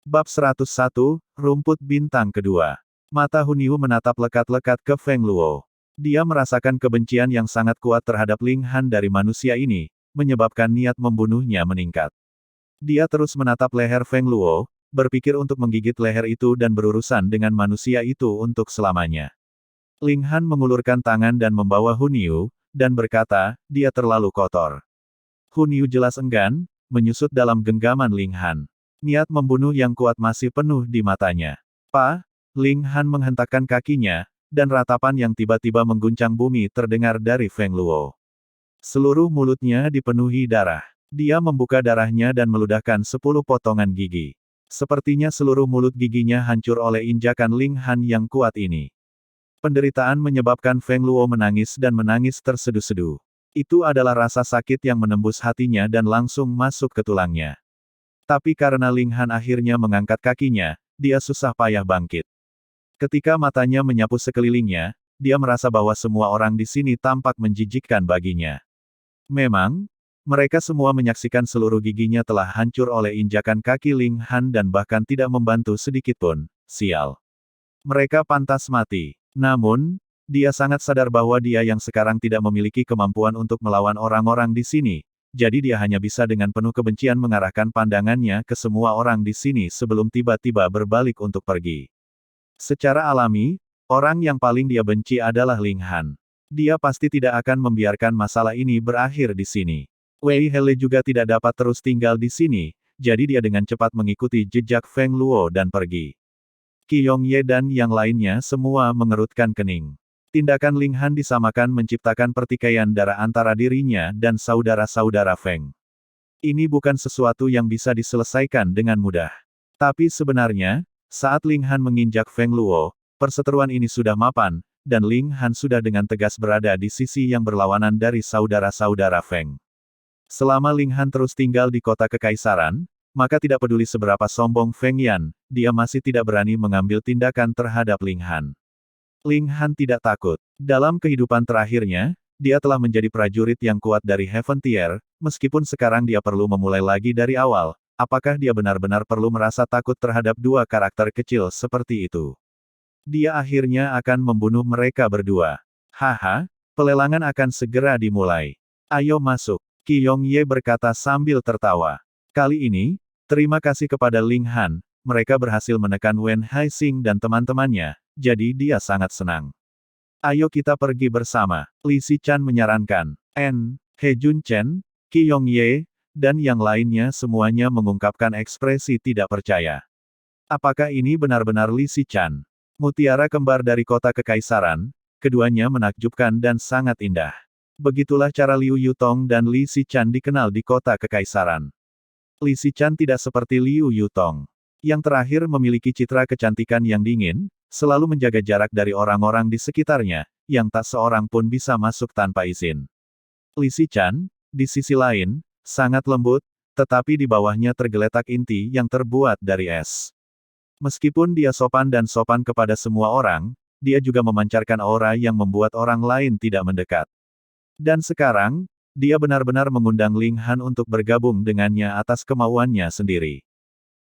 Bab 101, Rumput Bintang Kedua. Mata Hunyu menatap lekat-lekat ke Feng Luo. Dia merasakan kebencian yang sangat kuat terhadap Ling Han dari manusia ini, menyebabkan niat membunuhnya meningkat. Dia terus menatap leher Feng Luo, berpikir untuk menggigit leher itu dan berurusan dengan manusia itu untuk selamanya. Ling Han mengulurkan tangan dan membawa Hunyu, dan berkata, dia terlalu kotor. Hunyu jelas enggan, menyusut dalam genggaman Ling Han. Niat membunuh yang kuat masih penuh di matanya. Ling Han menghentakkan kakinya, dan ratapan yang tiba-tiba mengguncang bumi terdengar dari Feng Luo. Seluruh mulutnya dipenuhi darah. Dia membuka darahnya dan meludahkan 10 potongan gigi. Sepertinya seluruh mulut giginya hancur oleh injakan Ling Han yang kuat ini. Penderitaan menyebabkan Feng Luo menangis dan menangis terseduh-seduh. Itu adalah rasa sakit yang menembus hatinya dan langsung masuk ke tulangnya. Tapi karena Ling Han akhirnya mengangkat kakinya, dia susah payah bangkit. Ketika matanya menyapu sekelilingnya, dia merasa bahwa semua orang di sini tampak menjijikkan baginya. Memang, mereka semua menyaksikan seluruh giginya telah hancur oleh injakan kaki Ling Han dan bahkan tidak membantu sedikitpun. Sial. Mereka pantas mati. Namun, dia sangat sadar bahwa dia yang sekarang tidak memiliki kemampuan untuk melawan orang-orang di sini. Jadi dia hanya bisa dengan penuh kebencian mengarahkan pandangannya ke semua orang di sini sebelum tiba-tiba berbalik untuk pergi. Secara alami, orang yang paling dia benci adalah Ling Han. Dia pasti tidak akan membiarkan masalah ini berakhir di sini. Wei Hele juga tidak dapat terus tinggal di sini, jadi dia dengan cepat mengikuti jejak Feng Luo dan pergi. Qi Yongye dan yang lainnya semua mengerutkan kening. Tindakan Ling Han disamakan menciptakan pertikaian darah antara dirinya dan saudara-saudara Feng. Ini bukan sesuatu yang bisa diselesaikan dengan mudah. Tapi sebenarnya, saat Ling Han menginjak Feng Luo, perseteruan ini sudah mapan, dan Ling Han sudah dengan tegas berada di sisi yang berlawanan dari saudara-saudara Feng. Selama Ling Han terus tinggal di kota kekaisaran, maka tidak peduli seberapa sombong Feng Yan, dia masih tidak berani mengambil tindakan terhadap Ling Han. Ling Han tidak takut. Dalam kehidupan terakhirnya, dia telah menjadi prajurit yang kuat dari Heaven Tier, meskipun sekarang dia perlu memulai lagi dari awal, apakah dia benar-benar perlu merasa takut terhadap dua karakter kecil seperti itu? Dia akhirnya akan membunuh mereka berdua. Haha, pelelangan akan segera dimulai. Ayo masuk, Qi Yongye berkata sambil tertawa. Kali ini, terima kasih kepada Ling Han, mereka berhasil menekan Wen Haixing dan teman-temannya, jadi dia sangat senang. Ayo kita pergi bersama, Li Xichan menyarankan. He Junchen, Qi Yongye, dan yang lainnya semuanya mengungkapkan ekspresi tidak percaya. Apakah ini benar-benar Li Xichan? Mutiara kembar dari kota kekaisaran, keduanya menakjubkan dan sangat indah. Begitulah cara Liu Yutong dan Li Xichan dikenal di kota kekaisaran. Li Xichan tidak seperti Liu Yutong. Yang terakhir memiliki citra kecantikan yang dingin, selalu menjaga jarak dari orang-orang di sekitarnya, yang tak seorang pun bisa masuk tanpa izin. Li Xichan, di sisi lain, sangat lembut, tetapi di bawahnya tergeletak inti yang terbuat dari es. Meskipun dia sopan dan sopan kepada semua orang, dia juga memancarkan aura yang membuat orang lain tidak mendekat. Dan sekarang, dia benar-benar mengundang Ling Han untuk bergabung dengannya atas kemauannya sendiri.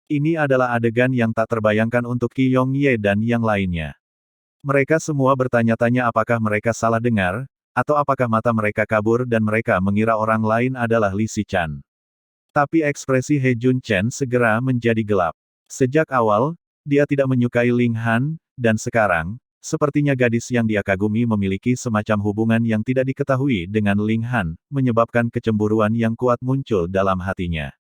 Ini adalah adegan yang tak terbayangkan untuk Qi Yongye dan yang lainnya. Mereka semua bertanya-tanya apakah mereka salah dengar, atau apakah mata mereka kabur dan mereka mengira orang lain adalah Li Xichan. Tapi ekspresi He Junchen segera menjadi gelap. Sejak awal, dia tidak menyukai Ling Han, dan sekarang, sepertinya gadis yang dia kagumi memiliki semacam hubungan yang tidak diketahui dengan Ling Han, menyebabkan kecemburuan yang kuat muncul dalam hatinya.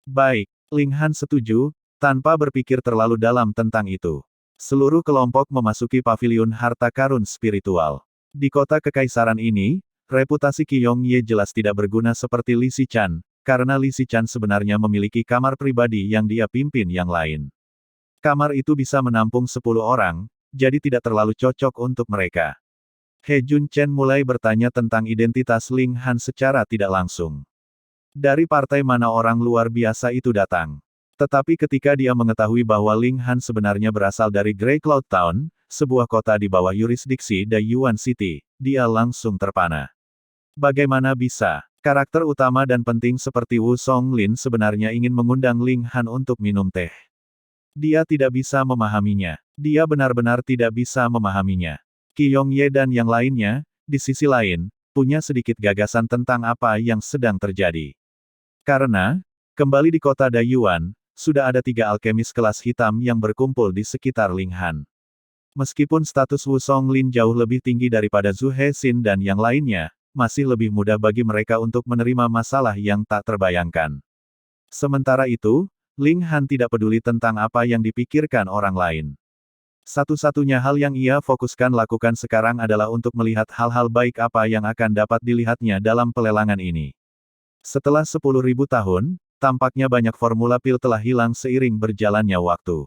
Baik. Ling Han setuju, tanpa berpikir terlalu dalam tentang itu. Seluruh kelompok memasuki paviliun harta karun spiritual. Di kota kekaisaran ini, reputasi Qi Yongye jelas tidak berguna seperti Li Xichan, karena Li Xichan sebenarnya memiliki kamar pribadi yang dia pimpin yang lain. Kamar itu bisa menampung 10 orang, jadi tidak terlalu cocok untuk mereka. He Junchen mulai bertanya tentang identitas Ling Han secara tidak langsung. Dari partai mana orang luar biasa itu datang? Tetapi ketika dia mengetahui bahwa Ling Han sebenarnya berasal dari Grey Cloud Town, sebuah kota di bawah yurisdiksi Dayuan City, dia langsung terpana. Bagaimana bisa? Karakter utama dan penting seperti Wu Songlin sebenarnya ingin mengundang Ling Han untuk minum teh. Dia tidak bisa memahaminya. Dia benar-benar tidak bisa memahaminya. Qi Yongye dan yang lainnya, di sisi lain, punya sedikit gagasan tentang apa yang sedang terjadi. Karena, kembali di kota Dayuan, sudah ada 3 alkemis kelas hitam yang berkumpul di sekitar Ling Han. Meskipun status Wu Songlin jauh lebih tinggi daripada Zhu Hexin dan yang lainnya, masih lebih mudah bagi mereka untuk menerima masalah yang tak terbayangkan. Sementara itu, Ling Han tidak peduli tentang apa yang dipikirkan orang lain. Satu-satunya hal yang ia fokuskan lakukan sekarang adalah untuk melihat hal-hal baik apa yang akan dapat dilihatnya dalam pelelangan ini. Setelah 10.000 tahun, tampaknya banyak formula pil telah hilang seiring berjalannya waktu.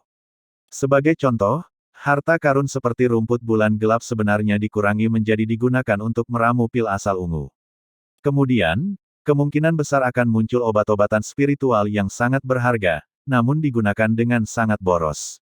Sebagai contoh, harta karun seperti rumput bulan gelap sebenarnya dikurangi menjadi digunakan untuk meramu pil asal ungu. Kemudian, kemungkinan besar akan muncul obat-obatan spiritual yang sangat berharga, namun digunakan dengan sangat boros.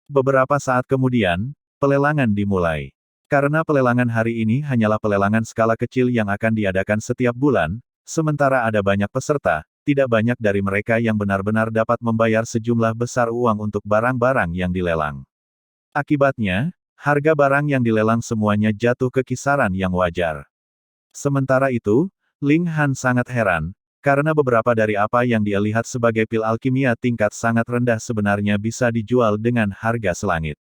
Beberapa saat kemudian, pelelangan dimulai. Karena pelelangan hari ini hanyalah pelelangan skala kecil yang akan diadakan setiap bulan, sementara ada banyak peserta, tidak banyak dari mereka yang benar-benar dapat membayar sejumlah besar uang untuk barang-barang yang dilelang. Akibatnya, harga barang yang dilelang semuanya jatuh ke kisaran yang wajar. Sementara itu, Ling Han sangat heran, karena beberapa dari apa yang dia lihat sebagai pil alkimia tingkat sangat rendah sebenarnya bisa dijual dengan harga selangit.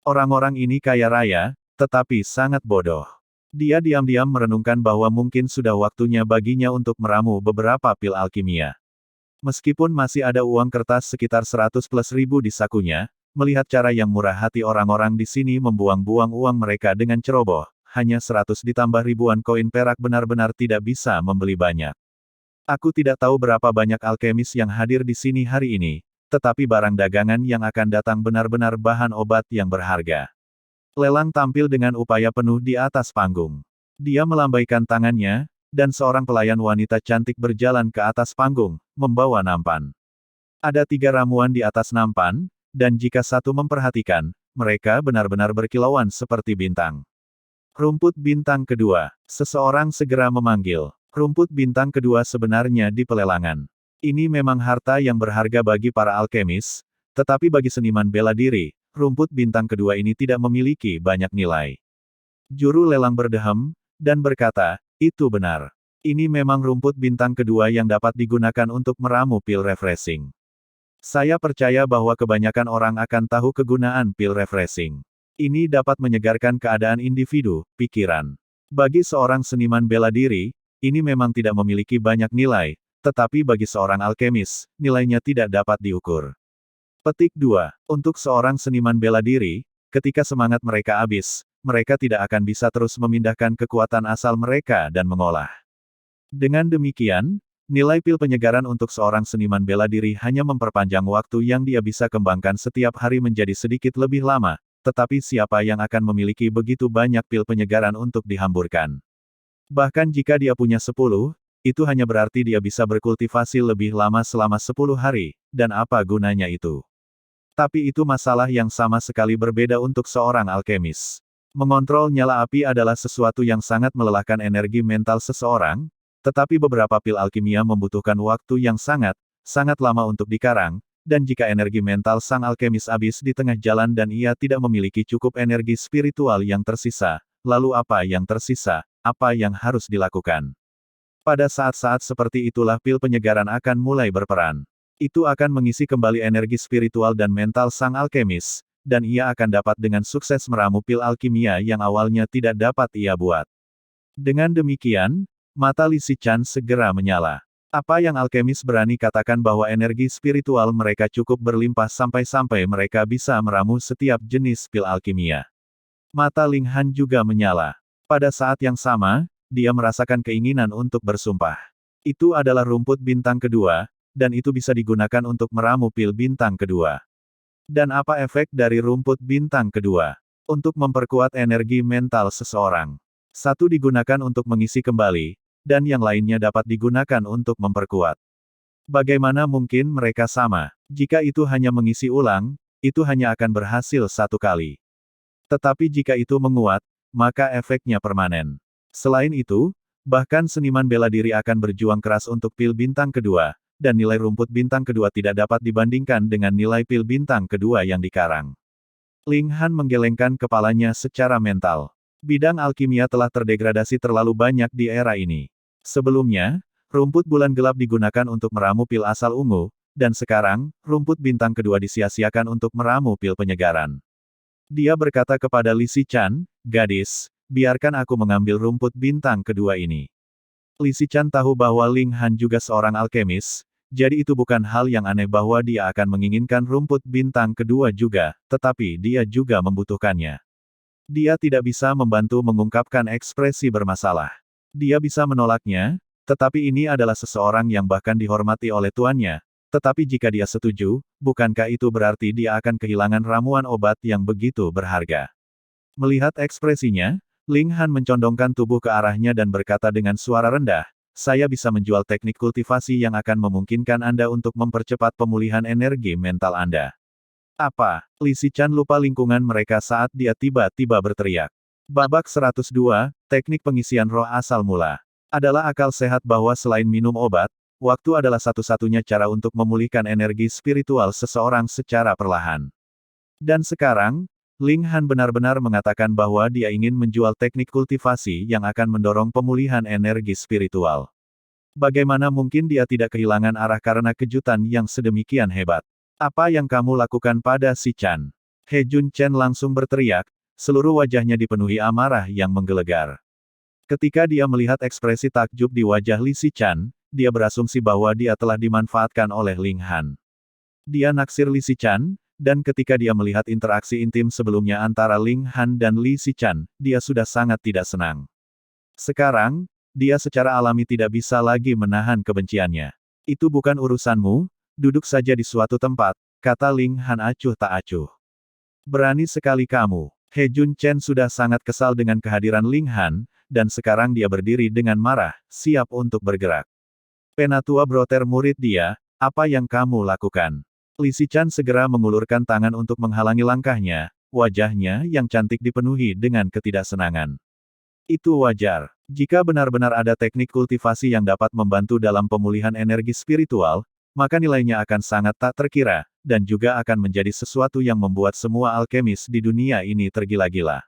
Orang-orang ini kaya raya, tetapi sangat bodoh. Dia diam-diam merenungkan bahwa mungkin sudah waktunya baginya untuk meramu beberapa pil alkimia. Meskipun masih ada uang kertas sekitar 100 plus ribu di sakunya, melihat cara yang murah hati orang-orang di sini membuang-buang uang mereka dengan ceroboh, hanya 100 ditambah ribuan koin perak benar-benar tidak bisa membeli banyak. Aku tidak tahu berapa banyak alkemis yang hadir di sini hari ini, tetapi barang dagangan yang akan datang benar-benar bahan obat yang berharga. Lelang tampil dengan upaya penuh di atas panggung. Dia melambaikan tangannya, dan seorang pelayan wanita cantik berjalan ke atas panggung, membawa nampan. Ada 3 ramuan di atas nampan, dan jika satu memperhatikan, mereka benar-benar berkilauan seperti bintang. Rumput bintang kedua. Seseorang segera memanggil. Rumput bintang kedua sebenarnya di pelelangan. Ini memang harta yang berharga bagi para alkemis, tetapi bagi seniman bela diri, rumput bintang kedua ini tidak memiliki banyak nilai. Juru lelang berdehem, dan berkata, itu benar. Ini memang rumput bintang kedua yang dapat digunakan untuk meramu pil refreshing. Saya percaya bahwa kebanyakan orang akan tahu kegunaan pil refreshing. Ini dapat menyegarkan keadaan individu, pikiran. Bagi seorang seniman bela diri, ini memang tidak memiliki banyak nilai, tetapi bagi seorang alkemis, nilainya tidak dapat diukur. Petik 2. Untuk seorang seniman bela diri, ketika semangat mereka habis, mereka tidak akan bisa terus memindahkan kekuatan asal mereka dan mengolah. Dengan demikian, nilai pil penyegaran untuk seorang seniman bela diri hanya memperpanjang waktu yang dia bisa kembangkan setiap hari menjadi sedikit lebih lama, tetapi siapa yang akan memiliki begitu banyak pil penyegaran untuk dihamburkan? Bahkan jika dia punya 10, itu hanya berarti dia bisa berkultivasi lebih lama selama 10 hari, dan apa gunanya itu? Tapi itu masalah yang sama sekali berbeda untuk seorang alkemis. Mengontrol nyala api adalah sesuatu yang sangat melelahkan energi mental seseorang, tetapi beberapa pil alkimia membutuhkan waktu yang sangat lama untuk dikarang, dan jika energi mental sang alkemis habis di tengah jalan dan ia tidak memiliki cukup energi spiritual yang tersisa, lalu apa yang tersisa, apa yang harus dilakukan? Pada saat-saat seperti itulah pil penyegaran akan mulai berperan. Itu akan mengisi kembali energi spiritual dan mental sang alkemis, dan ia akan dapat dengan sukses meramu pil alkimia yang awalnya tidak dapat ia buat. Dengan demikian, mata Li Sichan segera menyala. Apa yang alkemis berani katakan bahwa energi spiritual mereka cukup berlimpah sampai-sampai mereka bisa meramu setiap jenis pil alkimia. Mata Ling Han juga menyala. Pada saat yang sama, dia merasakan keinginan untuk bersumpah. Itu adalah rumput bintang kedua, dan itu bisa digunakan untuk meramu pil bintang kedua. Dan apa efek dari rumput bintang kedua? Untuk memperkuat energi mental seseorang. Satu digunakan untuk mengisi kembali, dan yang lainnya dapat digunakan untuk memperkuat. Bagaimana mungkin mereka sama? Jika itu hanya mengisi ulang, itu hanya akan berhasil satu kali. Tetapi jika itu menguat, maka efeknya permanen. Selain itu, bahkan seniman bela diri akan berjuang keras untuk pil bintang kedua, dan nilai rumput bintang kedua tidak dapat dibandingkan dengan nilai pil bintang kedua yang dikarang. Ling Han menggelengkan kepalanya secara mental. Bidang alkimia telah terdegradasi terlalu banyak di era ini. Sebelumnya, rumput bulan gelap digunakan untuk meramu pil asal ungu, dan sekarang, rumput bintang kedua disia-siakan untuk meramu pil penyegaran. Dia berkata kepada Li Xichan, "Gadis, biarkan aku mengambil rumput bintang kedua ini." Li Xichan tahu bahwa Ling Han juga seorang alkemis, jadi itu bukan hal yang aneh bahwa dia akan menginginkan rumput bintang kedua juga, tetapi dia juga membutuhkannya. Dia tidak bisa membantu mengungkapkan ekspresi bermasalah. Dia bisa menolaknya, tetapi ini adalah seseorang yang bahkan dihormati oleh tuannya. Tetapi jika dia setuju, bukankah itu berarti dia akan kehilangan ramuan obat yang begitu berharga? Melihat ekspresinya, Ling Han mencondongkan tubuh ke arahnya dan berkata dengan suara rendah, "Saya bisa menjual teknik kultivasi yang akan memungkinkan Anda untuk mempercepat pemulihan energi mental Anda." Apa? Li Xichan lupa lingkungan mereka saat dia tiba-tiba berteriak. Babak 102, Teknik Pengisian Roh Asal Mula. Adalah akal sehat bahwa selain minum obat, waktu adalah satu-satunya cara untuk memulihkan energi spiritual seseorang secara perlahan. Dan sekarang, Ling Han benar-benar mengatakan bahwa dia ingin menjual teknik kultivasi yang akan mendorong pemulihan energi spiritual. Bagaimana mungkin dia tidak kehilangan arah karena kejutan yang sedemikian hebat? "Apa yang kamu lakukan pada si Chan?" He Jun Chen langsung berteriak, seluruh wajahnya dipenuhi amarah yang menggelegar. Ketika dia melihat ekspresi takjub di wajah Li Xichan, dia berasumsi bahwa dia telah dimanfaatkan oleh Ling Han. Dia naksir Li Xichan, dan ketika dia melihat interaksi intim sebelumnya antara Ling Han dan Li Xichan, dia sudah sangat tidak senang. Sekarang, dia secara alami tidak bisa lagi menahan kebenciannya. "Itu bukan urusanmu, duduk saja di suatu tempat," kata Ling Han acuh tak acuh. "Berani sekali kamu." He Jun Chen sudah sangat kesal dengan kehadiran Ling Han, dan sekarang dia berdiri dengan marah, siap untuk bergerak. "Penatua Broter murid dia, apa yang kamu lakukan?" Li Xichan segera mengulurkan tangan untuk menghalangi langkahnya, wajahnya yang cantik dipenuhi dengan ketidaksenangan. "Itu wajar. Jika benar-benar ada teknik kultivasi yang dapat membantu dalam pemulihan energi spiritual, maka nilainya akan sangat tak terkira, dan juga akan menjadi sesuatu yang membuat semua alkemis di dunia ini tergila-gila.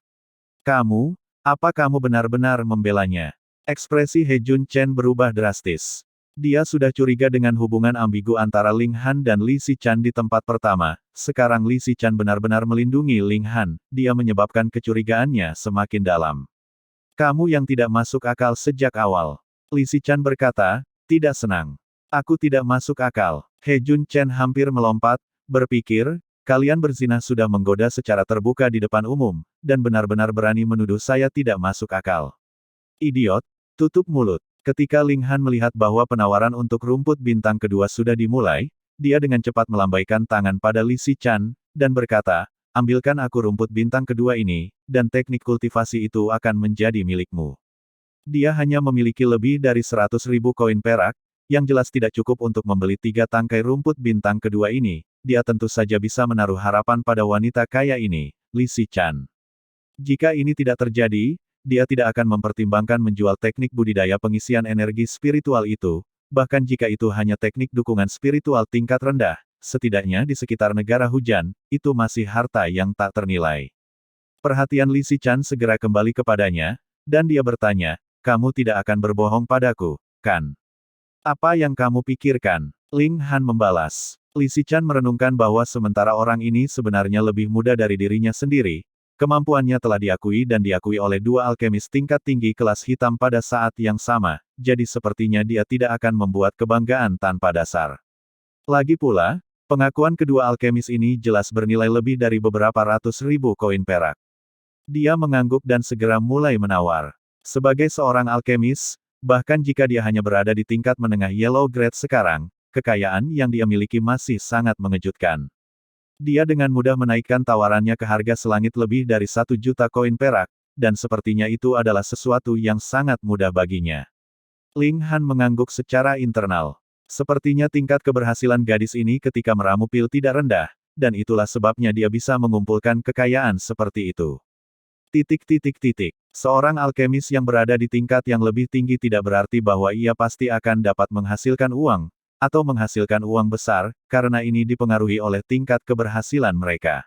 Kamu, apa kamu benar-benar membelanya?" Ekspresi He Jun Chen berubah drastis. Dia sudah curiga dengan hubungan ambigu antara Ling Han dan Li Xichan di tempat pertama, sekarang Li Xichan benar-benar melindungi Ling Han, dia menyebabkan kecurigaannya semakin dalam. "Kamu yang tidak masuk akal sejak awal." Li Xichan berkata, tidak senang. "Aku tidak masuk akal." He Jun Chen hampir melompat, berpikir, kalian berzina sudah menggoda secara terbuka di depan umum, dan benar-benar berani menuduh saya tidak masuk akal. Idiot, tutup mulut. Ketika Ling Han melihat bahwa penawaran untuk rumput bintang kedua sudah dimulai, dia dengan cepat melambaikan tangan pada Li Xichan, dan berkata, "Ambilkan aku rumput bintang kedua ini, dan teknik kultivasi itu akan menjadi milikmu." Dia hanya memiliki lebih dari 100.000 koin perak, yang jelas tidak cukup untuk membeli 3 tangkai rumput bintang kedua ini, dia tentu saja bisa menaruh harapan pada wanita kaya ini, Li Xichan. Jika ini tidak terjadi, dia tidak akan mempertimbangkan menjual teknik budidaya pengisian energi spiritual itu, bahkan jika itu hanya teknik dukungan spiritual tingkat rendah, setidaknya di sekitar negara hujan, itu masih harta yang tak ternilai. Perhatian Li Xichan segera kembali kepadanya, dan dia bertanya, "Kamu tidak akan berbohong padaku, kan?" "Apa yang kamu pikirkan?" Ling Han membalas. Li Xichan merenungkan bahwa sementara orang ini sebenarnya lebih muda dari dirinya sendiri, kemampuannya telah diakui dan diakui oleh 2 alkemis tingkat tinggi kelas hitam pada saat yang sama, jadi sepertinya dia tidak akan membuat kebanggaan tanpa dasar. Lagi pula, pengakuan kedua alkemis ini jelas bernilai lebih dari beberapa ratus ribu koin perak. Dia mengangguk dan segera mulai menawar. Sebagai seorang alkemis, bahkan jika dia hanya berada di tingkat menengah yellow grade sekarang, kekayaan yang dia miliki masih sangat mengejutkan. Dia dengan mudah menaikkan tawarannya ke harga selangit lebih dari 1 juta koin perak, dan sepertinya itu adalah sesuatu yang sangat mudah baginya. Ling Han mengangguk secara internal. Sepertinya tingkat keberhasilan gadis ini ketika meramu pil tidak rendah, dan itulah sebabnya dia bisa mengumpulkan kekayaan seperti itu. Seorang alkemis yang berada di tingkat yang lebih tinggi tidak berarti bahwa ia pasti akan dapat menghasilkan uang, atau menghasilkan uang besar, karena ini dipengaruhi oleh tingkat keberhasilan mereka.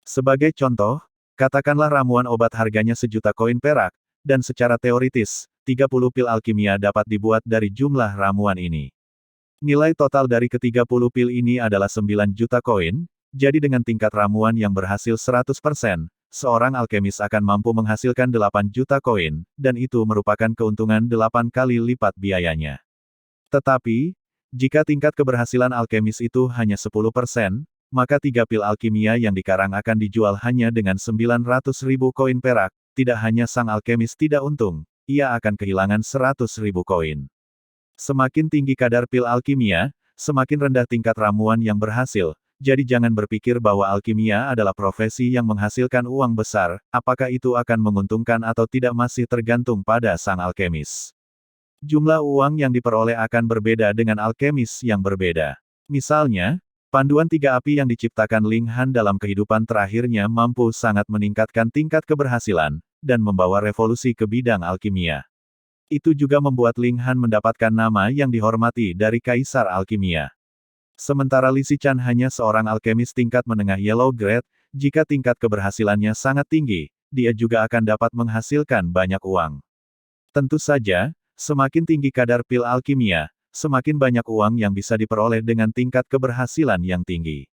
Sebagai contoh, katakanlah ramuan obat harganya 1.000.000 koin perak, dan secara teoritis, 30 pil alkimia dapat dibuat dari jumlah ramuan ini. Nilai total dari ke-30 pil ini adalah 9 juta koin, jadi dengan tingkat ramuan yang berhasil 100%, seorang alkemis akan mampu menghasilkan 8 juta koin, dan itu merupakan keuntungan 8 kali lipat biayanya. Tetapi, jika tingkat keberhasilan alkemis itu hanya 10%, maka 3 pil alkimia yang dikarang akan dijual hanya dengan 900.000 koin perak. Tidak hanya sang alkemis tidak untung, ia akan kehilangan 100.000 koin. Semakin tinggi kadar pil alkimia, semakin rendah tingkat ramuan yang berhasil, jadi jangan berpikir bahwa alkimia adalah profesi yang menghasilkan uang besar, apakah itu akan menguntungkan atau tidak masih tergantung pada sang alkemis. Jumlah uang yang diperoleh akan berbeda dengan alkemis yang berbeda. Misalnya, panduan 3 api yang diciptakan Ling Han dalam kehidupan terakhirnya mampu sangat meningkatkan tingkat keberhasilan, dan membawa revolusi ke bidang alkimia. Itu juga membuat Ling Han mendapatkan nama yang dihormati dari Kaisar Alkimia. Sementara Li Zichan hanya seorang alkemis tingkat menengah Yellow Grade, jika tingkat keberhasilannya sangat tinggi, dia juga akan dapat menghasilkan banyak uang. Tentu saja, semakin tinggi kadar pil alkimia, semakin banyak uang yang bisa diperoleh dengan tingkat keberhasilan yang tinggi.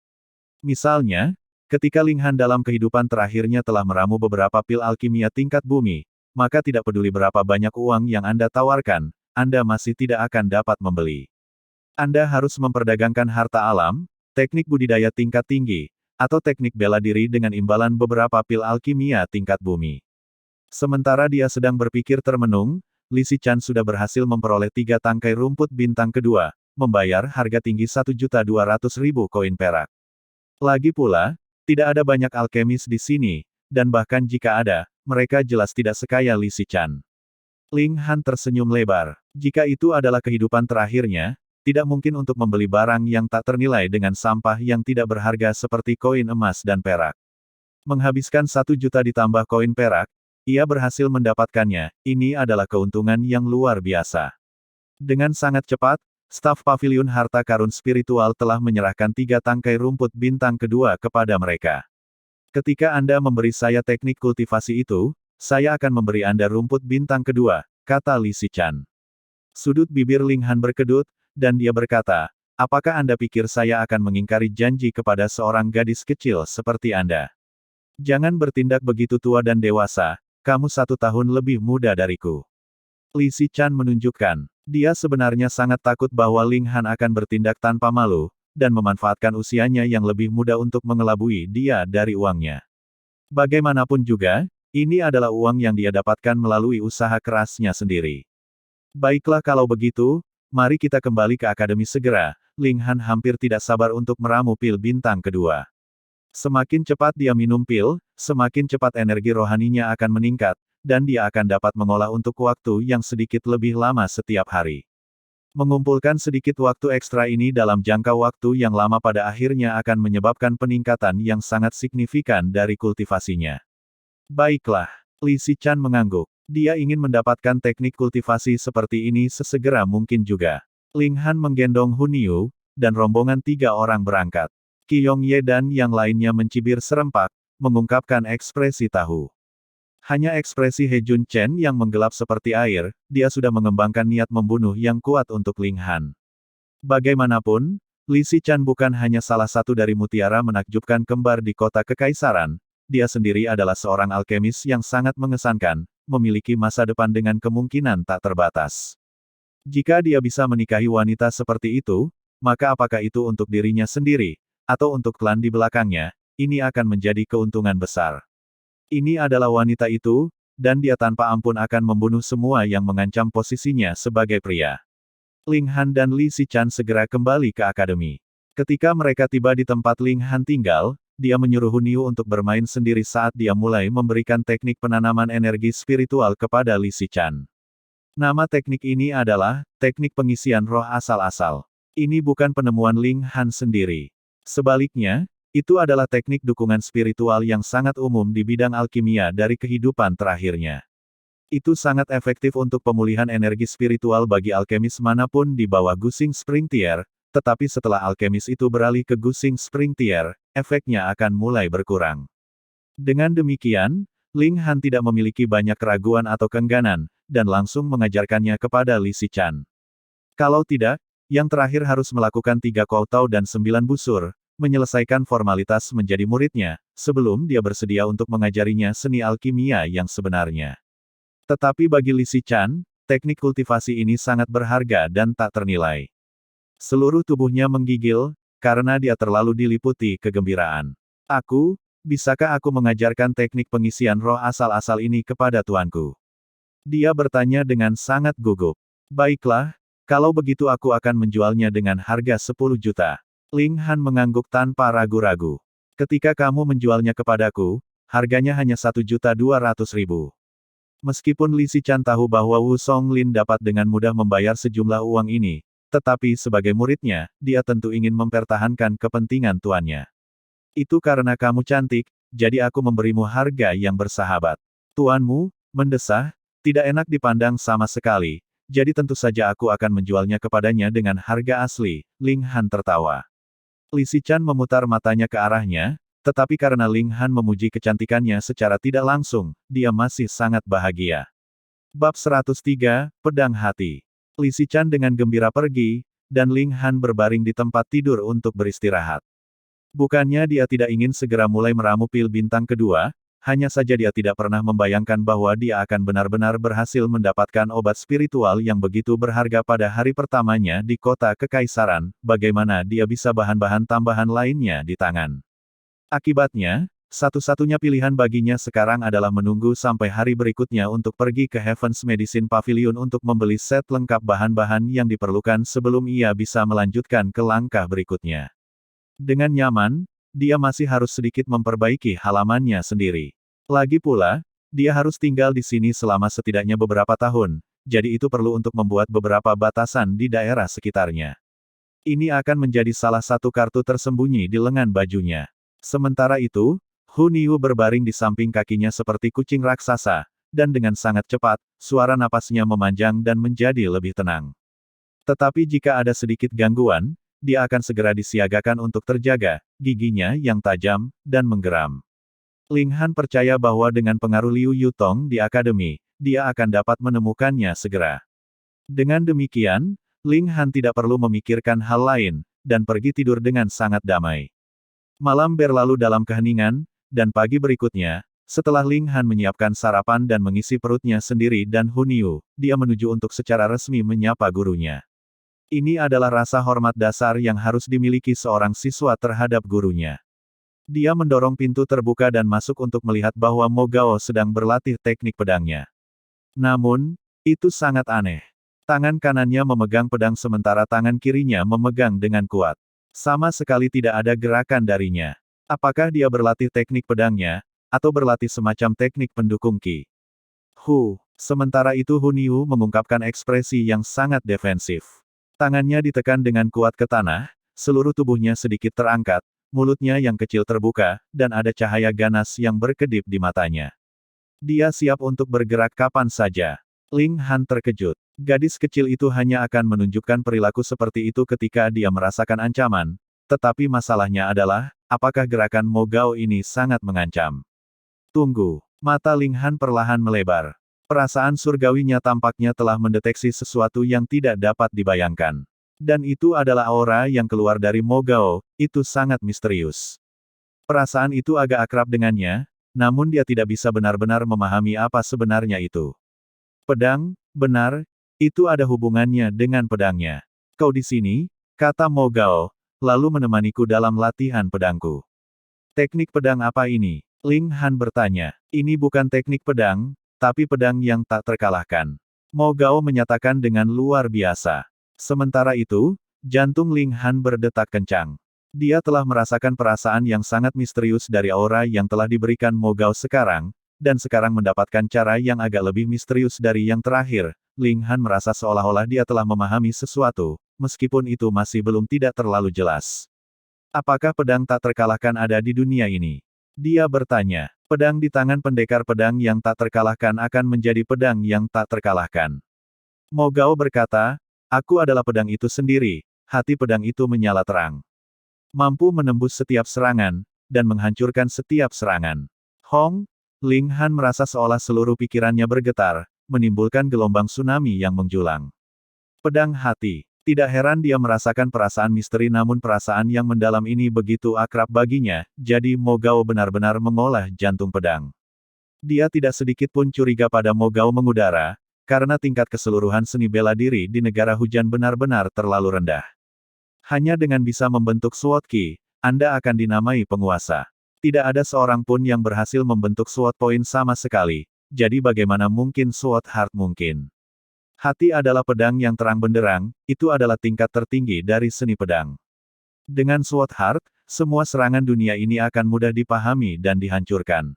Misalnya, ketika Ling Han dalam kehidupan terakhirnya telah meramu beberapa pil alkimia tingkat bumi, maka tidak peduli berapa banyak uang yang Anda tawarkan, Anda masih tidak akan dapat membeli. Anda harus memperdagangkan harta alam, teknik budidaya tingkat tinggi, atau teknik bela diri dengan imbalan beberapa pil alkimia tingkat bumi. Sementara dia sedang berpikir termenung, Li Zichan sudah berhasil memperoleh 3 tangkai rumput bintang kedua, membayar harga tinggi 1.200.000 koin perak. Lagi pula, tidak ada banyak alkemis di sini, dan bahkan jika ada, mereka jelas tidak sekaya Li Zichan. Ling Han tersenyum lebar. Jika itu adalah kehidupan terakhirnya, tidak mungkin untuk membeli barang yang tak ternilai dengan sampah yang tidak berharga seperti koin emas dan perak. Menghabiskan 1 juta ditambah koin perak, ia berhasil mendapatkannya, ini adalah keuntungan yang luar biasa. Dengan sangat cepat, staf paviliun harta karun spiritual telah menyerahkan 3 tangkai rumput bintang kedua kepada mereka. Ketika Anda memberi saya teknik kultivasi itu, saya akan memberi Anda rumput bintang kedua, kata Li Zichan. Sudut bibir Ling Han berkedut, dan dia berkata, apakah Anda pikir saya akan mengingkari janji kepada seorang gadis kecil seperti Anda? Jangan bertindak begitu tua dan dewasa, kamu 1 tahun lebih muda dariku. Li Zichan menunjukkan, dia sebenarnya sangat takut bahwa Ling Han akan bertindak tanpa malu, dan memanfaatkan usianya yang lebih muda untuk mengelabui dia dari uangnya. Bagaimanapun juga, ini adalah uang yang dia dapatkan melalui usaha kerasnya sendiri. Baiklah kalau begitu, mari kita kembali ke akademi segera. Ling Han hampir tidak sabar untuk meramu pil bintang kedua. Semakin cepat dia minum pil, semakin cepat energi rohaninya akan meningkat, dan dia akan dapat mengolah untuk waktu yang sedikit lebih lama setiap hari. Mengumpulkan sedikit waktu ekstra ini dalam jangka waktu yang lama pada akhirnya akan menyebabkan peningkatan yang sangat signifikan dari kultivasinya. Baiklah, Li Zichan mengangguk. Dia ingin mendapatkan teknik kultivasi seperti ini sesegera mungkin juga. Ling Han menggendong Hun Yu, dan rombongan 3 orang berangkat. Qi Yongye dan yang lainnya mencibir serempak, mengungkapkan ekspresi tahu. Hanya ekspresi He Jun Chen yang menggelap seperti air, dia sudah mengembangkan niat membunuh yang kuat untuk Ling Han. Bagaimanapun, Li Zichan bukan hanya salah satu dari mutiara menakjubkan kembar di kota kekaisaran, dia sendiri adalah seorang alkemis yang sangat mengesankan, memiliki masa depan dengan kemungkinan tak terbatas. Jika dia bisa menikahi wanita seperti itu, maka apakah itu untuk dirinya sendiri, atau untuk klan di belakangnya, ini akan menjadi keuntungan besar. Ini adalah wanita itu, dan dia tanpa ampun akan membunuh semua yang mengancam posisinya sebagai pria. Ling Han dan Li Zichan segera kembali ke akademi. Ketika mereka tiba di tempat Ling Han tinggal, dia menyuruh Hun Yu untuk bermain sendiri saat dia mulai memberikan teknik penanaman energi spiritual kepada Li Zichan. Nama teknik ini adalah, teknik pengisian roh asal-asal. Ini bukan penemuan Ling Han sendiri. Sebaliknya, itu adalah teknik dukungan spiritual yang sangat umum di bidang alkimia dari kehidupan terakhirnya. Itu sangat efektif untuk pemulihan energi spiritual bagi alkemis manapun di bawah Gusing Spring Tier, tetapi setelah alkemis itu beralih ke Gusing Spring Tier, efeknya akan mulai berkurang. Dengan demikian, Ling Han tidak memiliki banyak keraguan atau keengganan, dan langsung mengajarkannya kepada Li Sichan. Kalau tidak, yang terakhir harus melakukan 3 Koutao dan 9 busur, menyelesaikan formalitas menjadi muridnya, sebelum dia bersedia untuk mengajarinya seni alkimia yang sebenarnya. Tetapi bagi Li Sichan, teknik kultivasi ini sangat berharga dan tak ternilai. Seluruh tubuhnya menggigil, karena dia terlalu diliputi kegembiraan. Bisakah aku mengajarkan teknik pengisian roh asal-asal ini kepada tuanku? Dia bertanya dengan sangat gugup. Baiklah, kalau begitu aku akan menjualnya dengan harga 10 juta. Ling Han mengangguk tanpa ragu-ragu. Ketika kamu menjualnya kepadaku, harganya hanya 1.200.000. Meskipun Li Sichan tahu bahwa Wu Songlin dapat dengan mudah membayar sejumlah uang ini, tetapi sebagai muridnya, dia tentu ingin mempertahankan kepentingan tuannya. Itu karena kamu cantik, jadi aku memberimu harga yang bersahabat. Tuanmu, mendesah, tidak enak dipandang sama sekali, jadi tentu saja aku akan menjualnya kepadanya dengan harga asli. Ling Han tertawa. Li Sichan memutar matanya ke arahnya, tetapi karena Ling Han memuji kecantikannya secara tidak langsung, dia masih sangat bahagia. Bab 103, Pedang Hati. Li Sichan dengan gembira pergi, dan Ling Han berbaring di tempat tidur untuk beristirahat. Bukannya dia tidak ingin segera mulai meramu pil bintang kedua, hanya saja dia tidak pernah membayangkan bahwa dia akan benar-benar berhasil mendapatkan obat spiritual yang begitu berharga pada hari pertamanya di kota kekaisaran, bagaimana dia bisa bahan-bahan tambahan lainnya di tangan. Akibatnya, satu-satunya pilihan baginya sekarang adalah menunggu sampai hari berikutnya untuk pergi ke Heaven's Medicine Pavilion untuk membeli set lengkap bahan-bahan yang diperlukan sebelum ia bisa melanjutkan ke langkah berikutnya. Dengan nyaman, dia masih harus sedikit memperbaiki halamannya sendiri. Lagi pula, dia harus tinggal di sini selama setidaknya beberapa tahun, jadi itu perlu untuk membuat beberapa batasan di daerah sekitarnya. Ini akan menjadi salah satu kartu tersembunyi di lengan bajunya. Sementara itu, Hu Niu berbaring di samping kakinya seperti kucing raksasa, dan dengan sangat cepat, suara napasnya memanjang dan menjadi lebih tenang. Tetapi jika ada sedikit gangguan, dia akan segera disiagakan untuk terjaga, giginya yang tajam, dan menggeram. Ling Han percaya bahwa dengan pengaruh Liu Yutong di akademi, dia akan dapat menemukannya segera. Dengan demikian, Ling Han tidak perlu memikirkan hal lain, dan pergi tidur dengan sangat damai. Malam berlalu dalam keheningan, dan pagi berikutnya, setelah Ling Han menyiapkan sarapan dan mengisi perutnya sendiri dan Hu Niu, dia menuju untuk secara resmi menyapa gurunya. Ini adalah rasa hormat dasar yang harus dimiliki seorang siswa terhadap gurunya. Dia mendorong pintu terbuka dan masuk untuk melihat bahwa Mo Gao sedang berlatih teknik pedangnya. Namun, itu sangat aneh. Tangan kanannya memegang pedang sementara tangan kirinya memegang dengan kuat. Sama sekali tidak ada gerakan darinya. Apakah dia berlatih teknik pedangnya, atau berlatih semacam teknik pendukung Qi? Sementara itu Hu Niu mengungkapkan ekspresi yang sangat defensif. Tangannya ditekan dengan kuat ke tanah, seluruh tubuhnya sedikit terangkat, mulutnya yang kecil terbuka, dan ada cahaya ganas yang berkedip di matanya. Dia siap untuk bergerak kapan saja. Ling Han terkejut. Gadis kecil itu hanya akan menunjukkan perilaku seperti itu ketika dia merasakan ancaman, tetapi masalahnya adalah, apakah gerakan Mo Gao ini sangat mengancam? Tunggu. Mata Ling Han perlahan melebar. Perasaan surgawinya tampaknya telah mendeteksi sesuatu yang tidak dapat dibayangkan. Dan itu adalah aura yang keluar dari Mo Gao, itu sangat misterius. Perasaan itu agak akrab dengannya, namun dia tidak bisa benar-benar memahami apa sebenarnya itu. Pedang, benar, itu ada hubungannya dengan pedangnya. Kau di sini, kata Mo Gao, lalu menemaniku dalam latihan pedangku. Teknik pedang apa ini? Ling Han bertanya. Ini bukan teknik pedang, tapi pedang yang tak terkalahkan. Mo Gao menyatakan dengan luar biasa. Sementara itu, jantung Ling Han berdetak kencang. Dia telah merasakan perasaan yang sangat misterius dari aura yang telah diberikan Mo Gao sekarang, dan sekarang mendapatkan cara yang agak lebih misterius dari yang terakhir. Ling Han merasa seolah-olah dia telah memahami sesuatu, meskipun itu masih belum tidak terlalu jelas. Apakah pedang tak terkalahkan ada di dunia ini? Dia bertanya. Pedang di tangan pendekar pedang yang tak terkalahkan akan menjadi pedang yang tak terkalahkan. Mo Gao berkata, aku adalah pedang itu sendiri, hati pedang itu menyala terang. Mampu menembus setiap serangan, dan menghancurkan setiap serangan. Hong, Ling Han merasa seolah seluruh pikirannya bergetar, menimbulkan gelombang tsunami yang menjulang. Pedang hati. Tidak heran dia merasakan perasaan misteri namun perasaan yang mendalam ini begitu akrab baginya, jadi Mo Gao benar-benar mengolah jantung pedang. Dia tidak sedikit pun curiga pada Mo Gao mengudara, karena tingkat keseluruhan seni bela diri di negara hujan benar-benar terlalu rendah. Hanya dengan bisa membentuk Sword Ki, Anda akan dinamai penguasa. Tidak ada seorang pun yang berhasil membentuk Sword Point sama sekali, jadi bagaimana mungkin Sword Heart mungkin? Hati adalah pedang yang terang benderang, itu adalah tingkat tertinggi dari seni pedang. Dengan Sword Heart, semua serangan dunia ini akan mudah dipahami dan dihancurkan.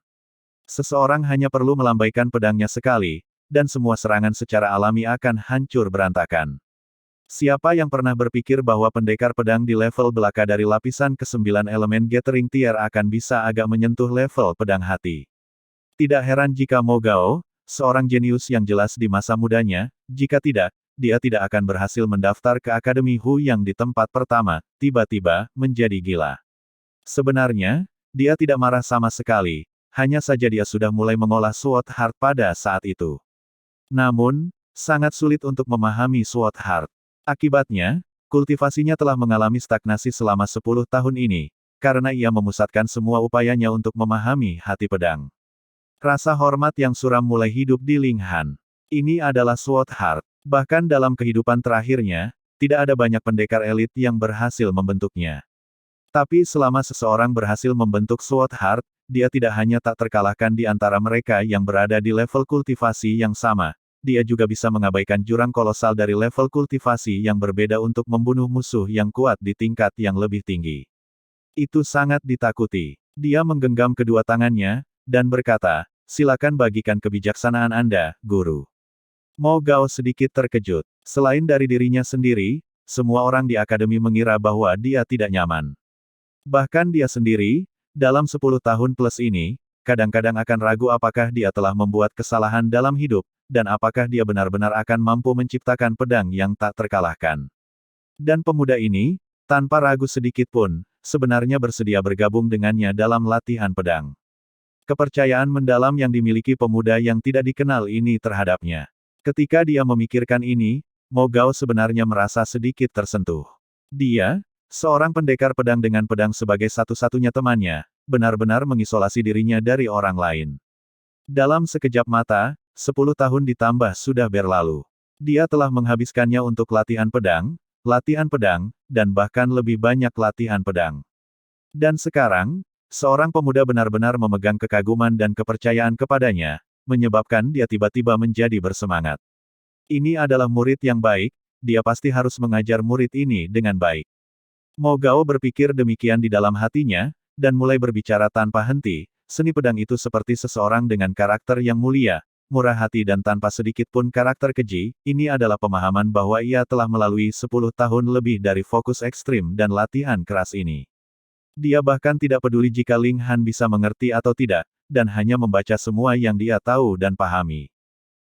Seseorang hanya perlu melambaikan pedangnya sekali, dan semua serangan secara alami akan hancur berantakan. Siapa yang pernah berpikir bahwa pendekar pedang di level belaka dari lapisan ke-9 elemen Gathering Tier akan bisa agak menyentuh level pedang hati? Tidak heran jika Mo Gao, seorang jenius yang jelas di masa mudanya, jika tidak, dia tidak akan berhasil mendaftar ke Akademi Hu yang di tempat pertama, tiba-tiba, menjadi gila. Sebenarnya, dia tidak marah sama sekali, hanya saja dia sudah mulai mengolah Sword Heart pada saat itu. Namun, sangat sulit untuk memahami Sword Heart. Akibatnya, kultivasinya telah mengalami stagnasi selama 10 tahun ini, karena ia memusatkan semua upayanya untuk memahami hati pedang. Rasa hormat yang suram mulai hidup di Ling Han. Ini adalah Sword Heart. Bahkan dalam kehidupan terakhirnya, tidak ada banyak pendekar elit yang berhasil membentuknya. Tapi selama seseorang berhasil membentuk Sword Heart, dia tidak hanya tak terkalahkan di antara mereka yang berada di level kultivasi yang sama, dia juga bisa mengabaikan jurang kolosal dari level kultivasi yang berbeda untuk membunuh musuh yang kuat di tingkat yang lebih tinggi. Itu sangat ditakuti. Dia menggenggam kedua tangannya, dan berkata, "Silakan bagikan kebijaksanaan Anda, Guru." Mo Gao sedikit terkejut. Selain dari dirinya sendiri, semua orang di akademi mengira bahwa dia tidak nyaman. Bahkan dia sendiri, dalam 10 tahun plus ini, kadang-kadang akan ragu apakah dia telah membuat kesalahan dalam hidup, dan apakah dia benar-benar akan mampu menciptakan pedang yang tak terkalahkan. Dan pemuda ini, tanpa ragu sedikit pun, sebenarnya bersedia bergabung dengannya dalam latihan pedang. Kepercayaan mendalam yang dimiliki pemuda yang tidak dikenal ini terhadapnya. Ketika dia memikirkan ini, Mo Gao sebenarnya merasa sedikit tersentuh. Dia, seorang pendekar pedang dengan pedang sebagai satu-satunya temannya, benar-benar mengisolasi dirinya dari orang lain. Dalam sekejap mata, 10 tahun ditambah sudah berlalu. Dia telah menghabiskannya untuk latihan pedang, dan bahkan lebih banyak latihan pedang. Dan sekarang, seorang pemuda benar-benar memegang kekaguman dan kepercayaan kepadanya, menyebabkan dia tiba-tiba menjadi bersemangat. Ini adalah murid yang baik, dia pasti harus mengajar murid ini dengan baik. Mo Gao berpikir demikian di dalam hatinya, dan mulai berbicara tanpa henti, seni pedang itu seperti seseorang dengan karakter yang mulia, murah hati dan tanpa sedikit pun karakter keji, ini adalah pemahaman bahwa ia telah melalui 10 tahun lebih dari fokus ekstrim dan latihan keras ini. Dia bahkan tidak peduli jika Ling Han bisa mengerti atau tidak, dan hanya membaca semua yang dia tahu dan pahami.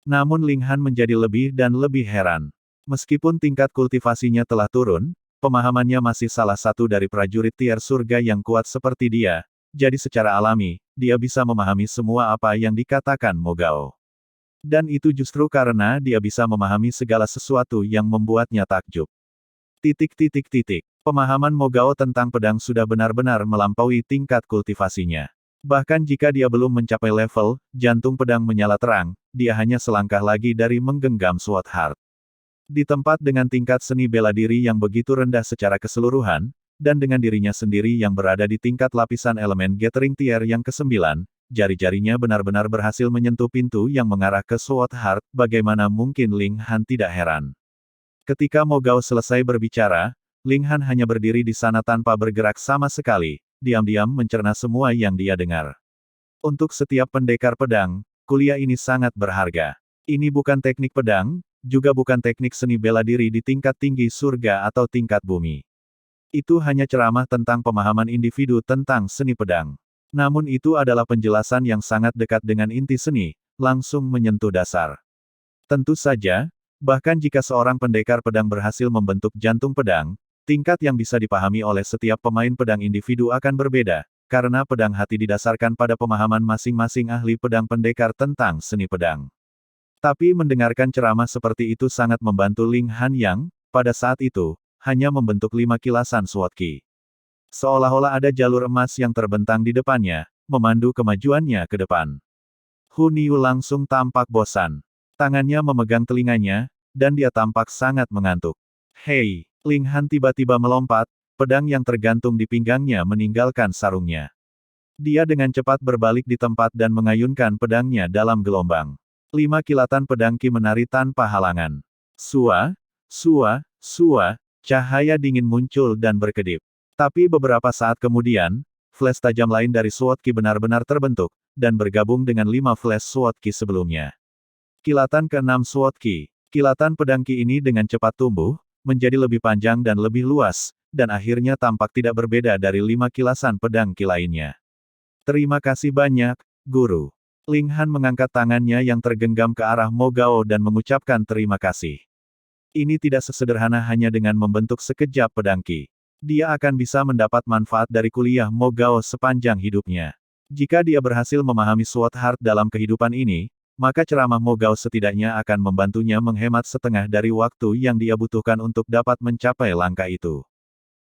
Namun Ling Han menjadi lebih dan lebih heran. Meskipun tingkat kultivasinya telah turun, pemahamannya masih salah satu dari prajurit tier surga yang kuat seperti dia, jadi secara alami, dia bisa memahami semua apa yang dikatakan Mo Gao. Dan itu justru karena dia bisa memahami segala sesuatu yang membuatnya takjub. Pemahaman Mo Gao tentang pedang sudah benar-benar melampaui tingkat kultivasinya. Bahkan jika dia belum mencapai level, jantung pedang menyala terang, dia hanya selangkah lagi dari menggenggam Sword Heart. Di tempat dengan tingkat seni bela diri yang begitu rendah secara keseluruhan, dan dengan dirinya sendiri yang berada di tingkat lapisan elemen Gathering Tier yang ke-9, jari-jarinya benar-benar berhasil menyentuh pintu yang mengarah ke Sword Heart, bagaimana mungkin Ling Han tidak heran. Ketika Mo Gao selesai berbicara, Ling Han hanya berdiri di sana tanpa bergerak sama sekali, diam-diam mencerna semua yang dia dengar. Untuk setiap pendekar pedang, kuliah ini sangat berharga. Ini bukan teknik pedang, juga bukan teknik seni bela diri di tingkat tinggi surga atau tingkat bumi. Itu hanya ceramah tentang pemahaman individu tentang seni pedang. Namun itu adalah penjelasan yang sangat dekat dengan inti seni, langsung menyentuh dasar. Tentu saja, bahkan jika seorang pendekar pedang berhasil membentuk jantung pedang, Tingkat yang bisa dipahami oleh setiap pemain pedang individu akan berbeda, karena pedang hati didasarkan pada pemahaman masing-masing ahli pedang pendekar tentang seni pedang. Tapi mendengarkan ceramah seperti itu sangat membantu Ling Han yang, pada saat itu, hanya membentuk 5 kilasan SWOT Ki. Seolah-olah ada jalur emas yang terbentang di depannya, memandu kemajuannya ke depan. Hu Niu langsung tampak bosan. Tangannya memegang telinganya, dan dia tampak sangat mengantuk. Hei, Ling Han tiba-tiba melompat, pedang yang tergantung di pinggangnya meninggalkan sarungnya. Dia dengan cepat berbalik di tempat dan mengayunkan pedangnya dalam gelombang. 5 kilatan pedang Ki menari tanpa halangan. Sua, sua, sua, cahaya dingin muncul dan berkedip. Tapi beberapa saat kemudian, flash tajam lain dari SWOT Ki benar-benar terbentuk, dan bergabung dengan 5 flash SWOT Ki sebelumnya. Kilatan ke-6 SWOT Ki. Kilatan pedang Ki ini dengan cepat tumbuh, menjadi lebih panjang dan lebih luas, dan akhirnya tampak tidak berbeda dari 5 kilasan pedang Ki lainnya. Terima kasih banyak, Guru. Ling Han mengangkat tangannya yang tergenggam ke arah Mo Gao dan mengucapkan terima kasih. Ini tidak sesederhana hanya dengan membentuk sekejap pedang Ki. Dia akan bisa mendapat manfaat dari kuliah Mo Gao sepanjang hidupnya. Jika dia berhasil memahami SWOT Heart dalam kehidupan ini, maka ceramah Mo Gao setidaknya akan membantunya menghemat setengah dari waktu yang dia butuhkan untuk dapat mencapai langkah itu.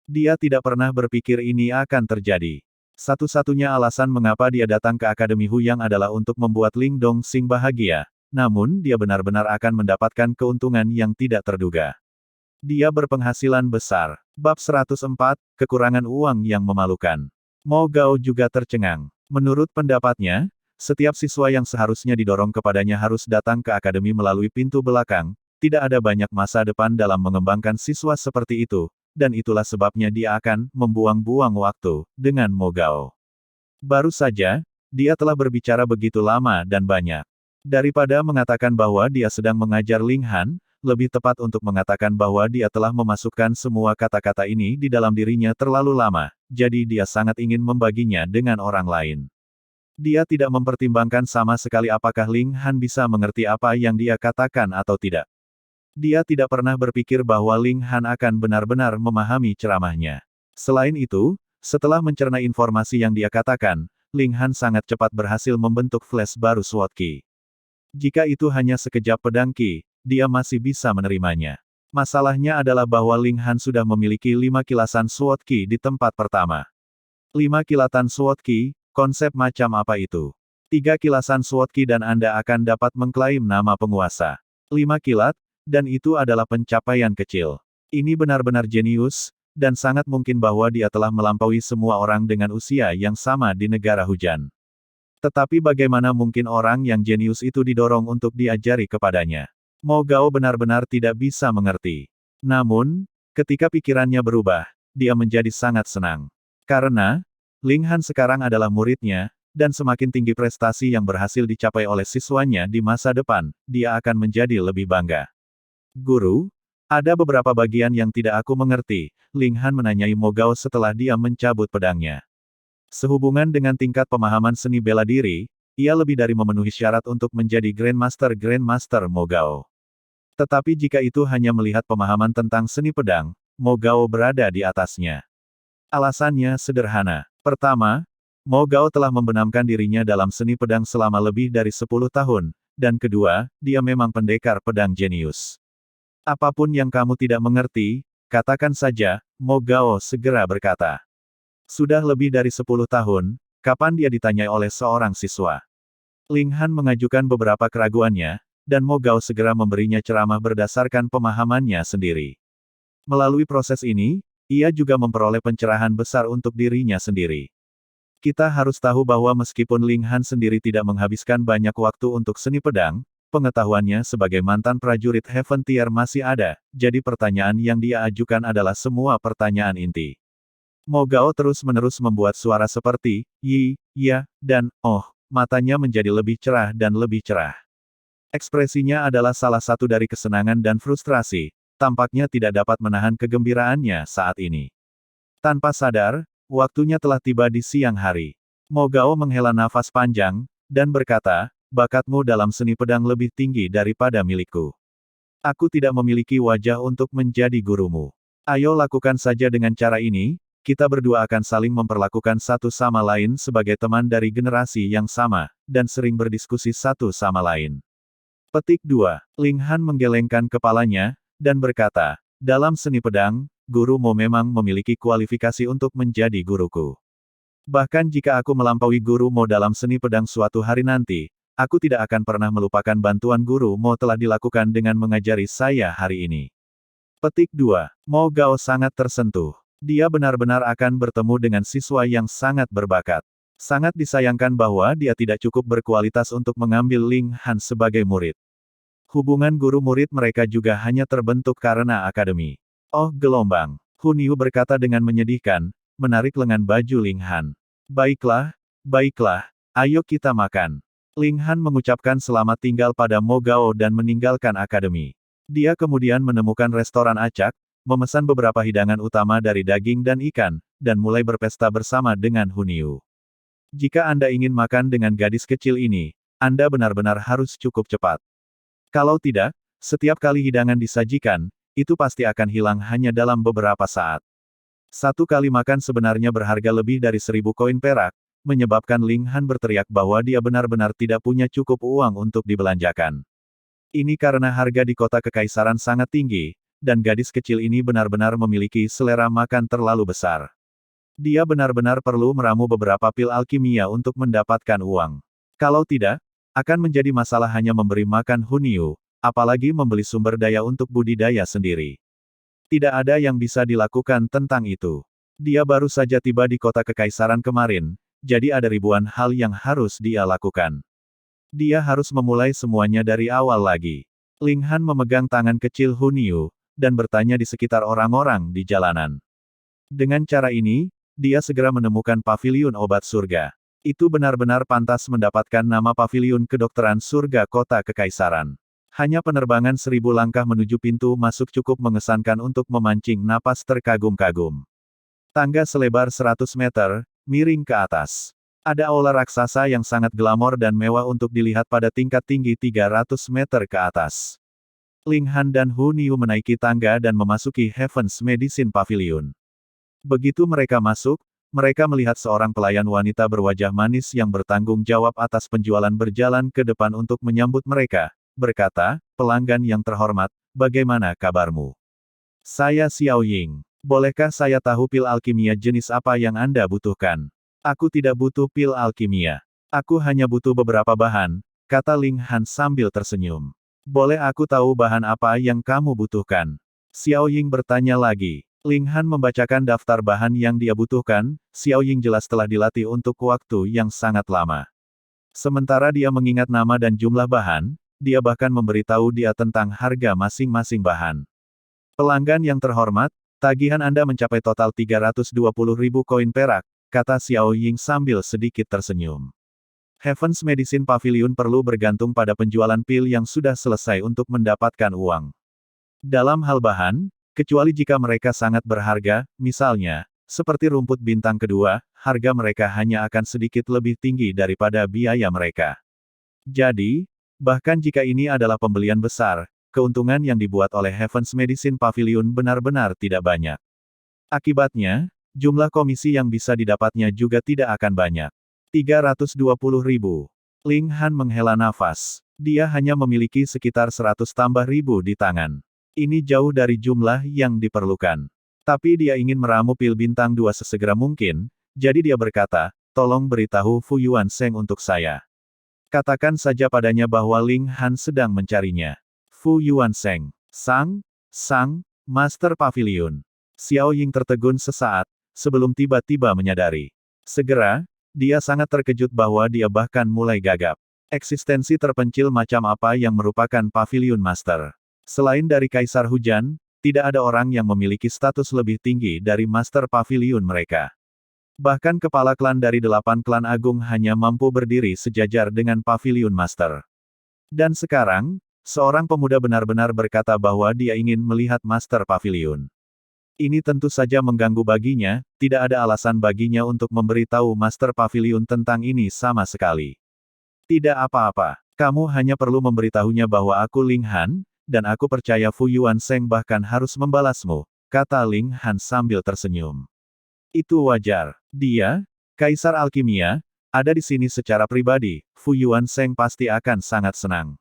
Dia tidak pernah berpikir ini akan terjadi. Satu-satunya alasan mengapa dia datang ke Akademi Huyang adalah untuk membuat Ling Dongxing bahagia, namun dia benar-benar akan mendapatkan keuntungan yang tidak terduga. Dia berpenghasilan besar. Bab 104, Kekurangan Uang yang Memalukan. Mo Gao juga tercengang. Menurut pendapatnya, setiap siswa yang seharusnya didorong kepadanya harus datang ke akademi melalui pintu belakang, tidak ada banyak masa depan dalam mengembangkan siswa seperti itu, dan itulah sebabnya dia akan membuang-buang waktu dengan Mo Gao. Baru saja, dia telah berbicara begitu lama dan banyak. Daripada mengatakan bahwa dia sedang mengajar Ling Han, lebih tepat untuk mengatakan bahwa dia telah memasukkan semua kata-kata ini di dalam dirinya terlalu lama, jadi dia sangat ingin membaginya dengan orang lain. Dia tidak mempertimbangkan sama sekali apakah Ling Han bisa mengerti apa yang dia katakan atau tidak. Dia tidak pernah berpikir bahwa Ling Han akan benar-benar memahami ceramahnya. Selain itu, setelah mencerna informasi yang dia katakan, Ling Han sangat cepat berhasil membentuk flash baru SWOT Ki. Jika itu hanya sekejap pedang Ki, dia masih bisa menerimanya. Masalahnya adalah bahwa Ling Han sudah memiliki 5 kilasan SWOT Ki di tempat pertama. 5 kilatan SWOT Ki, konsep macam apa itu? 3 kilasan SWOT Ki dan Anda akan dapat mengklaim nama penguasa. 5 kilat, dan itu adalah pencapaian kecil. Ini benar-benar jenius, dan sangat mungkin bahwa dia telah melampaui semua orang dengan usia yang sama di negara hujan. Tetapi bagaimana mungkin orang yang jenius itu didorong untuk diajari kepadanya? Mo Gao benar-benar tidak bisa mengerti. Namun, ketika pikirannya berubah, dia menjadi sangat senang. Karena, Ling Han sekarang adalah muridnya, dan semakin tinggi prestasi yang berhasil dicapai oleh siswanya di masa depan, dia akan menjadi lebih bangga. Guru, ada beberapa bagian yang tidak aku mengerti, Ling Han menanyai Mo Gao setelah dia mencabut pedangnya. Sehubungan dengan tingkat pemahaman seni bela diri, ia lebih dari memenuhi syarat untuk menjadi Grandmaster Mo Gao. Tetapi jika itu hanya melihat pemahaman tentang seni pedang, Mo Gao berada di atasnya. Alasannya sederhana. Pertama, Mo Gao telah membenamkan dirinya dalam seni pedang selama lebih dari 10 tahun, dan kedua, dia memang pendekar pedang jenius. Apapun yang kamu tidak mengerti, katakan saja, Mo Gao segera berkata. Sudah lebih dari 10 tahun, kapan dia ditanyai oleh seorang siswa. Ling Han mengajukan beberapa keraguannya, dan Mo Gao segera memberinya ceramah berdasarkan pemahamannya sendiri. Melalui proses ini, ia juga memperoleh pencerahan besar untuk dirinya sendiri. Kita harus tahu bahwa meskipun Ling Han sendiri tidak menghabiskan banyak waktu untuk seni pedang, pengetahuannya sebagai mantan prajurit Heaven Tier masih ada, jadi pertanyaan yang dia ajukan adalah semua pertanyaan inti. Mo Gao terus-menerus membuat suara seperti, yi, ya, dan, oh, matanya menjadi lebih cerah dan lebih cerah. Ekspresinya adalah salah satu dari kesenangan dan frustrasi, tampaknya tidak dapat menahan kegembiraannya saat ini. Tanpa sadar, waktunya telah tiba di siang hari. Mo Gao menghela nafas panjang, dan berkata, bakatmu dalam seni pedang lebih tinggi daripada milikku. Aku tidak memiliki wajah untuk menjadi gurumu. Ayo lakukan saja dengan cara ini, kita berdua akan saling memperlakukan satu sama lain sebagai teman dari generasi yang sama, dan sering berdiskusi satu sama lain. Petik 2. Ling Han menggelengkan kepalanya, dan berkata, dalam seni pedang, Guru Mo memang memiliki kualifikasi untuk menjadi guruku. Bahkan jika aku melampaui Guru Mo dalam seni pedang suatu hari nanti, aku tidak akan pernah melupakan bantuan Guru Mo telah dilakukan dengan mengajari saya hari ini. Petik 2. Mo Gao sangat tersentuh. Dia benar-benar akan bertemu dengan siswa yang sangat berbakat. Sangat disayangkan bahwa dia tidak cukup berkualitas untuk mengambil Ling Han sebagai murid. Hubungan guru-murid mereka juga hanya terbentuk karena akademi. Oh gelombang. Hun Yu berkata dengan menyedihkan, menarik lengan baju Ling Han. Baiklah, baiklah, ayo kita makan. Ling Han mengucapkan selamat tinggal pada Mo Gao dan meninggalkan akademi. Dia kemudian menemukan restoran acak, memesan beberapa hidangan utama dari daging dan ikan, dan mulai berpesta bersama dengan Hun Yu. Jika Anda ingin makan dengan gadis kecil ini, Anda benar-benar harus cukup cepat. Kalau tidak, setiap kali hidangan disajikan, itu pasti akan hilang hanya dalam beberapa saat. Satu kali makan sebenarnya berharga lebih dari 1.000 koin perak, menyebabkan Ling Han berteriak bahwa dia benar-benar tidak punya cukup uang untuk dibelanjakan. Ini karena harga di kota kekaisaran sangat tinggi, dan gadis kecil ini benar-benar memiliki selera makan terlalu besar. Dia benar-benar perlu meramu beberapa pil alkimia untuk mendapatkan uang. Kalau tidak, akan menjadi masalah hanya memberi makan Hun Yu, apalagi membeli sumber daya untuk budidaya sendiri. Tidak ada yang bisa dilakukan tentang itu. Dia baru saja tiba di kota kekaisaran kemarin, jadi ada ribuan hal yang harus dia lakukan. Dia harus memulai semuanya dari awal lagi. Ling Han memegang tangan kecil Hun Yu, dan bertanya di sekitar orang-orang di jalanan. Dengan cara ini, dia segera menemukan paviliun obat surga. Itu benar-benar pantas mendapatkan nama paviliun kedokteran surga kota kekaisaran. Hanya penerbangan 1.000 langkah menuju pintu masuk cukup mengesankan untuk memancing napas terkagum-kagum. Tangga selebar 100 meter, miring ke atas. Ada aula raksasa yang sangat glamor dan mewah untuk dilihat pada tingkat tinggi 300 meter ke atas. Ling Han dan Hun Yu menaiki tangga dan memasuki Heaven's Medicine Pavilion. Begitu mereka masuk, mereka melihat seorang pelayan wanita berwajah manis yang bertanggung jawab atas penjualan berjalan ke depan untuk menyambut mereka, berkata, pelanggan yang terhormat, bagaimana kabarmu? Saya Xiao Ying. Bolehkah saya tahu pil alkimia jenis apa yang Anda butuhkan? Aku tidak butuh pil alkimia. Aku hanya butuh beberapa bahan, kata Ling Han sambil tersenyum. Boleh aku tahu bahan apa yang kamu butuhkan? Xiao Ying bertanya lagi. Ling Han membacakan daftar bahan yang dia butuhkan, Xiao Ying jelas telah dilatih untuk waktu yang sangat lama. Sementara dia mengingat nama dan jumlah bahan, dia bahkan memberitahu dia tentang harga masing-masing bahan. Pelanggan yang terhormat, tagihan Anda mencapai total 320.000 koin perak, kata Xiao Ying sambil sedikit tersenyum. Heaven's Medicine Pavilion perlu bergantung pada penjualan pil yang sudah selesai untuk mendapatkan uang. Dalam hal bahan, kecuali jika mereka sangat berharga, misalnya, seperti rumput bintang kedua, harga mereka hanya akan sedikit lebih tinggi daripada biaya mereka. Jadi, bahkan jika ini adalah pembelian besar, keuntungan yang dibuat oleh Heaven's Medicine Pavilion benar-benar tidak banyak. Akibatnya, jumlah komisi yang bisa didapatnya juga tidak akan banyak. 320.000. Ling Han menghela nafas. Dia hanya memiliki sekitar 100 tambah ribu di tangan. Ini jauh dari jumlah yang diperlukan. Tapi dia ingin meramu pil bintang 2 sesegera mungkin, jadi dia berkata, tolong beritahu Fu Yuansheng untuk saya. Katakan saja padanya bahwa Ling Han sedang mencarinya. Fu Yuansheng. Sang, Master Pavilion. Xiao Ying tertegun sesaat, sebelum tiba-tiba menyadari. Segera, dia sangat terkejut bahwa dia bahkan mulai gagap. Eksistensi terpencil macam apa yang merupakan Pavilion Master. Selain dari Kaisar Hujan, tidak ada orang yang memiliki status lebih tinggi dari Master Pavilion mereka. Bahkan kepala klan dari 8 klan agung hanya mampu berdiri sejajar dengan Pavilion Master. Dan sekarang, seorang pemuda benar-benar berkata bahwa dia ingin melihat Master Pavilion. Ini tentu saja mengganggu baginya, tidak ada alasan baginya untuk memberitahu Master Pavilion tentang ini sama sekali. Tidak apa-apa, kamu hanya perlu memberitahunya bahwa aku Ling Han, dan aku percaya Fu Yuansheng bahkan harus membalasmu, kata Ling Han sambil tersenyum. Itu wajar. Dia, Kaisar Alkimia, ada di sini secara pribadi, Fu Yuansheng pasti akan sangat senang.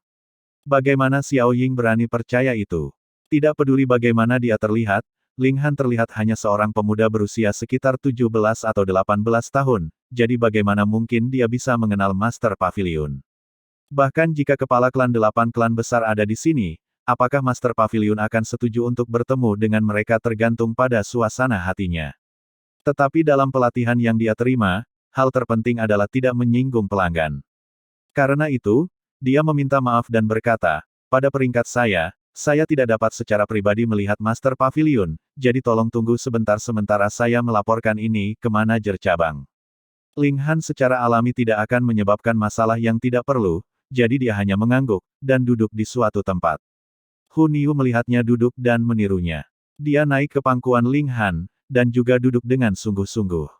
Bagaimana Xiao Ying berani percaya itu? Tidak peduli bagaimana dia terlihat, Ling Han terlihat hanya seorang pemuda berusia sekitar 17 atau 18 tahun, jadi bagaimana mungkin dia bisa mengenal Master Pavilion? Bahkan jika kepala klan 8 klan besar ada di sini, apakah Master Pavilion akan setuju untuk bertemu dengan mereka tergantung pada suasana hatinya. Tetapi dalam pelatihan yang dia terima, hal terpenting adalah tidak menyinggung pelanggan. Karena itu, dia meminta maaf dan berkata, pada peringkat saya tidak dapat secara pribadi melihat Master Pavilion, jadi tolong tunggu sebentar sementara saya melaporkan ini ke manajer cabang. Ling Han secara alami tidak akan menyebabkan masalah yang tidak perlu, jadi dia hanya mengangguk, dan duduk di suatu tempat. Hu Niu melihatnya duduk dan menirunya. Dia naik ke pangkuan Ling Han, dan juga duduk dengan sungguh-sungguh.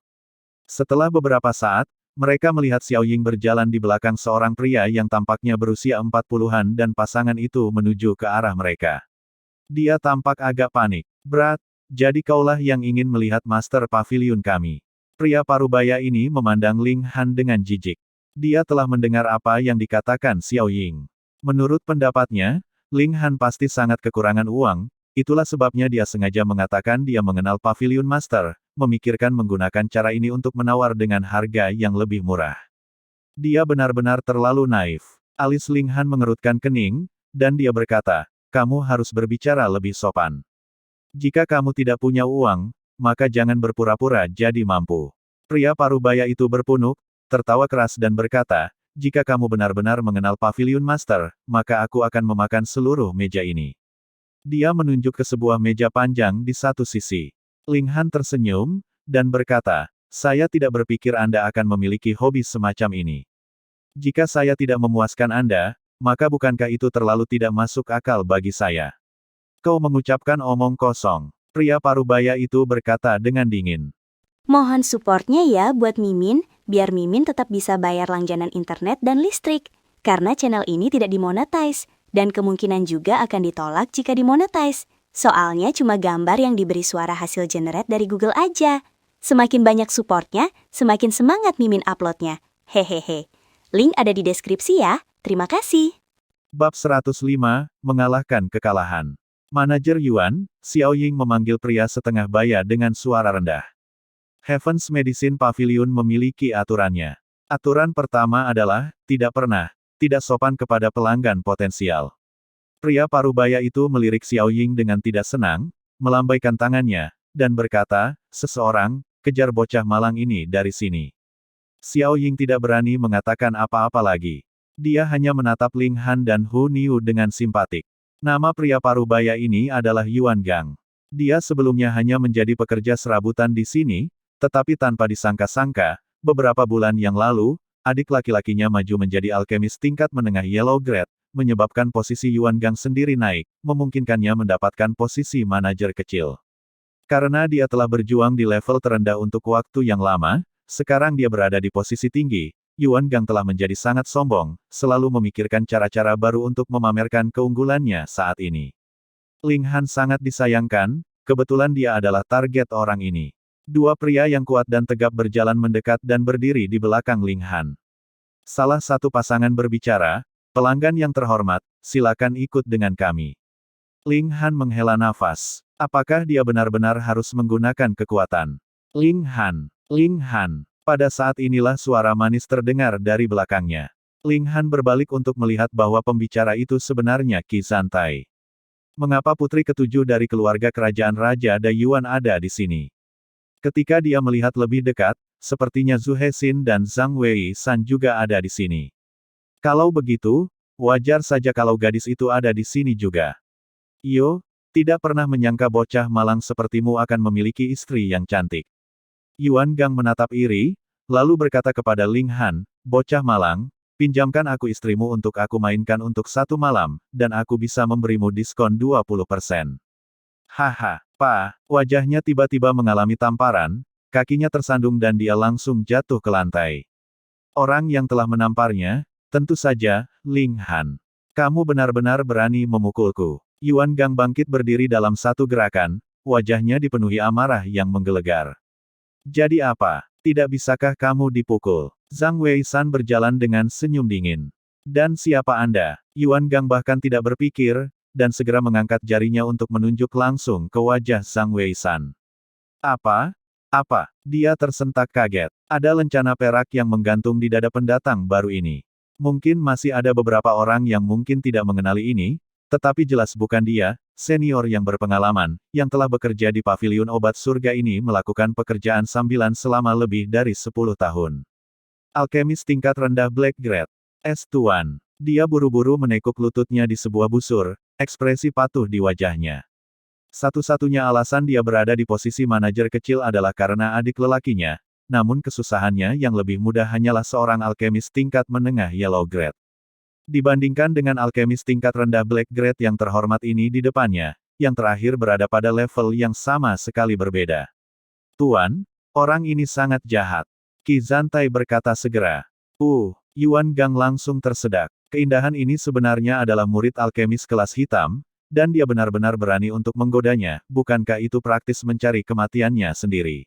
Setelah beberapa saat, mereka melihat Xiao Ying berjalan di belakang seorang pria yang tampaknya berusia 40-an dan pasangan itu menuju ke arah mereka. Dia tampak agak panik. Berat, jadi kaulah yang ingin melihat Master Pavilion kami. Pria parubaya ini memandang Ling Han dengan jijik. Dia telah mendengar apa yang dikatakan Xiao Ying. Menurut pendapatnya, Ling Han pasti sangat kekurangan uang, itulah sebabnya dia sengaja mengatakan dia mengenal Pavilion Master, memikirkan menggunakan cara ini untuk menawar dengan harga yang lebih murah. Dia benar-benar terlalu naif. Alis Ling Han mengerutkan kening, dan dia berkata, kamu harus berbicara lebih sopan. Jika kamu tidak punya uang, maka jangan berpura-pura jadi mampu. Pria parubaya itu berpunuk, tertawa keras dan berkata, jika kamu benar-benar mengenal Pavilion Master, maka aku akan memakan seluruh meja ini. Dia menunjuk ke sebuah meja panjang di satu sisi. Ling Han tersenyum, dan berkata, saya tidak berpikir Anda akan memiliki hobi semacam ini. Jika saya tidak memuaskan Anda, maka bukankah itu terlalu tidak masuk akal bagi saya? Kau mengucapkan omong kosong. Pria parubaya itu berkata dengan dingin. Mohon supportnya ya buat Mimin, biar Mimin tetap bisa bayar langganan internet dan listrik. Karena channel ini tidak dimonetize. Dan kemungkinan juga akan ditolak jika dimonetize. Soalnya cuma gambar yang diberi suara hasil generate dari Google aja. Semakin banyak supportnya, semakin semangat Mimin uploadnya. Hehehe. Link ada di deskripsi ya. Terima kasih. Bab 105, mengalahkan kekalahan. Manajer Yuan, Xiao Ying memanggil pria setengah baya dengan suara rendah. Heaven's Medicine Pavilion memiliki aturannya. Aturan pertama adalah, tidak sopan kepada pelanggan potensial. Pria parubaya itu melirik Xiao Ying dengan tidak senang, melambaikan tangannya, dan berkata, seseorang, kejar bocah malang ini dari sini. Xiao Ying tidak berani mengatakan apa-apa lagi. Dia hanya menatap Ling Han dan Hu Niu dengan simpatik. Nama pria parubaya ini adalah Yuan Gang. Dia sebelumnya hanya menjadi pekerja serabutan di sini, tetapi tanpa disangka-sangka, beberapa bulan yang lalu, adik laki-lakinya maju menjadi alkemis tingkat menengah Yellow Grade, menyebabkan posisi Yuan Gang sendiri naik, memungkinkannya mendapatkan posisi manajer kecil. Karena dia telah berjuang di level terendah untuk waktu yang lama, sekarang dia berada di posisi tinggi, Yuan Gang telah menjadi sangat sombong, selalu memikirkan cara-cara baru untuk memamerkan keunggulannya saat ini. Ling Han sangat disayangkan, kebetulan dia adalah target orang ini. Dua pria yang kuat dan tegap berjalan mendekat dan berdiri di belakang Ling Han. Salah satu pasangan berbicara, pelanggan yang terhormat, silakan ikut dengan kami. Ling Han menghela nafas. Apakah dia benar-benar harus menggunakan kekuatan? Ling Han. Pada saat inilah suara manis terdengar dari belakangnya. Ling Han berbalik untuk melihat bahwa pembicara itu sebenarnya Qi Zantai. Mengapa putri ketujuh dari keluarga kerajaan Raja Dayuan ada di sini? Ketika dia melihat lebih dekat, sepertinya Zhu Hexin dan Zhang Wei San juga ada di sini. Kalau begitu, wajar saja kalau gadis itu ada di sini juga. Yo, tidak pernah menyangka bocah malang sepertimu akan memiliki istri yang cantik. Yuan Gang menatap iri, lalu berkata kepada Ling Han, bocah malang, pinjamkan aku istrimu untuk aku mainkan untuk 1 malam, dan aku bisa memberimu diskon 20%. Haha, Pak, wajahnya tiba-tiba mengalami tamparan, kakinya tersandung dan dia langsung jatuh ke lantai. Orang yang telah menamparnya, tentu saja, Ling Han. Kamu benar-benar berani memukulku. Yuan Gang bangkit berdiri dalam satu gerakan, wajahnya dipenuhi amarah yang menggelegar. Jadi apa? Tidak bisakah kamu dipukul? Zhang Wei-san berjalan dengan senyum dingin. Dan siapa Anda? Yuan Gang bahkan tidak berpikir, dan segera mengangkat jarinya untuk menunjuk langsung ke wajah Zhang Wei-san. Apa? Apa? Dia tersentak kaget. Ada lencana perak yang menggantung di dada pendatang baru ini. Mungkin masih ada beberapa orang yang mungkin tidak mengenali ini, tetapi jelas bukan dia, senior yang berpengalaman, yang telah bekerja di paviliun obat surga ini melakukan pekerjaan sambilan selama lebih dari 10 tahun. Alkemis tingkat rendah Black Grade. Tuan. Dia buru-buru menekuk lututnya di sebuah busur, ekspresi patuh di wajahnya. Satu-satunya alasan dia berada di posisi manajer kecil adalah karena adik lelakinya, namun kesusahannya yang lebih mudah hanyalah seorang alkemis tingkat menengah Yellow Grade. Dibandingkan dengan alkemis tingkat rendah Black Grade yang terhormat ini di depannya, yang terakhir berada pada level yang sama sekali berbeda. Tuan, orang ini sangat jahat. Qi Zantai berkata segera. Yuan Gang langsung tersedak. Keindahan ini sebenarnya adalah murid alkemis kelas hitam, dan dia benar-benar berani untuk menggodanya, bukankah itu praktis mencari kematiannya sendiri?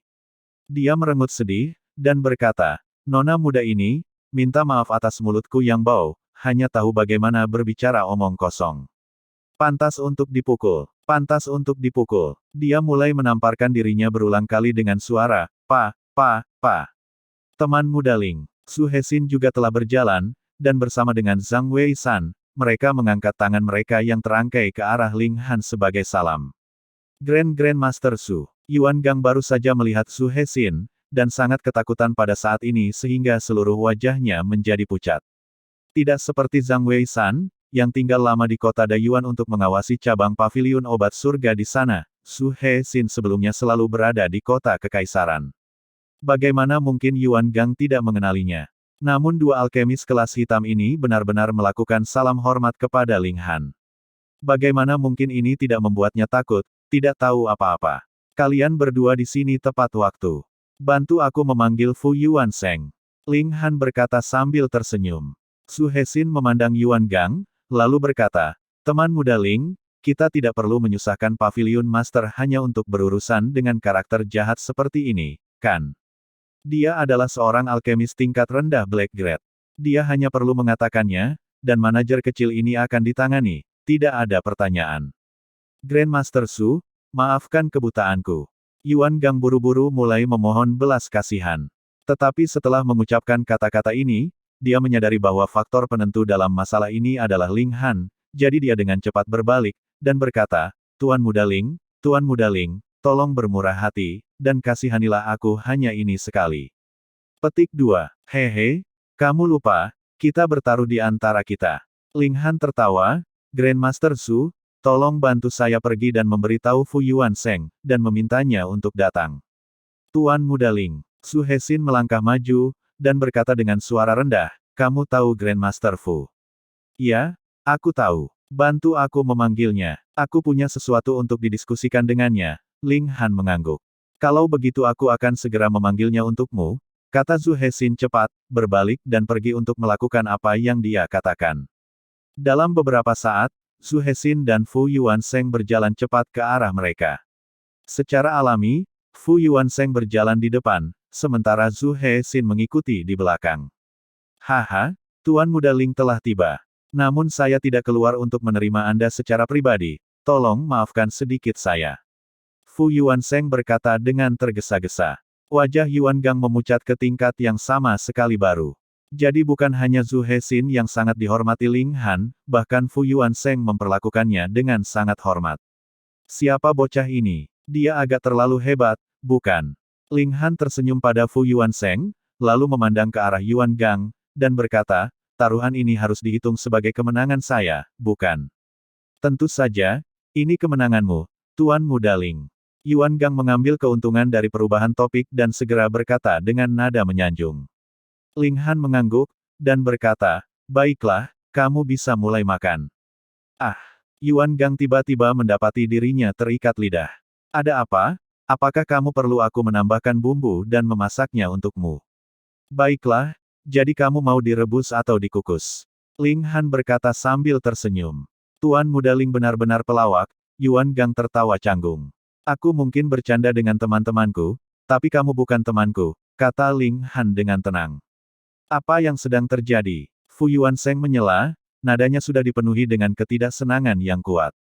Dia merengut sedih, dan berkata, Nona muda ini, minta maaf atas mulutku yang bau, hanya tahu bagaimana berbicara omong kosong. Pantas untuk dipukul. Pantas untuk dipukul. Dia mulai menamparkan dirinya berulang kali dengan suara, Pa. Teman muda Ling, Su Hesin juga telah berjalan, dan bersama dengan Zhang Wei-san, mereka mengangkat tangan mereka yang terangkai ke arah Ling Han sebagai salam. Grandmaster Su. Yuan Gang baru saja melihat Su Hesin, dan sangat ketakutan pada saat ini sehingga seluruh wajahnya menjadi pucat. Tidak seperti Zhang Wei-san, yang tinggal lama di kota Dayuan untuk mengawasi cabang paviliun obat surga di sana, Su Hesin sebelumnya selalu berada di kota kekaisaran. Bagaimana mungkin Yuan Gang tidak mengenalinya? Namun dua alkemis kelas hitam ini benar-benar melakukan salam hormat kepada Ling Han. Bagaimana mungkin ini tidak membuatnya takut, tidak tahu apa-apa. Kalian berdua di sini tepat waktu. Bantu aku memanggil Fu Yuanseng. Ling Han berkata sambil tersenyum. Su Hesin memandang Yuan Gang, lalu berkata, teman muda Ling, kita tidak perlu menyusahkan paviliun master hanya untuk berurusan dengan karakter jahat seperti ini, kan? Dia adalah seorang alkemis tingkat rendah Black Grade. Dia hanya perlu mengatakannya, dan manajer kecil ini akan ditangani, tidak ada pertanyaan. Grandmaster Su, maafkan kebutaanku. Yuan Gang buru-buru mulai memohon belas kasihan. Tetapi setelah mengucapkan kata-kata ini, dia menyadari bahwa faktor penentu dalam masalah ini adalah Ling Han, jadi dia dengan cepat berbalik, dan berkata, Tuan Muda Ling, tolong bermurah hati, dan kasihanilah aku hanya ini sekali. Petik 2. Hehe, kamu lupa, kita bertaruh di antara kita. Ling Han tertawa, Grandmaster Su, tolong bantu saya pergi dan memberitahu Fu Yuanseng, dan memintanya untuk datang. Tuan Muda Ling, Su Hesin melangkah maju, dan berkata dengan suara rendah, kamu tahu Grandmaster Fu? Ya, aku tahu. Bantu aku memanggilnya. Aku punya sesuatu untuk didiskusikan dengannya. Ling Han mengangguk. Kalau begitu aku akan segera memanggilnya untukmu, kata Su Hesin cepat, berbalik dan pergi untuk melakukan apa yang dia katakan. Dalam beberapa saat, Su Hesin dan Fu Yuanseng berjalan cepat ke arah mereka. Secara alami, Fu Yuanseng berjalan di depan, sementara Su Hesin mengikuti di belakang. Haha, Tuan Muda Ling telah tiba. Namun saya tidak keluar untuk menerima Anda secara pribadi, tolong maafkan sedikit saya. Fu Yuanseng berkata dengan tergesa-gesa. Wajah Yuan Gang memucat ke tingkat yang sama sekali baru. Jadi bukan hanya Su Hesin yang sangat dihormati Ling Han, bahkan Fu Yuanseng memperlakukannya dengan sangat hormat. Siapa bocah ini? Dia agak terlalu hebat, bukan? Ling Han tersenyum pada Fu Yuanseng, lalu memandang ke arah Yuan Gang, dan berkata, taruhan ini harus dihitung sebagai kemenangan saya, bukan? Tentu saja, ini kemenanganmu, Tuan Muda Ling. Yuan Gang mengambil keuntungan dari perubahan topik dan segera berkata dengan nada menyanjung. Ling Han mengangguk, dan berkata, baiklah, kamu bisa mulai makan. Yuan Gang tiba-tiba mendapati dirinya terikat lidah. Ada apa? Apakah kamu perlu aku menambahkan bumbu dan memasaknya untukmu? Baiklah, jadi kamu mau direbus atau dikukus? Ling Han berkata sambil tersenyum. Tuan Muda Ling benar-benar pelawak, Yuan Gang tertawa canggung. Aku mungkin bercanda dengan teman-temanku, tapi kamu bukan temanku, kata Ling Han dengan tenang. Apa yang sedang terjadi? Fu Yuansheng menyela, nadanya sudah dipenuhi dengan ketidaksenangan yang kuat.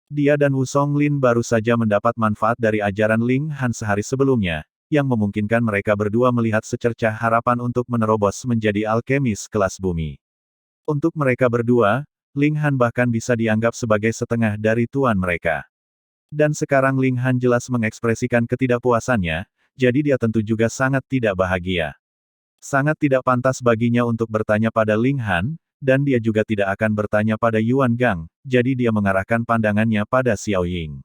Dia dan Wu Songlin baru saja mendapat manfaat dari ajaran Ling Han sehari sebelumnya, yang memungkinkan mereka berdua melihat secercah harapan untuk menerobos menjadi alkemis kelas bumi. Untuk mereka berdua, Ling Han bahkan bisa dianggap sebagai setengah dari tuan mereka. Dan sekarang Ling Han jelas mengekspresikan ketidakpuasannya, jadi dia tentu juga sangat tidak bahagia. Sangat tidak pantas baginya untuk bertanya pada Ling Han, dan dia juga tidak akan bertanya pada Yuan Gang, jadi dia mengarahkan pandangannya pada Xiao Ying.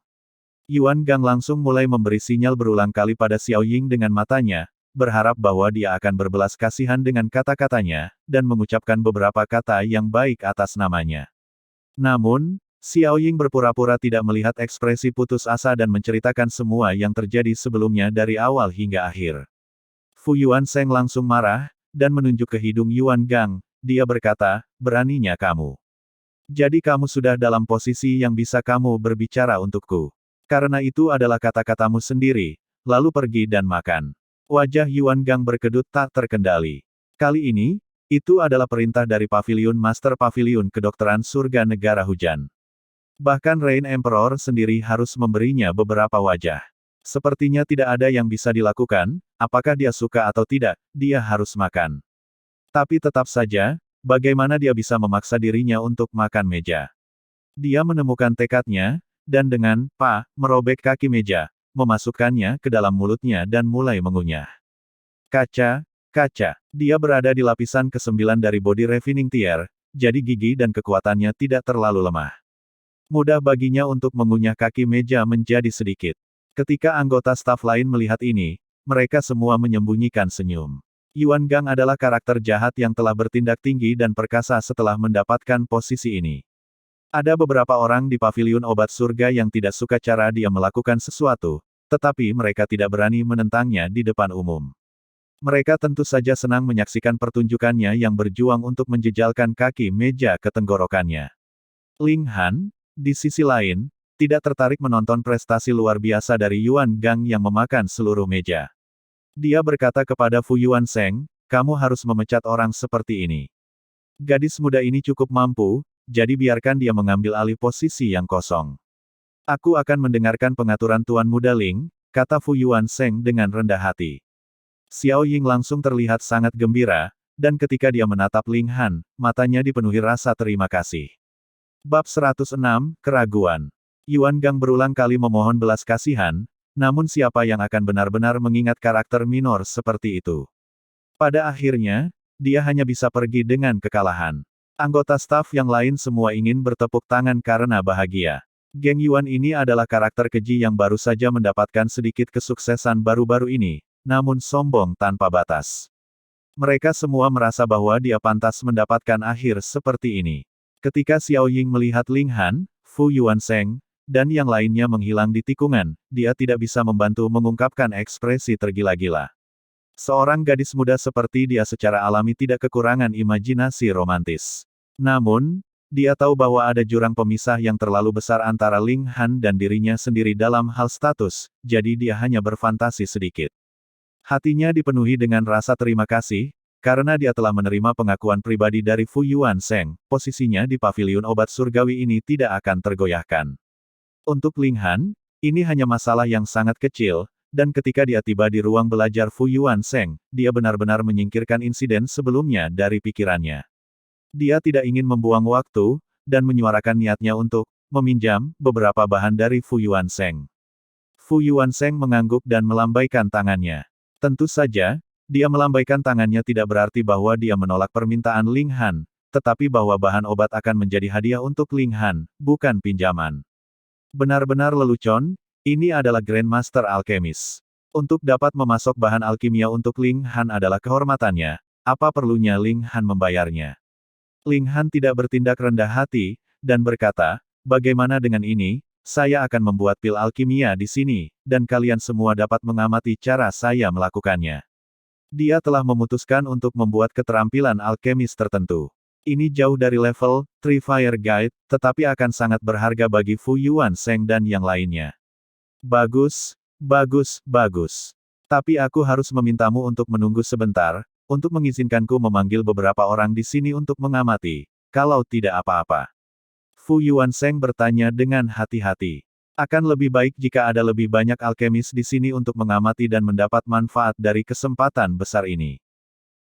Yuan Gang langsung mulai memberi sinyal berulang kali pada Xiao Ying dengan matanya, berharap bahwa dia akan berbelas kasihan dengan kata-katanya, dan mengucapkan beberapa kata yang baik atas namanya. Namun, Xiao Ying berpura-pura tidak melihat ekspresi putus asa dan menceritakan semua yang terjadi sebelumnya dari awal hingga akhir. Fu Yuansheng langsung marah, dan menunjuk ke hidung Yuan Gang. Dia berkata, beraninya kamu. Jadi kamu sudah dalam posisi yang bisa kamu berbicara untukku. Karena itu adalah kata-katamu sendiri, lalu pergi dan makan. Wajah Yuan Gang berkedut tak terkendali. Kali ini, itu adalah perintah dari Paviliun Master Paviliun Kedokteran Surga Negara Hujan. Bahkan Rain Emperor sendiri harus memberinya beberapa wajah. Sepertinya tidak ada yang bisa dilakukan, apakah dia suka atau tidak, dia harus makan. Tapi tetap saja, bagaimana dia bisa memaksa dirinya untuk makan meja? Dia menemukan tekadnya, dan dengan merobek kaki meja, memasukkannya ke dalam mulutnya dan mulai mengunyah. Kaca. Dia berada di lapisan ke-9 dari body refining tier, jadi gigi dan kekuatannya tidak terlalu lemah. Mudah baginya untuk mengunyah kaki meja menjadi sedikit. Ketika anggota staf lain melihat ini, mereka semua menyembunyikan senyum. Yuan Gang adalah karakter jahat yang telah bertindak tinggi dan perkasa setelah mendapatkan posisi ini. Ada beberapa orang di paviliun obat surga yang tidak suka cara dia melakukan sesuatu, tetapi mereka tidak berani menentangnya di depan umum. Mereka tentu saja senang menyaksikan pertunjukannya yang berjuang untuk menjejalkan kaki meja ke tenggorokannya. Ling Han, di sisi lain, tidak tertarik menonton prestasi luar biasa dari Yuan Gang yang memakan seluruh meja. Dia berkata kepada Fu Yuansheng, kamu harus memecat orang seperti ini. Gadis muda ini cukup mampu, jadi biarkan dia mengambil alih posisi yang kosong. Aku akan mendengarkan pengaturan Tuan Muda Ling, kata Fu Yuansheng dengan rendah hati. Xiao Ying langsung terlihat sangat gembira, dan ketika dia menatap Ling Han, matanya dipenuhi rasa terima kasih. Bab 106, Keraguan. Yuan Gang berulang kali memohon belas kasihan, namun siapa yang akan benar-benar mengingat karakter minor seperti itu? Pada akhirnya, dia hanya bisa pergi dengan kekalahan. Anggota staf yang lain semua ingin bertepuk tangan karena bahagia. Geng Yuan ini adalah karakter keji yang baru saja mendapatkan sedikit kesuksesan baru-baru ini, namun sombong tanpa batas. Mereka semua merasa bahwa dia pantas mendapatkan akhir seperti ini. Ketika Xiao Ying melihat Ling Han, Fu Yuansheng, dan yang lainnya menghilang di tikungan, dia tidak bisa membantu mengungkapkan ekspresi tergila-gila. Seorang gadis muda seperti dia secara alami tidak kekurangan imajinasi romantis. Namun, dia tahu bahwa ada jurang pemisah yang terlalu besar antara Ling Han dan dirinya sendiri dalam hal status, jadi dia hanya berfantasi sedikit. Hatinya dipenuhi dengan rasa terima kasih, karena dia telah menerima pengakuan pribadi dari Fu Yuansheng, posisinya di paviliun obat surgawi ini tidak akan tergoyahkan. Untuk Ling Han, ini hanya masalah yang sangat kecil, dan ketika dia tiba di ruang belajar Fu Yuansheng, dia benar-benar menyingkirkan insiden sebelumnya dari pikirannya. Dia tidak ingin membuang waktu, dan menyuarakan niatnya untuk meminjam beberapa bahan dari Fu Yuansheng. Fu Yuansheng mengangguk dan melambaikan tangannya. Tentu saja, dia melambaikan tangannya tidak berarti bahwa dia menolak permintaan Ling Han, tetapi bahwa bahan obat akan menjadi hadiah untuk Ling Han, bukan pinjaman. Benar-benar lelucon, ini adalah Grandmaster Alkemis. Untuk dapat memasok bahan alkimia untuk Ling Han adalah kehormatannya, apa perlunya Ling Han membayarnya? Ling Han tidak bertindak rendah hati, dan berkata, bagaimana dengan ini, saya akan membuat pil alkimia di sini, dan kalian semua dapat mengamati cara saya melakukannya. Dia telah memutuskan untuk membuat keterampilan alkemis tertentu. Ini jauh dari level 3 Fire Guide, tetapi akan sangat berharga bagi Fu Yuansheng dan yang lainnya. Bagus, bagus, bagus. Tapi aku harus memintamu untuk menunggu sebentar, untuk mengizinkanku memanggil beberapa orang di sini untuk mengamati, kalau tidak apa-apa. Fu Yuanseng bertanya dengan hati-hati. Akan lebih baik jika ada lebih banyak alkemis di sini untuk mengamati dan mendapat manfaat dari kesempatan besar ini.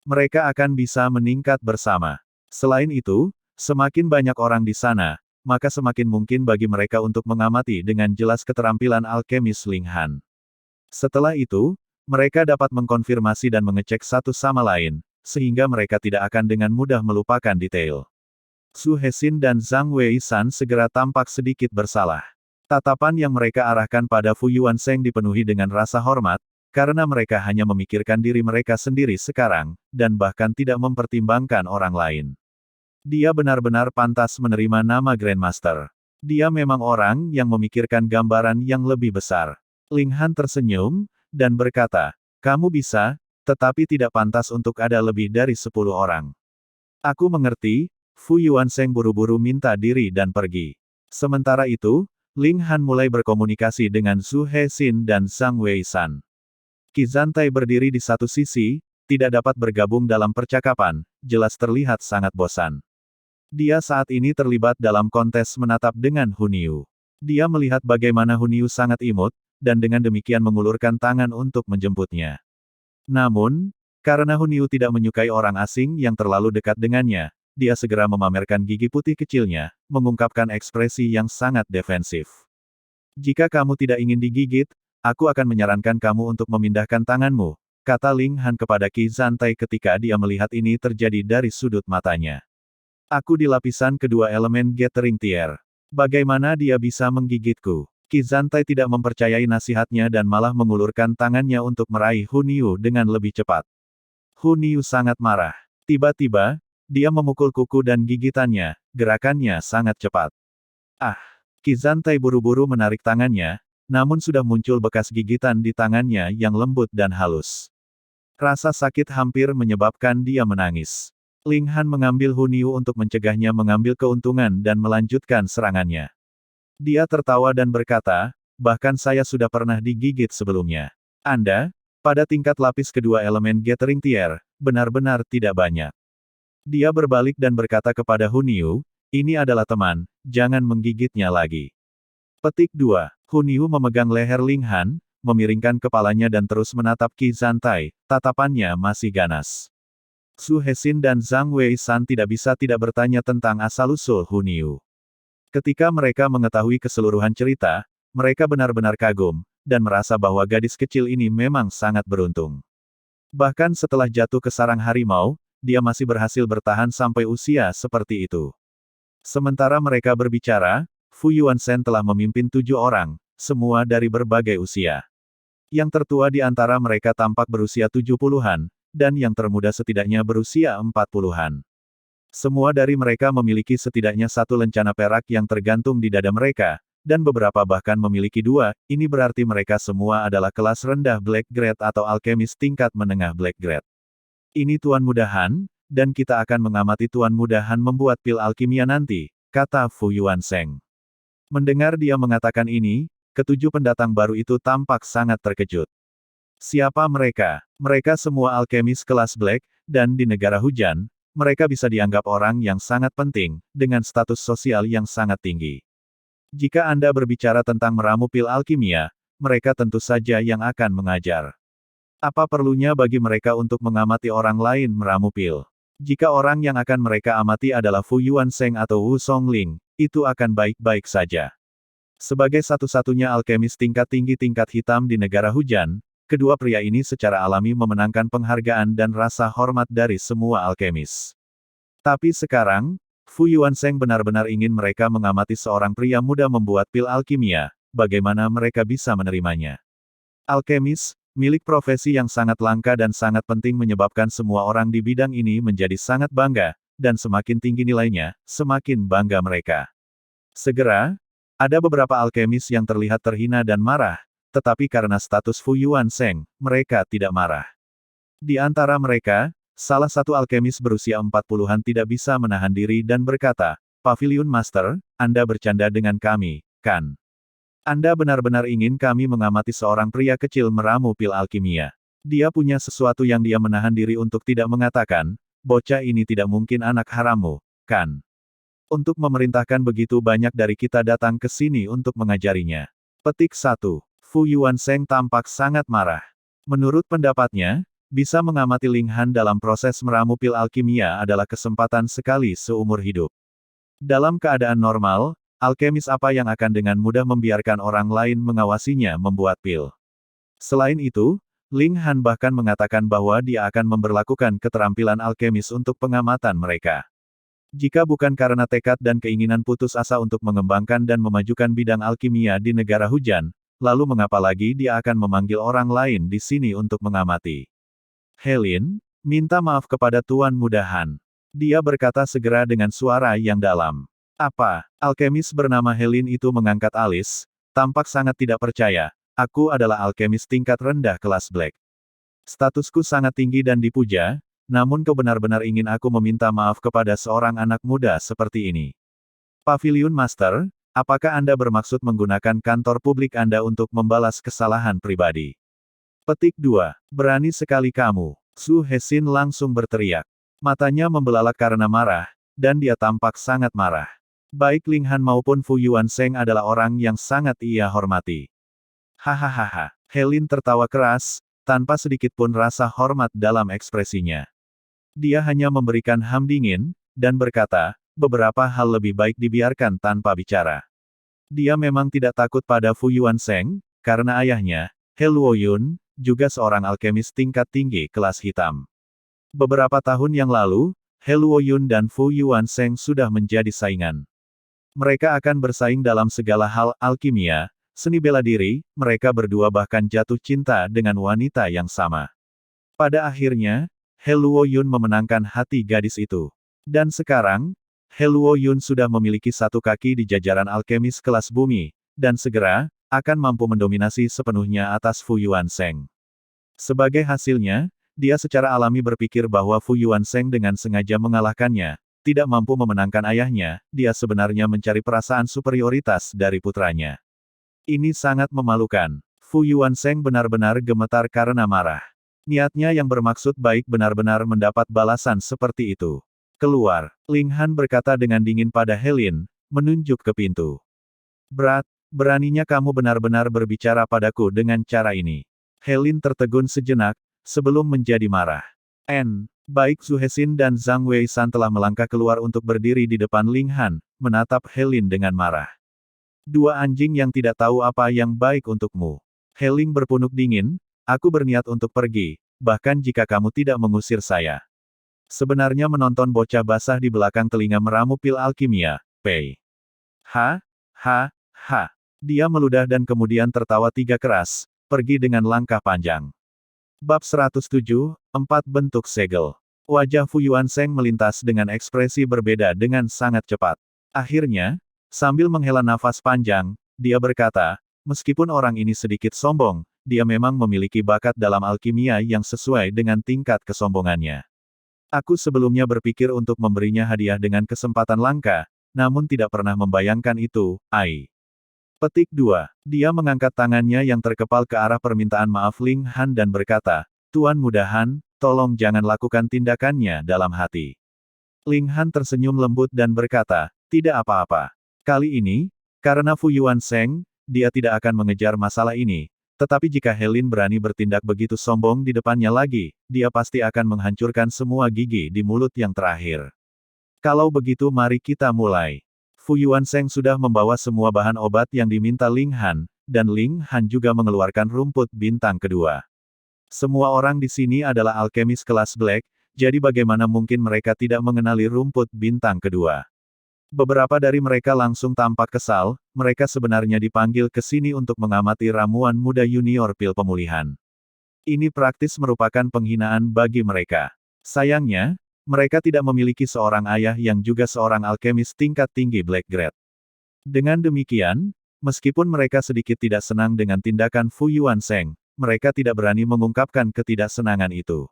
Mereka akan bisa meningkat bersama. Selain itu, semakin banyak orang di sana, maka semakin mungkin bagi mereka untuk mengamati dengan jelas keterampilan alkemis Ling Han. Setelah itu, mereka dapat mengkonfirmasi dan mengecek satu sama lain, sehingga mereka tidak akan dengan mudah melupakan detail. Su Hexin dan Zhang Wei-san segera tampak sedikit bersalah. Tatapan yang mereka arahkan pada Fu Yuanseng dipenuhi dengan rasa hormat, karena mereka hanya memikirkan diri mereka sendiri sekarang, dan bahkan tidak mempertimbangkan orang lain. Dia benar-benar pantas menerima nama Grandmaster. Dia memang orang yang memikirkan gambaran yang lebih besar. Ling Han tersenyum, dan berkata, kamu bisa, tetapi tidak pantas untuk ada lebih dari 10 orang. Aku mengerti. Fu Yuanseng buru-buru minta diri dan pergi. Sementara itu, Ling Han mulai berkomunikasi dengan Su Hexin dan Zhang Wei-san. Qi Zantai berdiri di satu sisi, tidak dapat bergabung dalam percakapan, jelas terlihat sangat bosan. Dia saat ini terlibat dalam kontes menatap dengan Hunyu. Dia melihat bagaimana Hunyu sangat imut, dan dengan demikian mengulurkan tangan untuk menjemputnya. Namun, karena Hunyu tidak menyukai orang asing yang terlalu dekat dengannya, dia segera memamerkan gigi putih kecilnya, mengungkapkan ekspresi yang sangat defensif. Jika kamu tidak ingin digigit, aku akan menyarankan kamu untuk memindahkan tanganmu, kata Ling Han kepada Qi Zantai ketika dia melihat ini terjadi dari sudut matanya. Aku di lapisan kedua elemen Gathering Tier. Bagaimana dia bisa menggigitku? Qi Zantai tidak mempercayai nasihatnya dan malah mengulurkan tangannya untuk meraih Hunyu dengan lebih cepat. Hunyu sangat marah. Tiba-tiba, dia memukul kuku dan gigitannya, gerakannya sangat cepat. Ah! Qi Zantai buru-buru menarik tangannya, namun sudah muncul bekas gigitan di tangannya yang lembut dan halus. Rasa sakit hampir menyebabkan dia menangis. Ling Han mengambil Hunyu untuk mencegahnya mengambil keuntungan dan melanjutkan serangannya. Dia tertawa dan berkata, bahkan saya sudah pernah digigit sebelumnya. Anda, pada tingkat lapis kedua elemen Gathering Tier, benar-benar tidak banyak. Dia berbalik dan berkata kepada Hunyu, ini adalah teman, jangan menggigitnya lagi. Petik 2. Hunyu memegang leher Ling Han, memiringkan kepalanya dan terus menatap Qi Zantai, tatapannya masih ganas. Su Hexin dan Zhang Wei-san tidak bisa tidak bertanya tentang asal-usul Hunyu. Ketika mereka mengetahui keseluruhan cerita, mereka benar-benar kagum, dan merasa bahwa gadis kecil ini memang sangat beruntung. Bahkan setelah jatuh ke sarang harimau, dia masih berhasil bertahan sampai usia seperti itu. Sementara mereka berbicara, Fu Yuanshen telah memimpin 7 orang, semua dari berbagai usia. Yang tertua di antara mereka tampak berusia 70-an, dan yang termuda setidaknya berusia 40-an. Semua dari mereka memiliki setidaknya satu lencana perak yang tergantung di dada mereka, dan beberapa bahkan memiliki 2, ini berarti mereka semua adalah kelas rendah Black Grade atau alkemis tingkat menengah Black Grade. Ini Tuan Mudahan, dan kita akan mengamati Tuan Mudahan membuat pil alkimia nanti, kata Fu Yuanshen. Mendengar dia mengatakan ini, ketujuh pendatang baru itu tampak sangat terkejut. Siapa mereka? Mereka semua alkemis kelas Black, dan di negara hujan, mereka bisa dianggap orang yang sangat penting, dengan status sosial yang sangat tinggi. Jika Anda berbicara tentang meramu pil alkimia, mereka tentu saja yang akan mengajar. Apa perlunya bagi mereka untuk mengamati orang lain meramu pil? Jika orang yang akan mereka amati adalah Fu Yuanshen atau Wu Songling, itu akan baik-baik saja. Sebagai satu-satunya alkemis tingkat tinggi tingkat hitam di negara hujan, kedua pria ini secara alami memenangkan penghargaan dan rasa hormat dari semua alkemis. Tapi sekarang, Fu Yuanshen benar-benar ingin mereka mengamati seorang pria muda membuat pil alkimia, bagaimana mereka bisa menerimanya. Alkemis, milik profesi yang sangat langka dan sangat penting menyebabkan semua orang di bidang ini menjadi sangat bangga, dan semakin tinggi nilainya, semakin bangga mereka. Segera, ada beberapa alkemis yang terlihat terhina dan marah, tetapi karena status Fu Yuanshen, mereka tidak marah. Di antara mereka, salah satu alkemis berusia 40-an tidak bisa menahan diri dan berkata, Pavilion Master, Anda bercanda dengan kami, kan? Anda benar-benar ingin kami mengamati seorang pria kecil meramu pil alkimia. Dia punya sesuatu yang dia menahan diri untuk tidak mengatakan, bocah ini tidak mungkin anak harammu, kan? Untuk memerintahkan begitu banyak dari kita datang ke sini untuk mengajarinya. Petik 1. Fu Yuansheng tampak sangat marah. Menurut pendapatnya, bisa mengamati Ling Han dalam proses meramu pil alkimia adalah kesempatan sekali seumur hidup. Dalam keadaan normal, alkemis apa yang akan dengan mudah membiarkan orang lain mengawasinya membuat pil? Selain itu, Ling Han bahkan mengatakan bahwa dia akan memberlakukan keterampilan alkemis untuk pengamatan mereka. Jika bukan karena tekad dan keinginan putus asa untuk mengembangkan dan memajukan bidang alkimia di negara hujan, lalu mengapa lagi dia akan memanggil orang lain di sini untuk mengamati? Helin, minta maaf kepada Tuan Muda Han. Dia berkata segera dengan suara yang dalam. Apa? Alkemis bernama Helin itu mengangkat alis, tampak sangat tidak percaya. Aku adalah alkemis tingkat rendah kelas Black. Statusku sangat tinggi dan dipuja, namun kau benar-benar ingin aku meminta maaf kepada seorang anak muda seperti ini. Pavilion Master, apakah Anda bermaksud menggunakan kantor publik Anda untuk membalas kesalahan pribadi? Petik 2. Berani sekali kamu. Su Hesin langsung berteriak. Matanya membelalak karena marah, dan dia tampak sangat marah. Baik Ling Han maupun Fu Yuansheng adalah orang yang sangat ia hormati. Hahaha. Helin tertawa keras, tanpa sedikit pun rasa hormat dalam ekspresinya. Dia hanya memberikan ham dingin, dan berkata, beberapa hal lebih baik dibiarkan tanpa bicara. Dia memang tidak takut pada Fu Yuansheng, karena ayahnya, He Luoyun, juga seorang alkemis tingkat tinggi kelas hitam. Beberapa tahun yang lalu, He Luoyun dan Fu Yuansheng sudah menjadi saingan. Mereka akan bersaing dalam segala hal alkimia, seni bela diri, mereka berdua bahkan jatuh cinta dengan wanita yang sama. Pada akhirnya, He Luoyun memenangkan hati gadis itu. Dan sekarang, He Luoyun sudah memiliki satu kaki di jajaran alkemis kelas bumi, dan segera, akan mampu mendominasi sepenuhnya atas Fu Yuansheng. Sebagai hasilnya, dia secara alami berpikir bahwa Fu Yuansheng dengan sengaja mengalahkannya, tidak mampu memenangkan ayahnya, dia sebenarnya mencari perasaan superioritas dari putranya. Ini sangat memalukan. Fu Yuansheng benar-benar gemetar karena marah. Niatnya yang bermaksud baik benar-benar mendapat balasan seperti itu. Keluar, Ling Han berkata dengan dingin pada Helin, menunjuk ke pintu. Beraninya kamu benar-benar berbicara padaku dengan cara ini. Helin tertegun sejenak, sebelum menjadi marah. Baik Su Hesin dan Zhang Weisan telah melangkah keluar untuk berdiri di depan Ling Han, menatap Helin dengan marah. Dua anjing yang tidak tahu apa yang baik untukmu. Helin berpunuk dingin, aku berniat untuk pergi, bahkan jika kamu tidak mengusir saya. Sebenarnya menonton bocah basah di belakang telinga meramu pil alkimia, Pei. Dia meludah dan kemudian tertawa tiga keras, pergi dengan langkah panjang. Bab 107, 4 bentuk segel. Wajah Fu Yuansheng melintas dengan ekspresi berbeda dengan sangat cepat. Akhirnya, sambil menghela nafas panjang, dia berkata, meskipun orang ini sedikit sombong, dia memang memiliki bakat dalam alkimia yang sesuai dengan tingkat kesombongannya. Aku sebelumnya berpikir untuk memberinya hadiah dengan kesempatan langka, namun tidak pernah membayangkan itu, Ai. Petik 2. Dia mengangkat tangannya yang terkepal ke arah permintaan maaf Ling Han dan berkata, Tuan Muda Han, tolong jangan lakukan tindakannya dalam hati. Ling Han tersenyum lembut dan berkata, tidak apa-apa. Kali ini, karena Fu Yuansheng, dia tidak akan mengejar masalah ini, tetapi jika Helin berani bertindak begitu sombong di depannya lagi, dia pasti akan menghancurkan semua gigi di mulut yang terakhir. Kalau begitu mari kita mulai. Fu Yuansheng sudah membawa semua bahan obat yang diminta Ling Han, dan Ling Han juga mengeluarkan rumput bintang kedua. Semua orang di sini adalah alkemis kelas Black, jadi bagaimana mungkin mereka tidak mengenali rumput bintang kedua. Beberapa dari mereka langsung tampak kesal, mereka sebenarnya dipanggil ke sini untuk mengamati ramuan muda junior pil pemulihan. Ini praktis merupakan penghinaan bagi mereka. Sayangnya, mereka tidak memiliki seorang ayah yang juga seorang alkemis tingkat tinggi Black Grade. Dengan demikian, meskipun mereka sedikit tidak senang dengan tindakan Fu Yuansheng, mereka tidak berani mengungkapkan ketidaksenangan itu.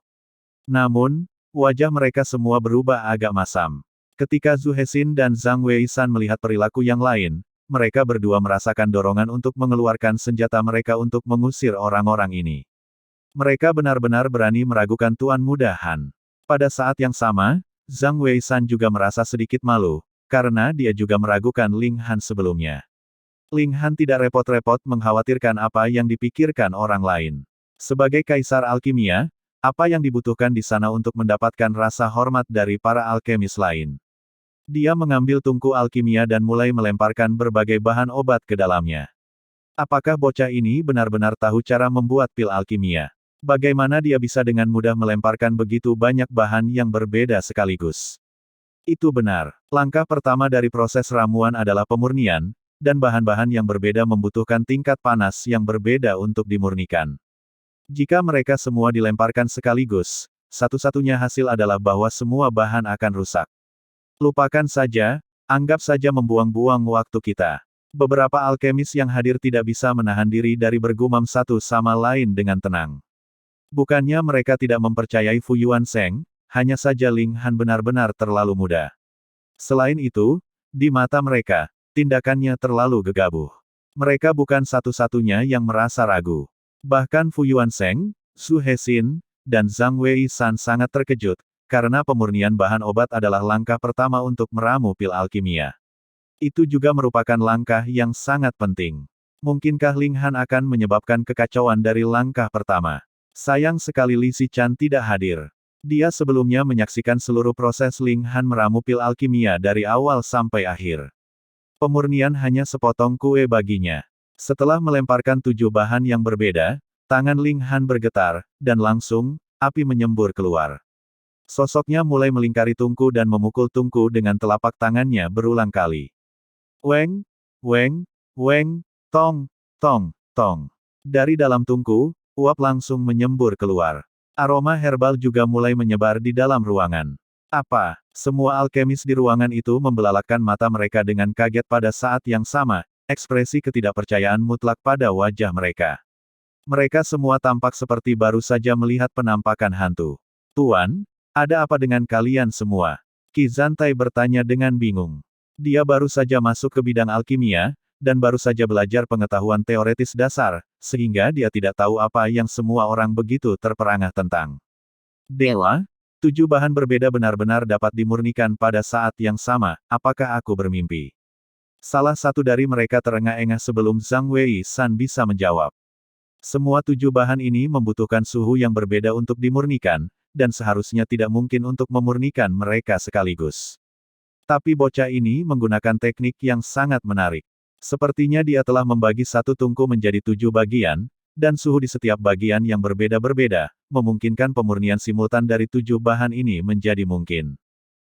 Namun, wajah mereka semua berubah agak masam. Ketika Zhu Hesin dan Zhang Weisan melihat perilaku yang lain, mereka berdua merasakan dorongan untuk mengeluarkan senjata mereka untuk mengusir orang-orang ini. Mereka benar-benar berani meragukan Tuan Muda Han. Pada saat yang sama, Zhang Wei-san juga merasa sedikit malu, karena dia juga meragukan Ling Han sebelumnya. Ling Han tidak repot-repot mengkhawatirkan apa yang dipikirkan orang lain. Sebagai kaisar alkimia, apa yang dibutuhkan di sana untuk mendapatkan rasa hormat dari para alkemis lain? Dia mengambil tungku alkimia dan mulai melemparkan berbagai bahan obat ke dalamnya. Apakah bocah ini benar-benar tahu cara membuat pil alkimia? Bagaimana dia bisa dengan mudah melemparkan begitu banyak bahan yang berbeda sekaligus? Itu benar. Langkah pertama dari proses ramuan adalah pemurnian, dan bahan-bahan yang berbeda membutuhkan tingkat panas yang berbeda untuk dimurnikan. Jika mereka semua dilemparkan sekaligus, satu-satunya hasil adalah bahwa semua bahan akan rusak. Lupakan saja, anggap saja membuang-buang waktu kita. Beberapa alkemis yang hadir tidak bisa menahan diri dari bergumam satu sama lain dengan tenang. Bukannya mereka tidak mempercayai Fu Yuansheng, hanya saja Ling Han benar-benar terlalu muda. Selain itu, di mata mereka, tindakannya terlalu gegabah. Mereka bukan satu-satunya yang merasa ragu. Bahkan Fu Yuansheng, Su Hexin, dan Zhang Wei-san sangat terkejut, karena pemurnian bahan obat adalah langkah pertama untuk meramu pil alkimia. Itu juga merupakan langkah yang sangat penting. Mungkinkah Ling Han akan menyebabkan kekacauan dari langkah pertama? Sayang sekali Li Xichan tidak hadir. Dia sebelumnya menyaksikan seluruh proses Ling Han meramu pil alkimia dari awal sampai akhir. Pemurnian hanya sepotong kue baginya. Setelah melemparkan 7 bahan yang berbeda, tangan Ling Han bergetar, dan langsung, api menyembur keluar. Sosoknya mulai melingkari tungku dan memukul tungku dengan telapak tangannya berulang kali. Weng, weng, weng, tong, tong, tong. Dari dalam tungku, uap langsung menyembur keluar. Aroma herbal juga mulai menyebar di dalam ruangan. Apa? Semua alkemis di ruangan itu membelalakkan mata mereka dengan kaget pada saat yang sama. Ekspresi ketidakpercayaan mutlak pada wajah mereka. Mereka semua tampak seperti baru saja melihat penampakan hantu. Tuan, ada apa dengan kalian semua? Qi Zantai bertanya dengan bingung. Dia baru saja masuk ke bidang alkimia, dan baru saja belajar pengetahuan teoretis dasar, sehingga dia tidak tahu apa yang semua orang begitu terperangah tentang. Dewa, 7 bahan berbeda benar-benar dapat dimurnikan pada saat yang sama, apakah aku bermimpi? Salah satu dari mereka terengah-engah sebelum Zhang Wei-san bisa menjawab. Semua 7 bahan ini membutuhkan suhu yang berbeda untuk dimurnikan, dan seharusnya tidak mungkin untuk memurnikan mereka sekaligus. Tapi bocah ini menggunakan teknik yang sangat menarik. Sepertinya dia telah membagi satu tungku menjadi 7 bagian, dan suhu di setiap bagian yang berbeda-berbeda, memungkinkan pemurnian simultan dari 7 bahan ini menjadi mungkin.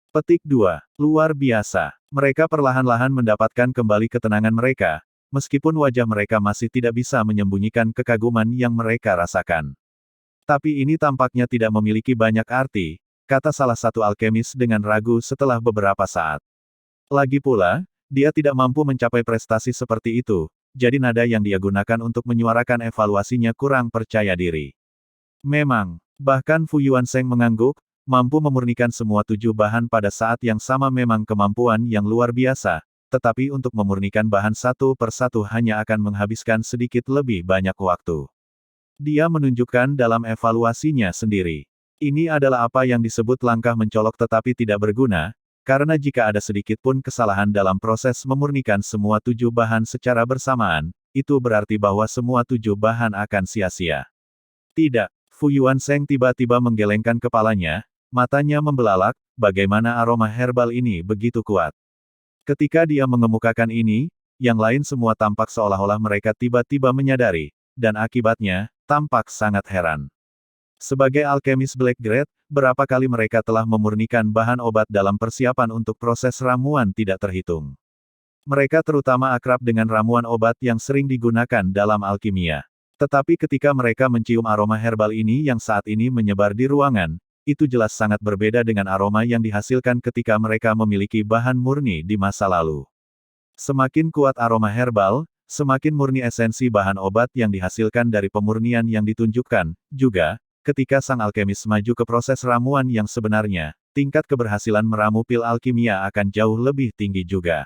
Petik 2. Luar biasa. Mereka perlahan-lahan mendapatkan kembali ketenangan mereka, meskipun wajah mereka masih tidak bisa menyembunyikan kekaguman yang mereka rasakan. Tapi ini tampaknya tidak memiliki banyak arti, kata salah satu alkemis dengan ragu setelah beberapa saat. Lagi pula, dia tidak mampu mencapai prestasi seperti itu, jadi nada yang dia gunakan untuk menyuarakan evaluasinya kurang percaya diri. Memang, bahkan Fu Yuansheng mengangguk, mampu memurnikan semua 7 bahan pada saat yang sama memang kemampuan yang luar biasa, tetapi untuk memurnikan bahan satu per satu hanya akan menghabiskan sedikit lebih banyak waktu. Dia menunjukkan dalam evaluasinya sendiri. Ini adalah apa yang disebut langkah mencolok tetapi tidak berguna, karena jika ada sedikit pun kesalahan dalam proses memurnikan semua 7 bahan secara bersamaan, itu berarti bahwa semua 7 bahan akan sia-sia. Tidak, Fu Yuansheng tiba-tiba menggelengkan kepalanya, matanya membelalak, bagaimana aroma herbal ini begitu kuat. Ketika dia mengemukakan ini, yang lain semua tampak seolah-olah mereka tiba-tiba menyadari, dan akibatnya, tampak sangat heran. Sebagai alkemis Black Grade, berapa kali mereka telah memurnikan bahan obat dalam persiapan untuk proses ramuan tidak terhitung. Mereka terutama akrab dengan ramuan obat yang sering digunakan dalam alkimia. Tetapi ketika mereka mencium aroma herbal ini yang saat ini menyebar di ruangan, itu jelas sangat berbeda dengan aroma yang dihasilkan ketika mereka memiliki bahan murni di masa lalu. Semakin kuat aroma herbal, semakin murni esensi bahan obat yang dihasilkan dari pemurnian yang ditunjukkan. Juga, ketika sang alkemis maju ke proses ramuan yang sebenarnya, tingkat keberhasilan meramu pil alkimia akan jauh lebih tinggi juga.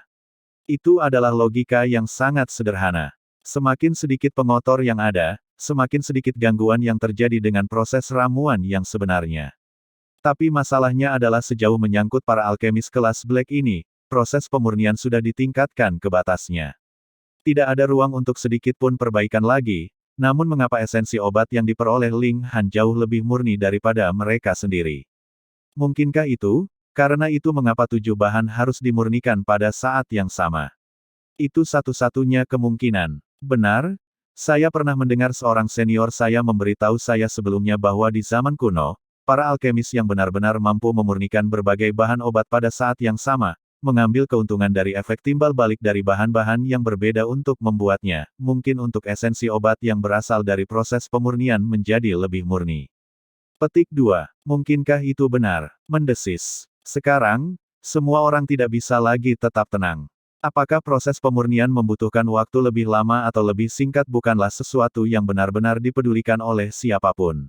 Itu adalah logika yang sangat sederhana. Semakin sedikit pengotor yang ada, semakin sedikit gangguan yang terjadi dengan proses ramuan yang sebenarnya. Tapi masalahnya adalah sejauh menyangkut para alkemis kelas Black ini, proses pemurnian sudah ditingkatkan ke batasnya. Tidak ada ruang untuk sedikit pun perbaikan lagi, namun mengapa esensi obat yang diperoleh Ling Han jauh lebih murni daripada mereka sendiri? Mungkinkah itu? Karena itu mengapa 7 bahan harus dimurnikan pada saat yang sama? Itu satu-satunya kemungkinan. Benar? Saya pernah mendengar seorang senior saya memberitahu saya sebelumnya bahwa di zaman kuno, para alkemis yang benar-benar mampu memurnikan berbagai bahan obat pada saat yang sama, mengambil keuntungan dari efek timbal balik dari bahan-bahan yang berbeda untuk membuatnya, mungkin untuk esensi obat yang berasal dari proses pemurnian menjadi lebih murni. Petik 2. Mungkinkah itu benar? Mendesis. Sekarang, semua orang tidak bisa lagi tetap tenang. Apakah proses pemurnian membutuhkan waktu lebih lama atau lebih singkat bukanlah sesuatu yang benar-benar dipedulikan oleh siapapun.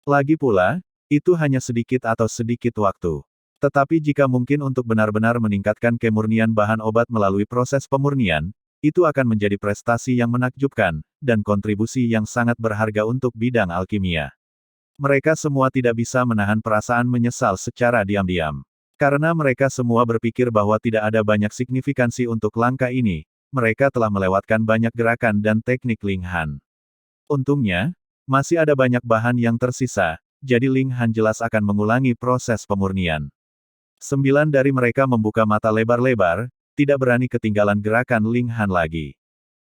Lagi pula, itu hanya sedikit atau sedikit waktu. Tetapi jika mungkin untuk benar-benar meningkatkan kemurnian bahan obat melalui proses pemurnian, itu akan menjadi prestasi yang menakjubkan, dan kontribusi yang sangat berharga untuk bidang alkimia. Mereka semua tidak bisa menahan perasaan menyesal secara diam-diam. Karena mereka semua berpikir bahwa tidak ada banyak signifikansi untuk langkah ini, mereka telah melewatkan banyak gerakan dan teknik Ling Han. Untungnya, masih ada banyak bahan yang tersisa, jadi Ling Han jelas akan mengulangi proses pemurnian. 9 dari mereka membuka mata lebar-lebar, tidak berani ketinggalan gerakan Ling Han lagi.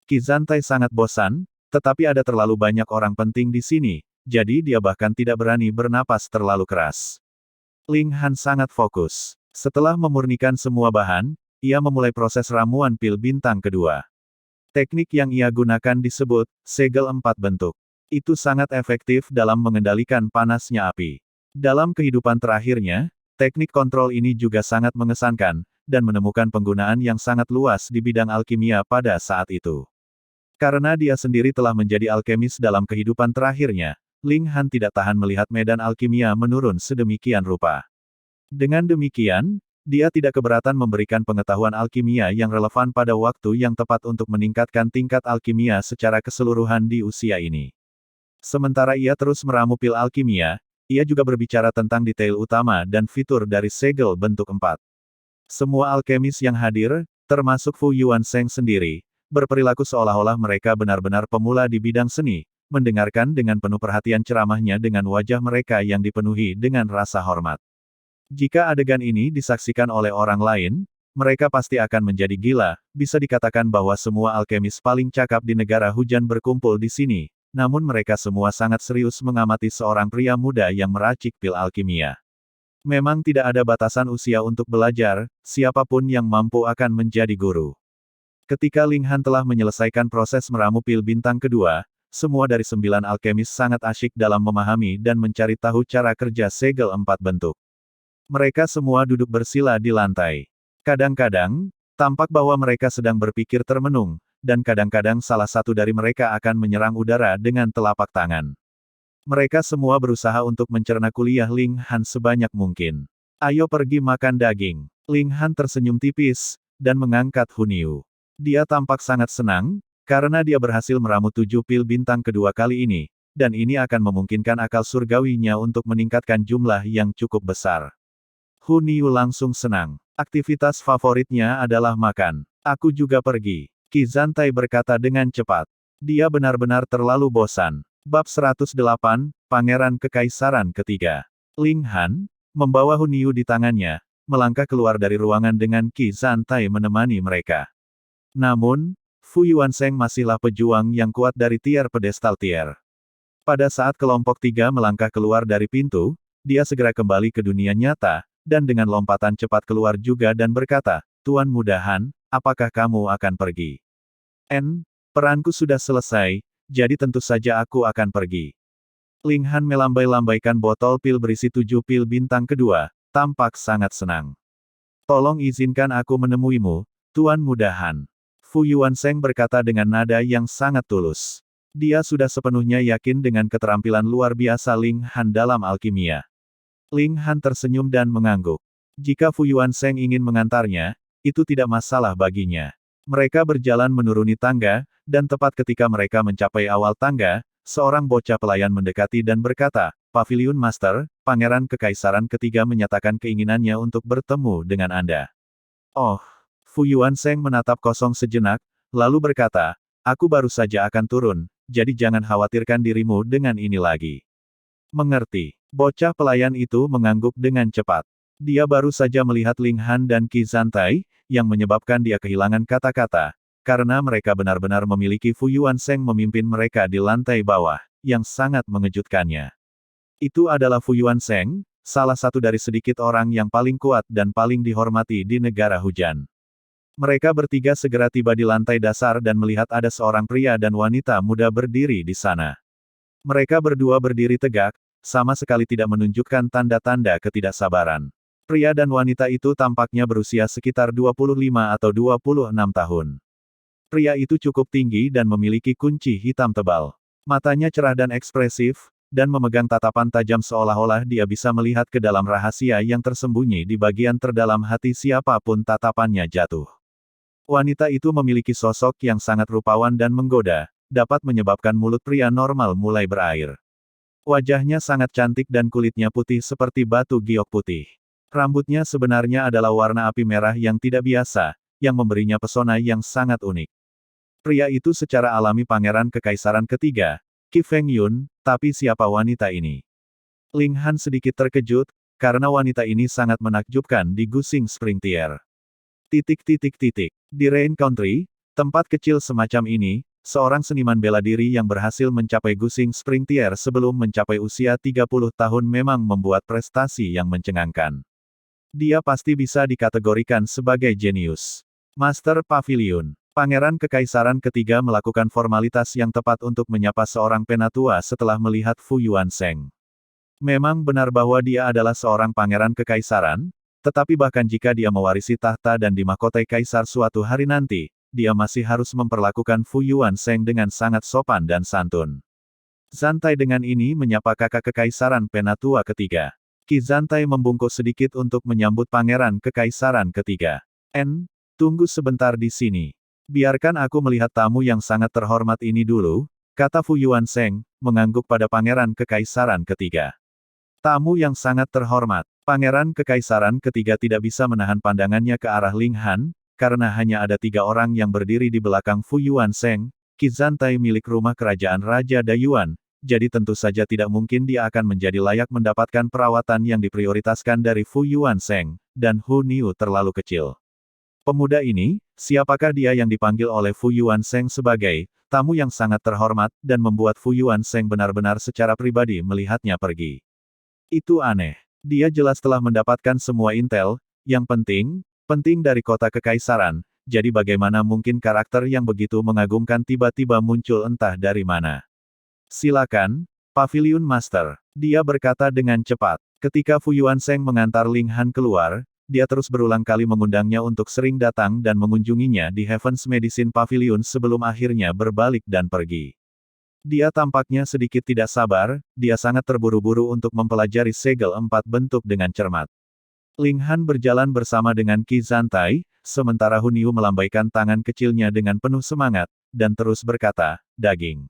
Qizantai sangat bosan, tetapi ada terlalu banyak orang penting di sini, jadi dia bahkan tidak berani bernapas terlalu keras. Ling Han sangat fokus. Setelah memurnikan semua bahan, ia memulai proses ramuan pil bintang kedua. Teknik yang ia gunakan disebut segel 4 bentuk. Itu sangat efektif dalam mengendalikan panasnya api. Dalam kehidupan terakhirnya, teknik kontrol ini juga sangat mengesankan, dan menemukan penggunaan yang sangat luas di bidang alkimia pada saat itu. Karena dia sendiri telah menjadi alkemis dalam kehidupan terakhirnya, Ling Han tidak tahan melihat medan alkimia menurun sedemikian rupa. Dengan demikian, dia tidak keberatan memberikan pengetahuan alkimia yang relevan pada waktu yang tepat untuk meningkatkan tingkat alkimia secara keseluruhan di usia ini. Sementara ia terus meramu pil alkimia, ia juga berbicara tentang detail utama dan fitur dari segel bentuk 4. Semua alkemis yang hadir, termasuk Fu Yuansheng sendiri, berperilaku seolah-olah mereka benar-benar pemula di bidang seni, mendengarkan dengan penuh perhatian ceramahnya dengan wajah mereka yang dipenuhi dengan rasa hormat. Jika adegan ini disaksikan oleh orang lain, mereka pasti akan menjadi gila. Bisa dikatakan bahwa semua alkemis paling cakap di negara hujan berkumpul di sini, namun mereka semua sangat serius mengamati seorang pria muda yang meracik pil alkimia. Memang tidak ada batasan usia untuk belajar, siapapun yang mampu akan menjadi guru. Ketika Ling Han telah menyelesaikan proses meramu pil bintang kedua, semua dari 9 alkemis sangat asyik dalam memahami dan mencari tahu cara kerja segel 4 bentuk. Mereka semua duduk bersila di lantai. Kadang-kadang, tampak bahwa mereka sedang berpikir termenung, dan kadang-kadang salah satu dari mereka akan menyerang udara dengan telapak tangan. Mereka semua berusaha untuk mencerna kuliah Ling Han sebanyak mungkin. Ayo pergi makan daging. Ling Han tersenyum tipis, dan mengangkat Huniu. Dia tampak sangat senang, karena dia berhasil meramu 7 pil bintang kedua kali ini, dan ini akan memungkinkan akal surgawinya untuk meningkatkan jumlah yang cukup besar. Huniu langsung senang. Aktivitas favoritnya adalah makan. Aku juga pergi. Qizantai berkata dengan cepat. Dia benar-benar terlalu bosan. Bab 108, Pangeran Kekaisaran Ketiga. Ling Han, membawa Huniu di tangannya, melangkah keluar dari ruangan dengan Qizantai menemani mereka. Namun, Fu Yuansheng masihlah pejuang yang kuat dari tier pedestal tier. Pada saat kelompok 3 melangkah keluar dari pintu, dia segera kembali ke dunia nyata, dan dengan lompatan cepat keluar juga dan berkata, Tuan Muda Han, apakah kamu akan pergi? Peranku sudah selesai, jadi tentu saja aku akan pergi. Ling Han melambai-lambaikan botol pil berisi 7 pil bintang kedua, tampak sangat senang. Tolong izinkan aku menemuimu, Tuan Muda Han. Fu Yuansheng berkata dengan nada yang sangat tulus. Dia sudah sepenuhnya yakin dengan keterampilan luar biasa Ling Han dalam alkimia. Ling Han tersenyum dan mengangguk. Jika Fu Yuansheng ingin mengantarnya, itu tidak masalah baginya. Mereka berjalan menuruni tangga, dan tepat ketika mereka mencapai awal tangga, seorang bocah pelayan mendekati dan berkata, "Pavilion Master, Pangeran Kekaisaran Ketiga menyatakan keinginannya untuk bertemu dengan Anda." Oh, Fu Yuansheng menatap kosong sejenak, lalu berkata, "Aku baru saja akan turun, jadi jangan khawatirkan dirimu dengan ini lagi." Mengerti. Bocah pelayan itu mengangguk dengan cepat. Dia baru saja melihat Ling Han dan Qi Zantai, yang menyebabkan dia kehilangan kata-kata, karena mereka benar-benar memiliki Fu Yuansheng memimpin mereka di lantai bawah, yang sangat mengejutkannya. Itu adalah Fu Yuansheng, salah satu dari sedikit orang yang paling kuat dan paling dihormati di negara hujan. Mereka bertiga segera tiba di lantai dasar dan melihat ada seorang pria dan wanita muda berdiri di sana. Mereka berdua berdiri tegak, sama sekali tidak menunjukkan tanda-tanda ketidaksabaran. Pria dan wanita itu tampaknya berusia sekitar 25 atau 26 tahun. Pria itu cukup tinggi dan memiliki kunci hitam tebal. Matanya cerah dan ekspresif, dan memegang tatapan tajam seolah-olah dia bisa melihat ke dalam rahasia yang tersembunyi di bagian terdalam hati siapapun tatapannya jatuh. Wanita itu memiliki sosok yang sangat rupawan dan menggoda, dapat menyebabkan mulut pria normal mulai berair. Wajahnya sangat cantik dan kulitnya putih seperti batu giok putih. Rambutnya sebenarnya adalah warna api merah yang tidak biasa, yang memberinya pesona yang sangat unik. Pria itu secara alami Pangeran Kekaisaran Ketiga, Qi Fengyun, tapi siapa wanita ini? Ling Han sedikit terkejut, karena wanita ini sangat menakjubkan di Gusing Spring Tier. Di Rain Country, tempat kecil semacam ini, seorang seniman bela diri yang berhasil mencapai Gusing Spring Tier sebelum mencapai usia 30 tahun memang membuat prestasi yang mencengangkan. Dia pasti bisa dikategorikan sebagai jenius. Master Pavilion. Pangeran Kekaisaran Ketiga melakukan formalitas yang tepat untuk menyapa seorang penatua setelah melihat Fu Yuansheng. Memang benar bahwa dia adalah seorang pangeran kekaisaran, tetapi bahkan jika dia mewarisi tahta dan dimahkotai kaisar suatu hari nanti, dia masih harus memperlakukan Fu Yuansheng dengan sangat sopan dan santun. Zantai dengan ini menyapa kakak kekaisaran penatua ketiga. Qi Zantai membungkuk sedikit untuk menyambut Pangeran Kekaisaran Ketiga. Tunggu sebentar di sini. Biarkan aku melihat tamu yang sangat terhormat ini dulu, kata Fu Yuansheng, mengangguk pada Pangeran Kekaisaran Ketiga. Tamu yang sangat terhormat. Pangeran Kekaisaran Ketiga tidak bisa menahan pandangannya ke arah Ling Han, karena hanya ada 3 orang yang berdiri di belakang Fu Yuansheng, Qi Zantai milik rumah kerajaan Raja Dayuan, jadi tentu saja tidak mungkin dia akan menjadi layak mendapatkan perawatan yang diprioritaskan dari Fu Yuansheng, dan Hu Niu terlalu kecil. Pemuda ini, siapakah dia yang dipanggil oleh Fu Yuansheng sebagai tamu yang sangat terhormat, dan membuat Fu Yuansheng benar-benar secara pribadi melihatnya pergi. Itu aneh. Dia jelas telah mendapatkan semua intel, yang penting dari kota kekaisaran, jadi bagaimana mungkin karakter yang begitu mengagumkan tiba-tiba muncul entah dari mana. Silakan, Pavilion Master. Dia berkata dengan cepat. Ketika Fu Yuansheng mengantar Ling Han keluar, dia terus berulang kali mengundangnya untuk sering datang dan mengunjunginya di Heaven's Medicine Pavilion sebelum akhirnya berbalik dan pergi. Dia tampaknya sedikit tidak sabar, dia sangat terburu-buru untuk mempelajari segel 4 bentuk dengan cermat. Ling Han berjalan bersama dengan Qi Zantai, sementara Hu Niu melambaikan tangan kecilnya dengan penuh semangat, dan terus berkata, "Daging.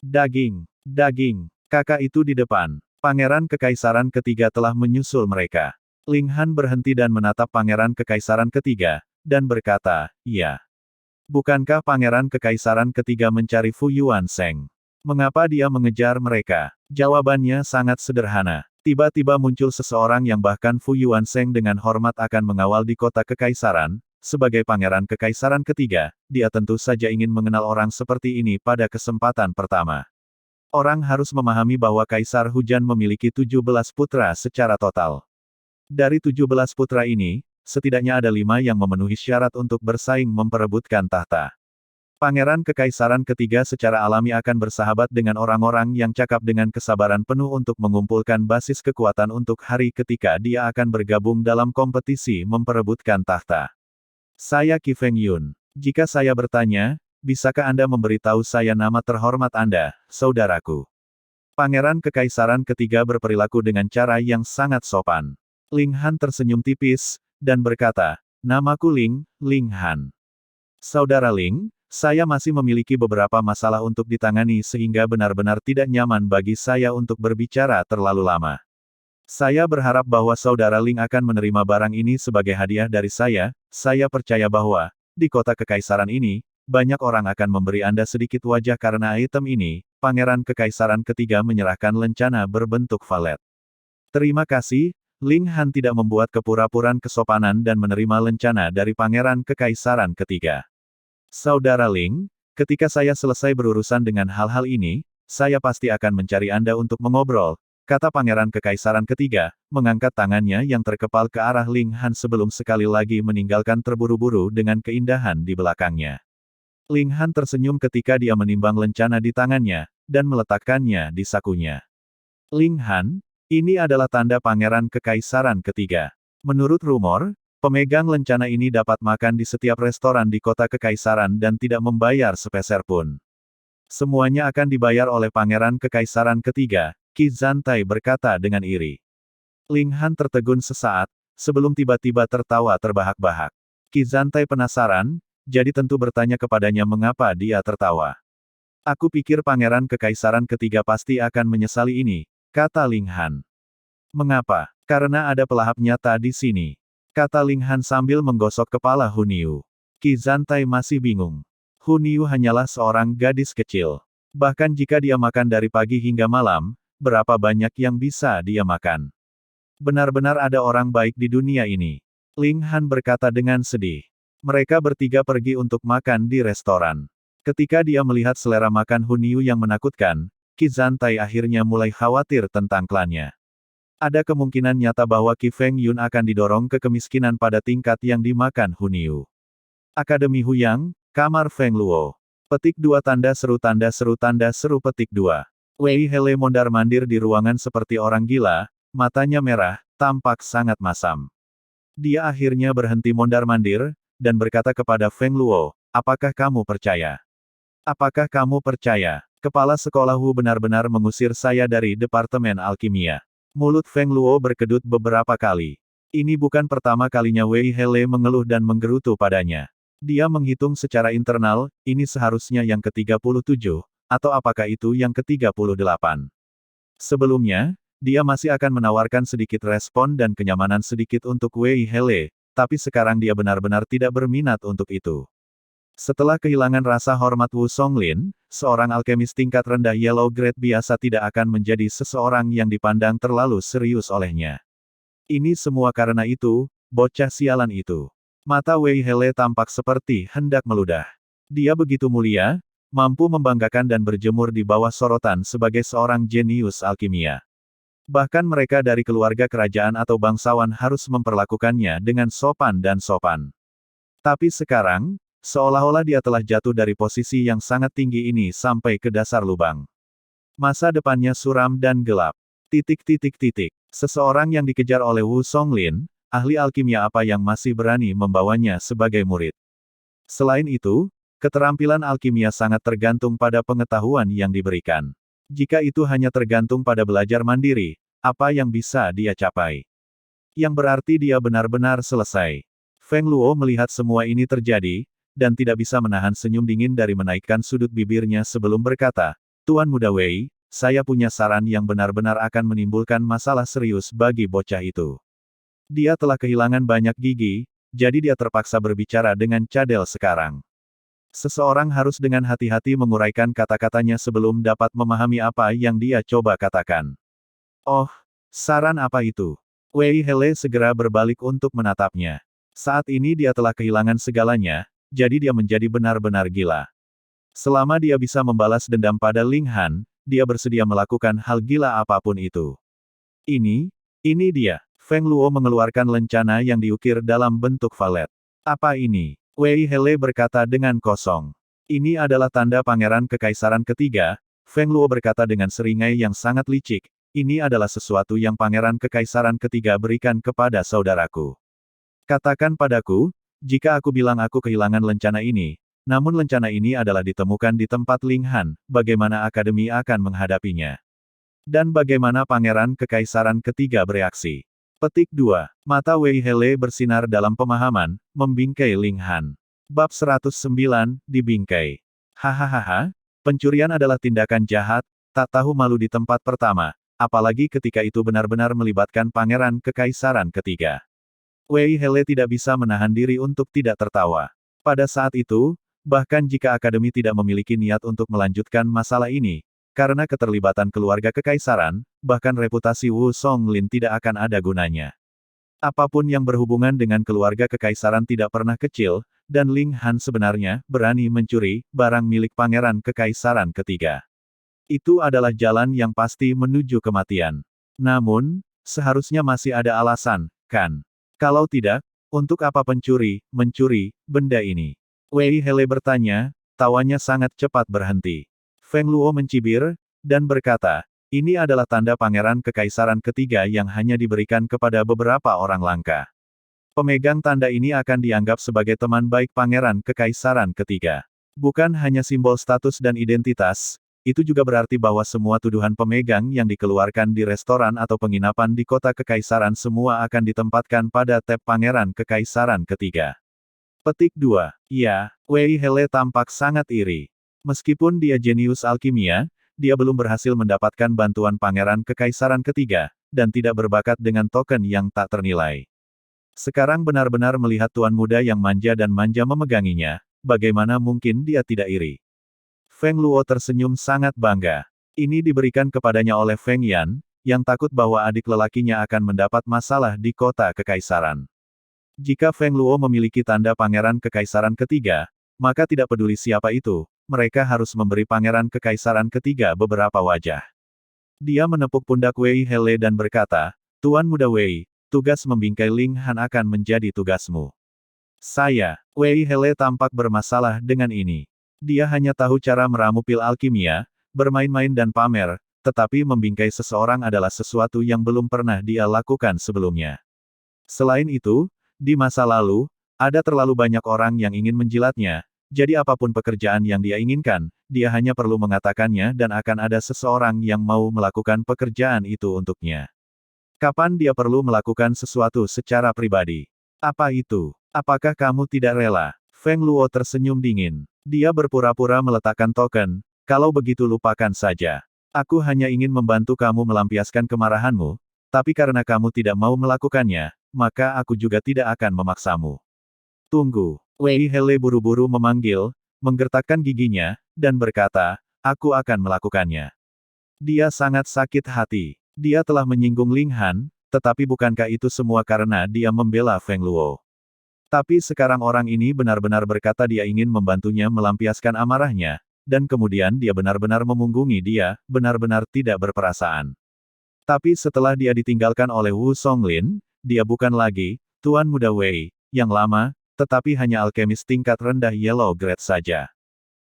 Daging. Daging." Kakak itu di depan. Pangeran Kekaisaran Ketiga telah menyusul mereka. Ling Han berhenti dan menatap Pangeran Kekaisaran Ketiga, dan berkata, "Iya. Bukankah Pangeran Kekaisaran Ketiga mencari Fu Yuansheng? Mengapa dia mengejar mereka?" Jawabannya sangat sederhana. Tiba-tiba muncul seseorang yang bahkan Fu Yuansheng dengan hormat akan mengawal di kota kekaisaran. Sebagai Pangeran Kekaisaran Ketiga, dia tentu saja ingin mengenal orang seperti ini pada kesempatan pertama. Orang harus memahami bahwa Kaisar Hujan memiliki 17 putra secara total. Dari 17 putra ini, setidaknya ada 5 yang memenuhi syarat untuk bersaing memperebutkan tahta. Pangeran Kekaisaran Ketiga secara alami akan bersahabat dengan orang-orang yang cakap dengan kesabaran penuh untuk mengumpulkan basis kekuatan untuk hari ketika dia akan bergabung dalam kompetisi memperebutkan tahta. Saya Qi Fengyun. Jika saya bertanya, bisakah Anda memberitahu saya nama terhormat Anda, saudaraku? Pangeran Kekaisaran Ketiga berperilaku dengan cara yang sangat sopan. Ling Han tersenyum tipis, dan berkata, Namaku Ling Han. Saudara Ling, saya masih memiliki beberapa masalah untuk ditangani sehingga benar-benar tidak nyaman bagi saya untuk berbicara terlalu lama. Saya berharap bahwa saudara Ling akan menerima barang ini sebagai hadiah dari saya percaya bahwa, di kota kekaisaran ini, banyak orang akan memberi Anda sedikit wajah karena item ini. Pangeran Kekaisaran Ketiga menyerahkan lencana berbentuk valet. Terima kasih, Ling Han tidak membuat kepura-puraan kesopanan dan menerima lencana dari Pangeran Kekaisaran Ketiga. Saudara Ling, ketika saya selesai berurusan dengan hal-hal ini, saya pasti akan mencari Anda untuk mengobrol, kata Pangeran Kekaisaran Ketiga, mengangkat tangannya yang terkepal ke arah Ling Han sebelum sekali lagi meninggalkan terburu-buru dengan keindahan di belakangnya. Ling Han tersenyum ketika dia menimbang lencana di tangannya, dan meletakkannya di sakunya. Ling Han, ini adalah tanda Pangeran Kekaisaran Ketiga. Menurut rumor, pemegang lencana ini dapat makan di setiap restoran di kota kekaisaran dan tidak membayar sepeser pun. Semuanya akan dibayar oleh Pangeran Kekaisaran Ketiga, Qi Zantai berkata dengan iri. Ling Han tertegun sesaat, sebelum tiba-tiba tertawa terbahak-bahak. Qi Zantai penasaran, jadi tentu bertanya kepadanya mengapa dia tertawa. Aku pikir Pangeran Kekaisaran Ketiga pasti akan menyesali ini, kata Ling Han. Mengapa? Karena ada pelahap nyata di sini, kata Ling Han sambil menggosok kepala Huniu. Qi Zantai masih bingung. Huniu hanyalah seorang gadis kecil. Bahkan jika dia makan dari pagi hingga malam, berapa banyak yang bisa dia makan? Benar-benar ada orang baik di dunia ini. Ling Han berkata dengan sedih. Mereka bertiga pergi untuk makan di restoran. Ketika dia melihat selera makan Huniu yang menakutkan, Qi Zantai akhirnya mulai khawatir tentang klannya. Ada kemungkinan nyata bahwa Qi Feng Yun akan didorong ke kemiskinan pada tingkat yang dimakan Huniu. Akademi Huyang, Kamar Feng Luo. Petik 2 tanda seru petik 2. Wei Hele mondar-mandir di ruangan seperti orang gila, matanya merah, tampak sangat masam. Dia akhirnya berhenti mondar-mandir, dan berkata kepada Feng Luo, apakah kamu percaya? Apakah kamu percaya? Kepala sekolah Wu benar-benar mengusir saya dari Departemen Alkimia. Mulut Feng Luo berkedut beberapa kali. Ini bukan pertama kalinya Wei Hele mengeluh dan menggerutu padanya. Dia menghitung secara internal, ini seharusnya yang ke-37, atau apakah itu yang ke-38. Sebelumnya, dia masih akan menawarkan sedikit respon dan kenyamanan sedikit untuk Wei Hele, tapi sekarang dia benar-benar tidak berminat untuk itu. Setelah kehilangan rasa hormat Wu Songlin, seorang alkemis tingkat rendah Yellow Grade biasa tidak akan menjadi seseorang yang dipandang terlalu serius olehnya. Ini semua karena itu, bocah sialan itu. Mata Wei Hele tampak seperti hendak meludah. Dia begitu mulia, mampu membanggakan dan berjemur di bawah sorotan sebagai seorang jenius alkimia. Bahkan mereka dari keluarga kerajaan atau bangsawan harus memperlakukannya dengan sopan dan sopan. Tapi sekarang, seolah-olah dia telah jatuh dari posisi yang sangat tinggi ini sampai ke dasar lubang. Masa depannya suram dan gelap. Seseorang yang dikejar oleh Wu Songlin, ahli alkimia apa yang masih berani membawanya sebagai murid. Selain itu, keterampilan alkimia sangat tergantung pada pengetahuan yang diberikan. Jika itu hanya tergantung pada belajar mandiri, apa yang bisa dia capai? Yang berarti dia benar-benar selesai. Feng Luo melihat semua ini terjadi, dan tidak bisa menahan senyum dingin dari menaikkan sudut bibirnya sebelum berkata, Tuan Muda Wei, saya punya saran yang benar-benar akan menimbulkan masalah serius bagi bocah itu. Dia telah kehilangan banyak gigi, jadi dia terpaksa berbicara dengan cadel sekarang. Seseorang harus dengan hati-hati menguraikan kata-katanya sebelum dapat memahami apa yang dia coba katakan. Oh, saran apa itu? Wei Hele segera berbalik untuk menatapnya. Saat ini dia telah kehilangan segalanya, jadi dia menjadi benar-benar gila. Selama dia bisa membalas dendam pada Ling Han, dia bersedia melakukan hal gila apapun itu. Ini dia. Feng Luo mengeluarkan lencana yang diukir dalam bentuk valet. Apa ini? Wei Hele berkata dengan kosong. Ini adalah tanda Pangeran Kekaisaran Ketiga, Feng Luo berkata dengan seringai yang sangat licik. Ini adalah sesuatu yang Pangeran Kekaisaran Ketiga berikan kepada saudaraku. Katakan padaku, jika aku bilang aku kehilangan lencana ini, namun lencana ini adalah ditemukan di tempat Ling Han, bagaimana Akademi akan menghadapinya? Dan bagaimana Pangeran Kekaisaran Ketiga bereaksi? Petik 2. Mata Wei Hele bersinar dalam pemahaman, membingkai Ling Han. Bab 109, dibingkai. Hahaha, pencurian adalah tindakan jahat, tak tahu malu di tempat pertama, apalagi ketika itu benar-benar melibatkan pangeran kekaisaran ketiga. Wei Hele tidak bisa menahan diri untuk tidak tertawa. Pada saat itu, bahkan jika akademi tidak memiliki niat untuk melanjutkan masalah ini, karena keterlibatan keluarga kekaisaran, bahkan reputasi Wu Songlin tidak akan ada gunanya. Apapun yang berhubungan dengan keluarga kekaisaran tidak pernah kecil, dan Ling Han sebenarnya berani mencuri barang milik pangeran kekaisaran ketiga. Itu adalah jalan yang pasti menuju kematian. Namun, seharusnya masih ada alasan, kan? Kalau tidak, untuk apa pencuri mencuri benda ini? Wei Hele bertanya, tawanya sangat cepat berhenti. Feng Luo mencibir, dan berkata, ini adalah tanda pangeran kekaisaran ketiga yang hanya diberikan kepada beberapa orang langka. Pemegang tanda ini akan dianggap sebagai teman baik pangeran kekaisaran ketiga. Bukan hanya simbol status dan identitas, itu juga berarti bahwa semua tuduhan pemegang yang dikeluarkan di restoran atau penginapan di kota kekaisaran semua akan ditempatkan pada tab pangeran kekaisaran ketiga. Petik 2. Ya, Wei Hele tampak sangat iri. Meskipun dia jenius alkimia, dia belum berhasil mendapatkan bantuan pangeran kekaisaran ketiga, dan tidak berbakat dengan token yang tak ternilai. Sekarang benar-benar melihat tuan muda yang manja dan manja memeganginya, bagaimana mungkin dia tidak iri? Feng Luo tersenyum sangat bangga. Ini diberikan kepadanya oleh Feng Yan, yang takut bahwa adik lelakinya akan mendapat masalah di kota kekaisaran. Jika Feng Luo memiliki tanda pangeran kekaisaran ketiga, maka tidak peduli siapa itu, mereka harus memberi pangeran kekaisaran ketiga beberapa wajah. Dia menepuk pundak Wei Hele dan berkata, Tuan Muda Wei, tugas membingkai Ling Han akan menjadi tugasmu. Wei Hele tampak bermasalah dengan ini. Dia hanya tahu cara meramu pil alkimia, bermain-main dan pamer, tetapi membingkai seseorang adalah sesuatu yang belum pernah dia lakukan sebelumnya. Selain itu, di masa lalu, ada terlalu banyak orang yang ingin menjilatnya, jadi apapun pekerjaan yang dia inginkan, dia hanya perlu mengatakannya dan akan ada seseorang yang mau melakukan pekerjaan itu untuknya. Kapan dia perlu melakukan sesuatu secara pribadi? Apa itu? Apakah kamu tidak rela? Feng Luo tersenyum dingin. Dia berpura-pura meletakkan token, kalau begitu lupakan saja. Aku hanya ingin membantu kamu melampiaskan kemarahanmu, tapi karena kamu tidak mau melakukannya, maka aku juga tidak akan memaksamu. Tunggu. Wei Hele buru-buru memanggil, menggertakkan giginya, dan berkata, aku akan melakukannya. Dia sangat sakit hati. Dia telah menyinggung Ling Han, tetapi bukankah itu semua karena dia membela Feng Luo? Tapi sekarang orang ini benar-benar berkata dia ingin membantunya melampiaskan amarahnya, dan kemudian dia benar-benar memunggungi dia, benar-benar tidak berperasaan. Tapi setelah dia ditinggalkan oleh Wu Songlin, dia bukan lagi Tuan Muda Wei yang lama, tetapi hanya alkemis tingkat rendah Yellow Grade saja.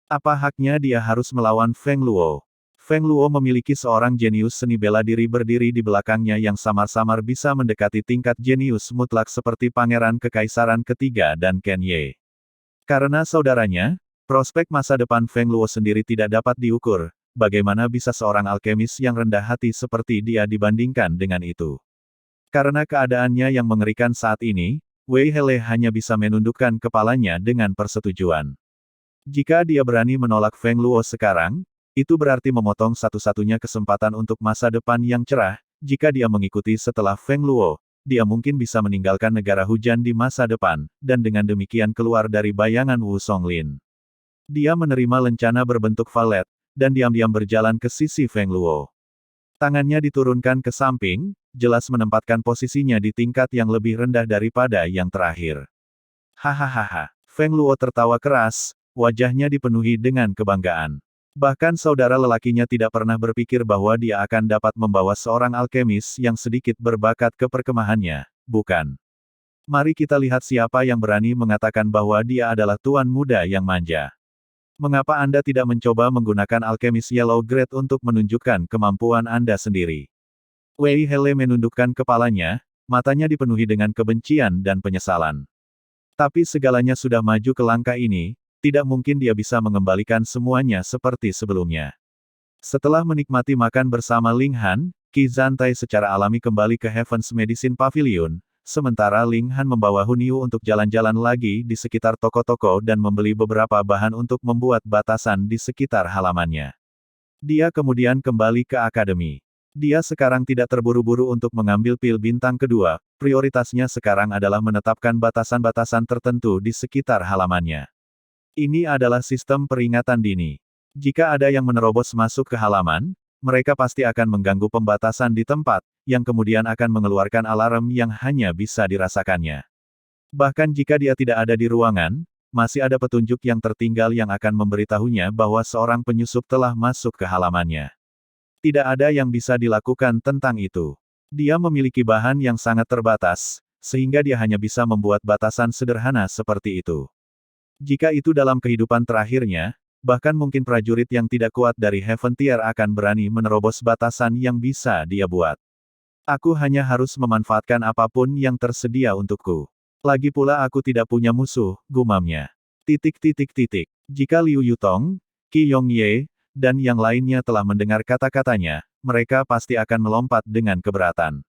Apa haknya dia harus melawan Feng Luo? Feng Luo memiliki seorang jenius seni bela diri berdiri di belakangnya yang samar-samar bisa mendekati tingkat jenius mutlak seperti Pangeran Kekaisaran Ketiga dan Ken Ye. Karena saudaranya, prospek masa depan Feng Luo sendiri tidak dapat diukur, bagaimana bisa seorang alkemis yang rendah hati seperti dia dibandingkan dengan itu? Karena keadaannya yang mengerikan saat ini, Wei Hele hanya bisa menundukkan kepalanya dengan persetujuan. Jika dia berani menolak Feng Luo sekarang, itu berarti memotong satu-satunya kesempatan untuk masa depan yang cerah. Jika dia mengikuti setelah Feng Luo, dia mungkin bisa meninggalkan negara hujan di masa depan, dan dengan demikian keluar dari bayangan Wu Songlin. Dia menerima lencana berbentuk valet, dan diam-diam berjalan ke sisi Feng Luo. Tangannya diturunkan ke samping, jelas menempatkan posisinya di tingkat yang lebih rendah daripada yang terakhir. Hahaha. Feng Luo tertawa keras, wajahnya dipenuhi dengan kebanggaan. Bahkan saudara lelakinya tidak pernah berpikir bahwa dia akan dapat membawa seorang alkemis yang sedikit berbakat ke perkemahannya, bukan? Mari kita lihat siapa yang berani mengatakan bahwa dia adalah tuan muda yang manja. Mengapa Anda tidak mencoba menggunakan alkemis Yellow Grade untuk menunjukkan kemampuan Anda sendiri? Wei Hele menundukkan kepalanya, matanya dipenuhi dengan kebencian dan penyesalan. Tapi segalanya sudah maju ke langkah ini, tidak mungkin dia bisa mengembalikan semuanya seperti sebelumnya. Setelah menikmati makan bersama Ling Han, Qi Zantai secara alami kembali ke Heaven's Medicine Pavilion, sementara Ling Han membawa Hunyu untuk jalan-jalan lagi di sekitar toko-toko dan membeli beberapa bahan untuk membuat batasan di sekitar halamannya. Dia kemudian kembali ke akademi. Dia sekarang tidak terburu-buru untuk mengambil pil bintang kedua, prioritasnya sekarang adalah menetapkan batasan-batasan tertentu di sekitar halamannya. Ini adalah sistem peringatan dini. Jika ada yang menerobos masuk ke halaman, mereka pasti akan mengganggu pembatasan di tempat, yang kemudian akan mengeluarkan alarm yang hanya bisa dirasakannya. Bahkan jika dia tidak ada di ruangan, masih ada petunjuk yang tertinggal yang akan memberitahunya bahwa seorang penyusup telah masuk ke halamannya. Tidak ada yang bisa dilakukan tentang itu. Dia memiliki bahan yang sangat terbatas, sehingga dia hanya bisa membuat batasan sederhana seperti itu. Jika itu dalam kehidupan terakhirnya, bahkan mungkin prajurit yang tidak kuat dari Heaven Tier akan berani menerobos batasan yang bisa dia buat. Aku hanya harus memanfaatkan apapun yang tersedia untukku. Lagi pula aku tidak punya musuh, gumamnya. Jika Liu Yutong, Qi Yongye, dan yang lainnya telah mendengar kata-katanya, mereka pasti akan melompat dengan keberatan.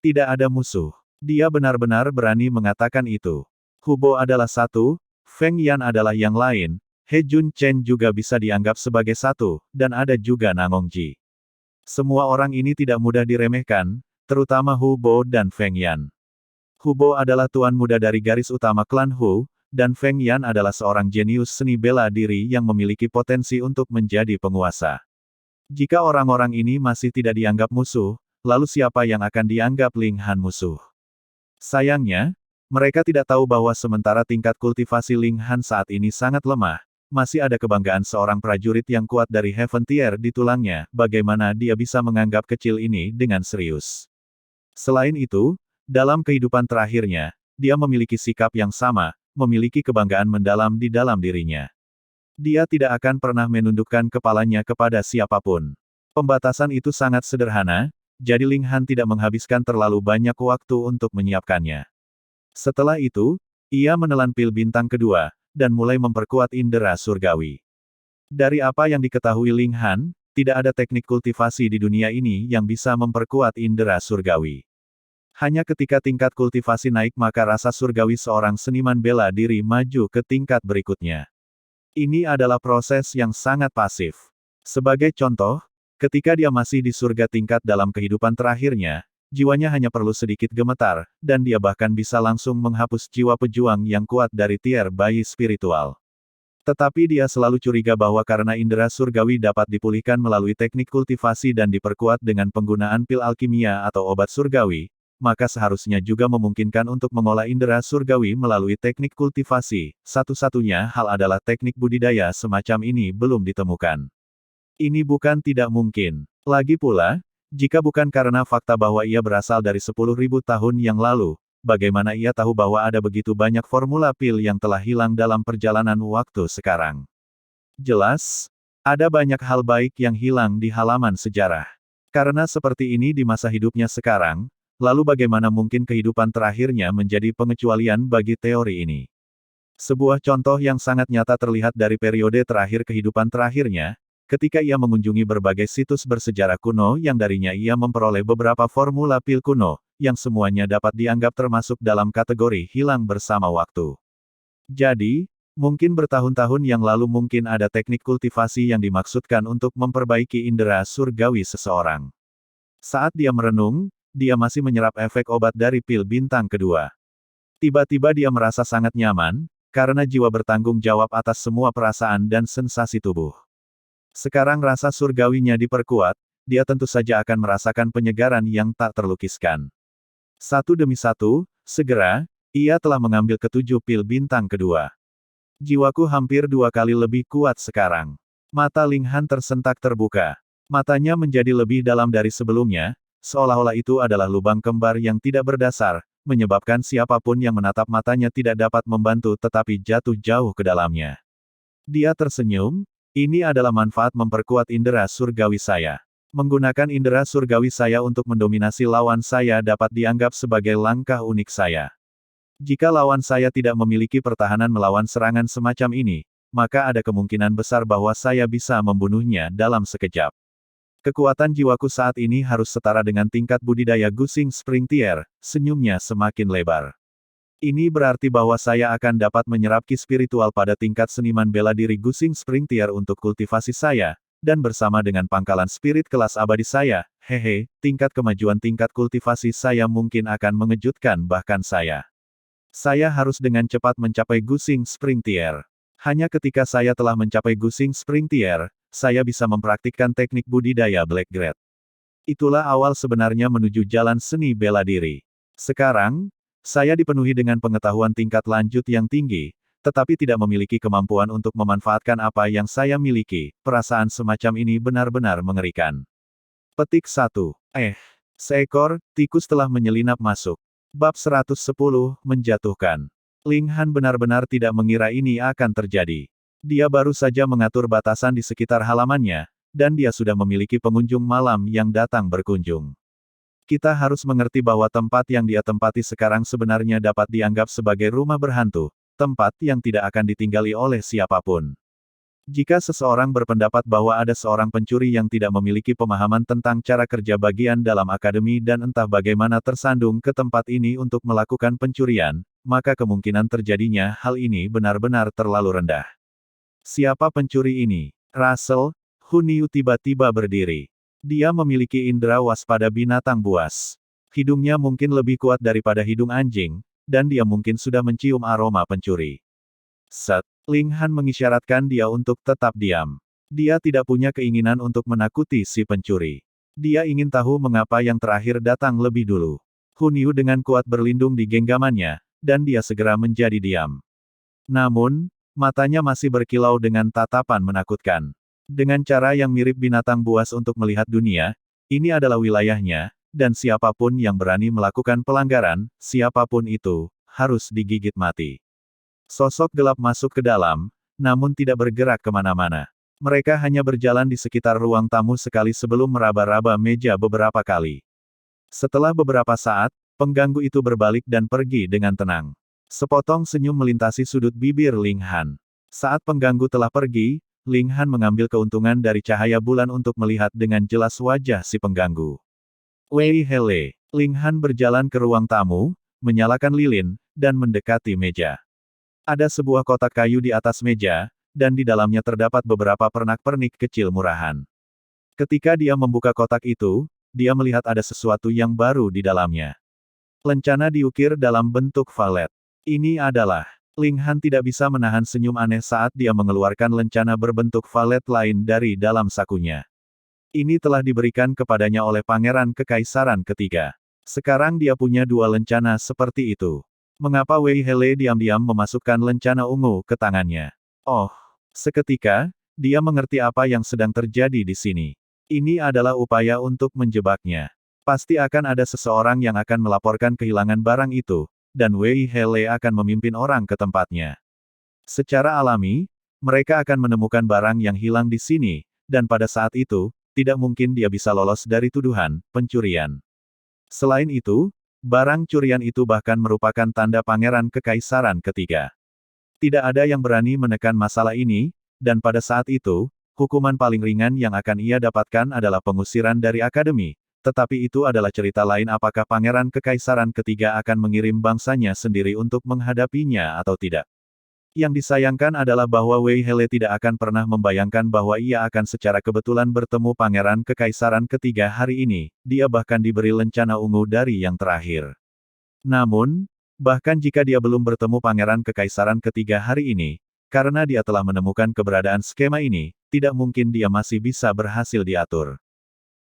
Tidak ada musuh. Dia benar-benar berani mengatakan itu. Hubo adalah satu, Feng Yan adalah yang lain, He Jun Chen juga bisa dianggap sebagai satu, dan ada juga Nangong Ji. Semua orang ini tidak mudah diremehkan, terutama Hubo dan Feng Yan. Hubo adalah tuan muda dari garis utama klan Hu, dan Feng Yan adalah seorang jenius seni bela diri yang memiliki potensi untuk menjadi penguasa. Jika orang-orang ini masih tidak dianggap musuh, lalu siapa yang akan dianggap Ling Han musuh? Sayangnya, mereka tidak tahu bahwa sementara tingkat kultivasi Ling Han saat ini sangat lemah, masih ada kebanggaan seorang prajurit yang kuat dari Heaven Tier di tulangnya, bagaimana dia bisa menganggap kecil ini dengan serius. Selain itu, dalam kehidupan terakhirnya, dia memiliki sikap yang sama, memiliki kebanggaan mendalam di dalam dirinya. Dia tidak akan pernah menundukkan kepalanya kepada siapapun. Pembatasan itu sangat sederhana, jadi Ling Han tidak menghabiskan terlalu banyak waktu untuk menyiapkannya. Setelah itu, ia menelan pil bintang kedua, dan mulai memperkuat indera surgawi. Dari apa yang diketahui Ling Han, tidak ada teknik kultivasi di dunia ini yang bisa memperkuat indera surgawi. Hanya ketika tingkat kultivasi naik maka rasa surgawi seorang seniman bela diri maju ke tingkat berikutnya. Ini adalah proses yang sangat pasif. Sebagai contoh, ketika dia masih di surga tingkat dalam kehidupan terakhirnya, jiwanya hanya perlu sedikit gemetar, dan dia bahkan bisa langsung menghapus jiwa pejuang yang kuat dari tier bayi spiritual. Tetapi dia selalu curiga bahwa karena indera surgawi dapat dipulihkan melalui teknik kultivasi dan diperkuat dengan penggunaan pil alkimia atau obat surgawi, maka seharusnya juga memungkinkan untuk mengolah indera surgawi melalui teknik kultivasi. Satu-satunya hal adalah teknik budidaya semacam ini belum ditemukan. Ini bukan tidak mungkin. Lagi pula, jika bukan karena fakta bahwa ia berasal dari 10.000 tahun yang lalu, bagaimana ia tahu bahwa ada begitu banyak formula pil yang telah hilang dalam perjalanan waktu sekarang? Jelas, ada banyak hal baik yang hilang di halaman sejarah. Karena seperti ini di masa hidupnya sekarang, lalu bagaimana mungkin kehidupan terakhirnya menjadi pengecualian bagi teori ini? Sebuah contoh yang sangat nyata terlihat dari periode terakhir kehidupan terakhirnya, ketika ia mengunjungi berbagai situs bersejarah kuno yang darinya ia memperoleh beberapa formula pil kuno, yang semuanya dapat dianggap termasuk dalam kategori hilang bersama waktu. Jadi, mungkin bertahun-tahun yang lalu mungkin ada teknik kultivasi yang dimaksudkan untuk memperbaiki indera surgawi seseorang. Saat dia merenung, dia masih menyerap efek obat dari pil bintang kedua. Tiba-tiba dia merasa sangat nyaman, karena jiwa bertanggung jawab atas semua perasaan dan sensasi tubuh. Sekarang rasa surgawinya diperkuat, dia tentu saja akan merasakan penyegaran yang tak terlukiskan. Satu demi satu, segera, ia telah mengambil ketujuh pil bintang kedua. Jiwaku hampir 2 kali lebih kuat sekarang. Mata Ling Han tersentak terbuka. Matanya menjadi lebih dalam dari sebelumnya, seolah-olah itu adalah lubang kembar yang tidak berdasar, menyebabkan siapapun yang menatap matanya tidak dapat membantu tetapi jatuh jauh ke dalamnya. Dia tersenyum, ini adalah manfaat memperkuat indera surgawi saya. Menggunakan indera surgawi saya untuk mendominasi lawan saya dapat dianggap sebagai langkah unik saya. Jika lawan saya tidak memiliki pertahanan melawan serangan semacam ini, maka ada kemungkinan besar bahwa saya bisa membunuhnya dalam sekejap. Kekuatan jiwaku saat ini harus setara dengan tingkat budidaya Gusing Spring Tier, senyumnya semakin lebar. Ini berarti bahwa saya akan dapat menyerap ki spiritual pada tingkat seniman bela diri Gusing Spring Tier untuk kultivasi saya, dan bersama dengan pangkalan spirit kelas abadi saya, tingkat kemajuan tingkat kultivasi saya mungkin akan mengejutkan bahkan saya. Saya harus dengan cepat mencapai Gusing Spring Tier. Hanya ketika saya telah mencapai Gusing Spring Tier, saya bisa mempraktikkan teknik budidaya Black Grade. Itulah awal sebenarnya menuju jalan seni bela diri. Sekarang, saya dipenuhi dengan pengetahuan tingkat lanjut yang tinggi, tetapi tidak memiliki kemampuan untuk memanfaatkan apa yang saya miliki. Perasaan semacam ini benar-benar mengerikan. Petik 1. Seekor tikus telah menyelinap masuk. Bab 110, menjatuhkan. Ling Han benar-benar tidak mengira ini akan terjadi. Dia baru saja mengatur batasan di sekitar halamannya, dan dia sudah memiliki pengunjung malam yang datang berkunjung. Kita harus mengerti bahwa tempat yang dia tempati sekarang sebenarnya dapat dianggap sebagai rumah berhantu, tempat yang tidak akan ditinggali oleh siapapun. Jika seseorang berpendapat bahwa ada seorang pencuri yang tidak memiliki pemahaman tentang cara kerja bagian dalam akademi dan entah bagaimana tersandung ke tempat ini untuk melakukan pencurian, maka kemungkinan terjadinya hal ini benar-benar terlalu rendah. Siapa pencuri ini? Russell Huniu tiba-tiba berdiri. Dia memiliki indera waspada binatang buas. Hidungnya mungkin lebih kuat daripada hidung anjing, dan dia mungkin sudah mencium aroma pencuri. Ling Han mengisyaratkan dia untuk tetap diam. Dia tidak punya keinginan untuk menakuti si pencuri. Dia ingin tahu mengapa yang terakhir datang lebih dulu. Huniu dengan kuat berlindung di genggamannya, dan dia segera menjadi diam. Namun, matanya masih berkilau dengan tatapan menakutkan. Dengan cara yang mirip binatang buas untuk melihat dunia, ini adalah wilayahnya, dan siapapun yang berani melakukan pelanggaran, siapapun itu, harus digigit mati. Sosok gelap masuk ke dalam, namun tidak bergerak kemana-mana. Mereka hanya berjalan di sekitar ruang tamu sekali sebelum meraba-raba meja beberapa kali. Setelah beberapa saat, pengganggu itu berbalik dan pergi dengan tenang. Sepotong senyum melintasi sudut bibir Ling Han. Saat pengganggu telah pergi, Ling Han mengambil keuntungan dari cahaya bulan untuk melihat dengan jelas wajah si pengganggu. Wei Hele. Ling Han berjalan ke ruang tamu, menyalakan lilin, dan mendekati meja. Ada sebuah kotak kayu di atas meja, dan di dalamnya terdapat beberapa pernak-pernik kecil murahan. Ketika dia membuka kotak itu, dia melihat ada sesuatu yang baru di dalamnya. Lencana diukir dalam bentuk valet. Ini adalah. Ling Han tidak bisa menahan senyum aneh saat dia mengeluarkan lencana berbentuk valet lain dari dalam sakunya. Ini telah diberikan kepadanya oleh Pangeran Kekaisaran Ketiga. Sekarang dia punya dua lencana seperti itu. Mengapa Wei Hele diam-diam memasukkan lencana ungu ke tangannya? Oh, seketika, dia mengerti apa yang sedang terjadi di sini. Ini adalah upaya untuk menjebaknya. Pasti akan ada seseorang yang akan melaporkan kehilangan barang itu, dan Wei Hele akan memimpin orang ke tempatnya. Secara alami, mereka akan menemukan barang yang hilang di sini, dan pada saat itu, tidak mungkin dia bisa lolos dari tuduhan pencurian. Selain itu, barang curian itu bahkan merupakan tanda Pangeran Kekaisaran Ketiga. Tidak ada yang berani menekan masalah ini, dan pada saat itu, hukuman paling ringan yang akan ia dapatkan adalah pengusiran dari akademi. Tetapi itu adalah cerita lain, apakah Pangeran Kekaisaran Ketiga akan mengirim bangsanya sendiri untuk menghadapinya atau tidak. Yang disayangkan adalah bahwa Wei Hele tidak akan pernah membayangkan bahwa ia akan secara kebetulan bertemu Pangeran Kekaisaran Ketiga hari ini, dia bahkan diberi lencana ungu dari yang terakhir. Namun, bahkan jika dia belum bertemu Pangeran Kekaisaran Ketiga hari ini, karena dia telah menemukan keberadaan skema ini, tidak mungkin dia masih bisa berhasil diatur.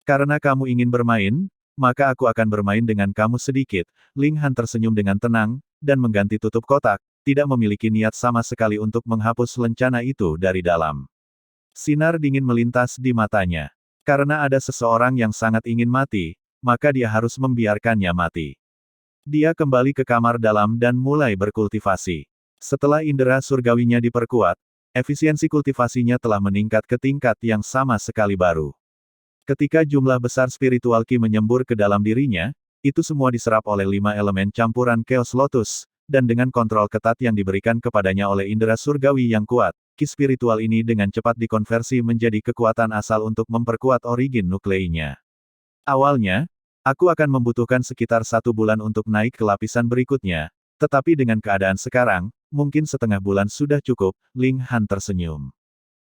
Karena kamu ingin bermain, maka aku akan bermain dengan kamu sedikit. Ling Han tersenyum dengan tenang, dan mengganti tutup kotak, tidak memiliki niat sama sekali untuk menghapus lencana itu dari dalam. Sinar dingin melintas di matanya. Karena ada seseorang yang sangat ingin mati, maka dia harus membiarkannya mati. Dia kembali ke kamar dalam dan mulai berkultivasi. Setelah indera surgawinya diperkuat, efisiensi kultivasinya telah meningkat ke tingkat yang sama sekali baru. Ketika jumlah besar spiritual ki menyembur ke dalam dirinya, itu semua diserap oleh 5 elemen campuran Chaos Lotus, dan dengan kontrol ketat yang diberikan kepadanya oleh indera surgawi yang kuat, ki spiritual ini dengan cepat dikonversi menjadi kekuatan asal untuk memperkuat origin nukleinya. Awalnya, aku akan membutuhkan sekitar 1 bulan untuk naik ke lapisan berikutnya, tetapi dengan keadaan sekarang, mungkin setengah bulan sudah cukup, Ling Han tersenyum.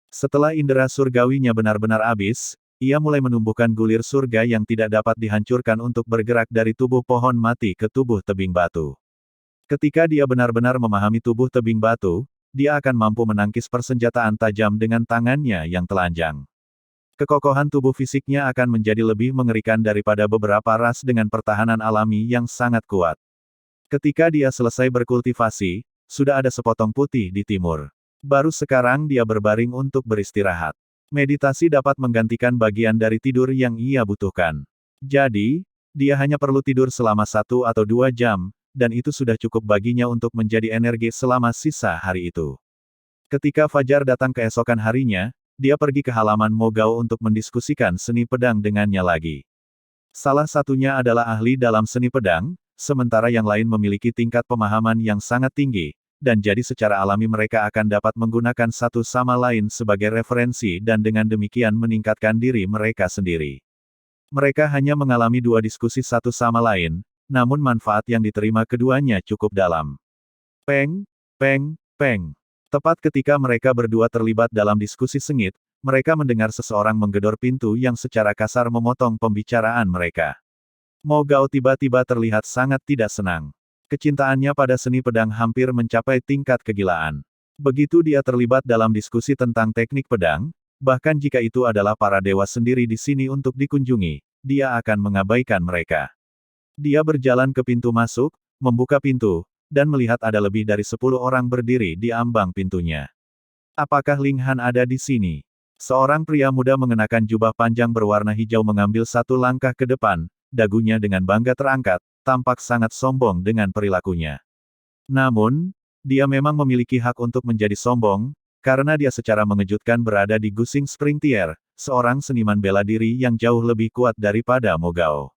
Setelah indera surgawinya benar-benar habis, ia mulai menumbuhkan gulir surga yang tidak dapat dihancurkan untuk bergerak dari tubuh pohon mati ke tubuh tebing batu. Ketika dia benar-benar memahami tubuh tebing batu, dia akan mampu menangkis persenjataan tajam dengan tangannya yang telanjang. Kekokohan tubuh fisiknya akan menjadi lebih mengerikan daripada beberapa ras dengan pertahanan alami yang sangat kuat. Ketika dia selesai berkultivasi, sudah ada sepotong putih di timur. Baru sekarang dia berbaring untuk beristirahat. Meditasi dapat menggantikan bagian dari tidur yang ia butuhkan. Jadi, dia hanya perlu tidur selama 1 atau 2 jam, dan itu sudah cukup baginya untuk menjadi energi selama sisa hari itu. Ketika Fajar datang keesokan harinya, dia pergi ke halaman Mogao untuk mendiskusikan seni pedang dengannya lagi. Salah satunya adalah ahli dalam seni pedang, sementara yang lain memiliki tingkat pemahaman yang sangat tinggi, dan jadi secara alami mereka akan dapat menggunakan satu sama lain sebagai referensi dan dengan demikian meningkatkan diri mereka sendiri. Mereka hanya mengalami 2 diskusi satu sama lain, namun manfaat yang diterima keduanya cukup dalam. Peng, peng, peng. Tepat ketika mereka berdua terlibat dalam diskusi sengit, mereka mendengar seseorang menggedor pintu yang secara kasar memotong pembicaraan mereka. Mogao tiba-tiba terlihat sangat tidak senang. Kecintaannya pada seni pedang hampir mencapai tingkat kegilaan. Begitu dia terlibat dalam diskusi tentang teknik pedang, bahkan jika itu adalah para dewa sendiri di sini untuk dikunjungi, dia akan mengabaikan mereka. Dia berjalan ke pintu masuk, membuka pintu, dan melihat ada lebih dari 10 orang berdiri di ambang pintunya. Apakah Ling Han ada di sini? Seorang pria muda mengenakan jubah panjang berwarna hijau mengambil 1 langkah ke depan, dagunya dengan bangga terangkat, tampak sangat sombong dengan perilakunya. Namun, dia memang memiliki hak untuk menjadi sombong, karena dia secara mengejutkan berada di Gusing Spring Tier, seorang seniman bela diri yang jauh lebih kuat daripada Mogao.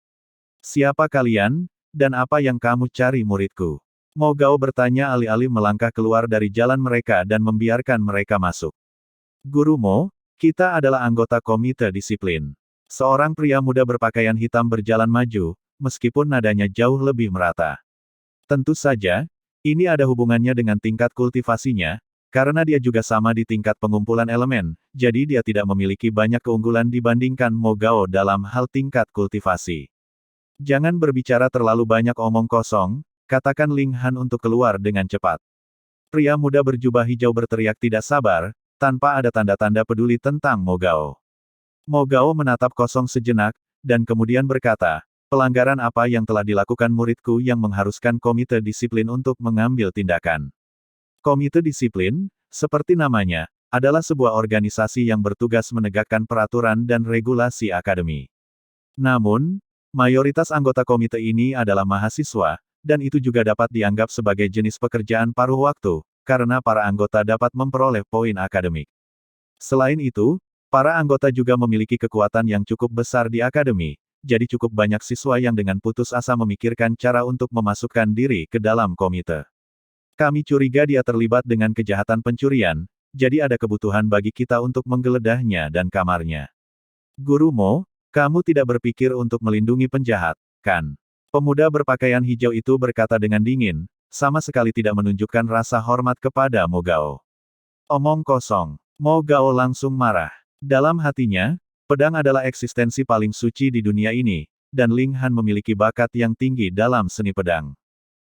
Siapa kalian, dan apa yang kamu cari muridku? Mogao bertanya alih-alih melangkah keluar dari jalan mereka dan membiarkan mereka masuk. Guru Mo, kita adalah anggota komite disiplin. Seorang pria muda berpakaian hitam berjalan maju, meskipun nadanya jauh lebih merata. Tentu saja, ini ada hubungannya dengan tingkat kultivasinya, karena dia juga sama di tingkat pengumpulan elemen, jadi dia tidak memiliki banyak keunggulan dibandingkan Mogao dalam hal tingkat kultivasi. Jangan berbicara terlalu banyak omong kosong, katakan Ling Han untuk keluar dengan cepat. Pria muda berjubah hijau berteriak tidak sabar, tanpa ada tanda-tanda peduli tentang Mogao. Mogao menatap kosong sejenak, dan kemudian berkata, pelanggaran apa yang telah dilakukan muridku yang mengharuskan komite disiplin untuk mengambil tindakan. Komite disiplin, seperti namanya, adalah sebuah organisasi yang bertugas menegakkan peraturan dan regulasi akademi. Namun, mayoritas anggota komite ini adalah mahasiswa, dan itu juga dapat dianggap sebagai jenis pekerjaan paruh waktu, karena para anggota dapat memperoleh poin akademik. Selain itu, para anggota juga memiliki kekuatan yang cukup besar di akademi, jadi cukup banyak siswa yang dengan putus asa memikirkan cara untuk memasukkan diri ke dalam komite. Kami curiga dia terlibat dengan kejahatan pencurian, jadi ada kebutuhan bagi kita untuk menggeledahnya dan kamarnya. Guru Mo, kamu tidak berpikir untuk melindungi penjahat, kan? Pemuda berpakaian hijau itu berkata dengan dingin, sama sekali tidak menunjukkan rasa hormat kepada Mogao. Omong kosong. Mogao langsung marah. Dalam hatinya, pedang adalah eksistensi paling suci di dunia ini, dan Ling Han memiliki bakat yang tinggi dalam seni pedang.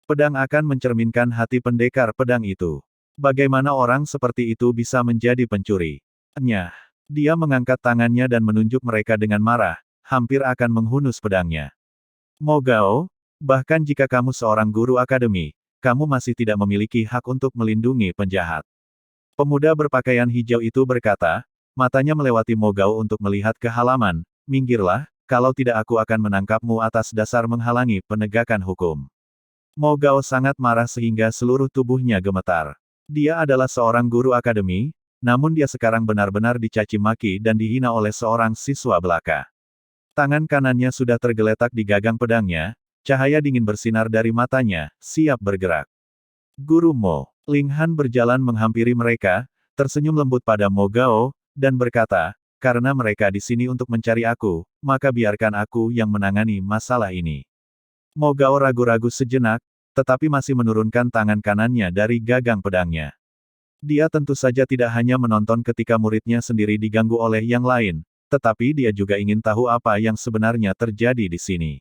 Pedang akan mencerminkan hati pendekar pedang itu. Bagaimana orang seperti itu bisa menjadi pencuri? Nyah. Dia mengangkat tangannya dan menunjuk mereka dengan marah, hampir akan menghunus pedangnya. Mogao, bahkan jika kamu seorang guru akademi, kamu masih tidak memiliki hak untuk melindungi penjahat. Pemuda berpakaian hijau itu berkata, matanya melewati Mogao untuk melihat ke halaman, minggirlah, kalau tidak aku akan menangkapmu atas dasar menghalangi penegakan hukum. Mogao sangat marah sehingga seluruh tubuhnya gemetar. Dia adalah seorang guru akademi, namun dia sekarang benar-benar dicaci maki dan dihina oleh seorang siswa belaka. Tangan kanannya sudah tergeletak di gagang pedangnya, cahaya dingin bersinar dari matanya, siap bergerak. Guru Mo, Ling Han berjalan menghampiri mereka, tersenyum lembut pada Mo Gao, dan berkata, karena mereka di sini untuk mencari aku, maka biarkan aku yang menangani masalah ini. Mo Gao ragu-ragu sejenak, tetapi masih menurunkan tangan kanannya dari gagang pedangnya. Dia tentu saja tidak hanya menonton ketika muridnya sendiri diganggu oleh yang lain, tetapi dia juga ingin tahu apa yang sebenarnya terjadi di sini.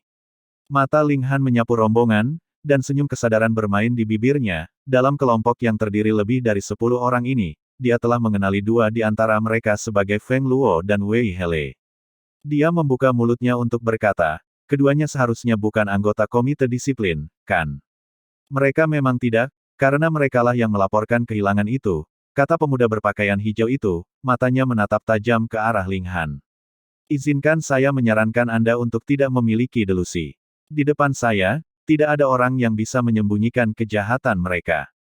Mata Ling Han menyapu rombongan, dan senyum kesadaran bermain di bibirnya. Dalam kelompok yang terdiri lebih dari 10 orang ini, dia telah mengenali 2 di antara mereka sebagai Feng Luo dan Wei Hele. Dia membuka mulutnya untuk berkata, keduanya seharusnya bukan anggota komite disiplin, kan? Mereka memang tidak, karena merekalah yang melaporkan kehilangan itu, kata pemuda berpakaian hijau itu, matanya menatap tajam ke arah Ling Han. Izinkan saya menyarankan Anda untuk tidak memiliki delusi. Di depan saya, tidak ada orang yang bisa menyembunyikan kejahatan mereka.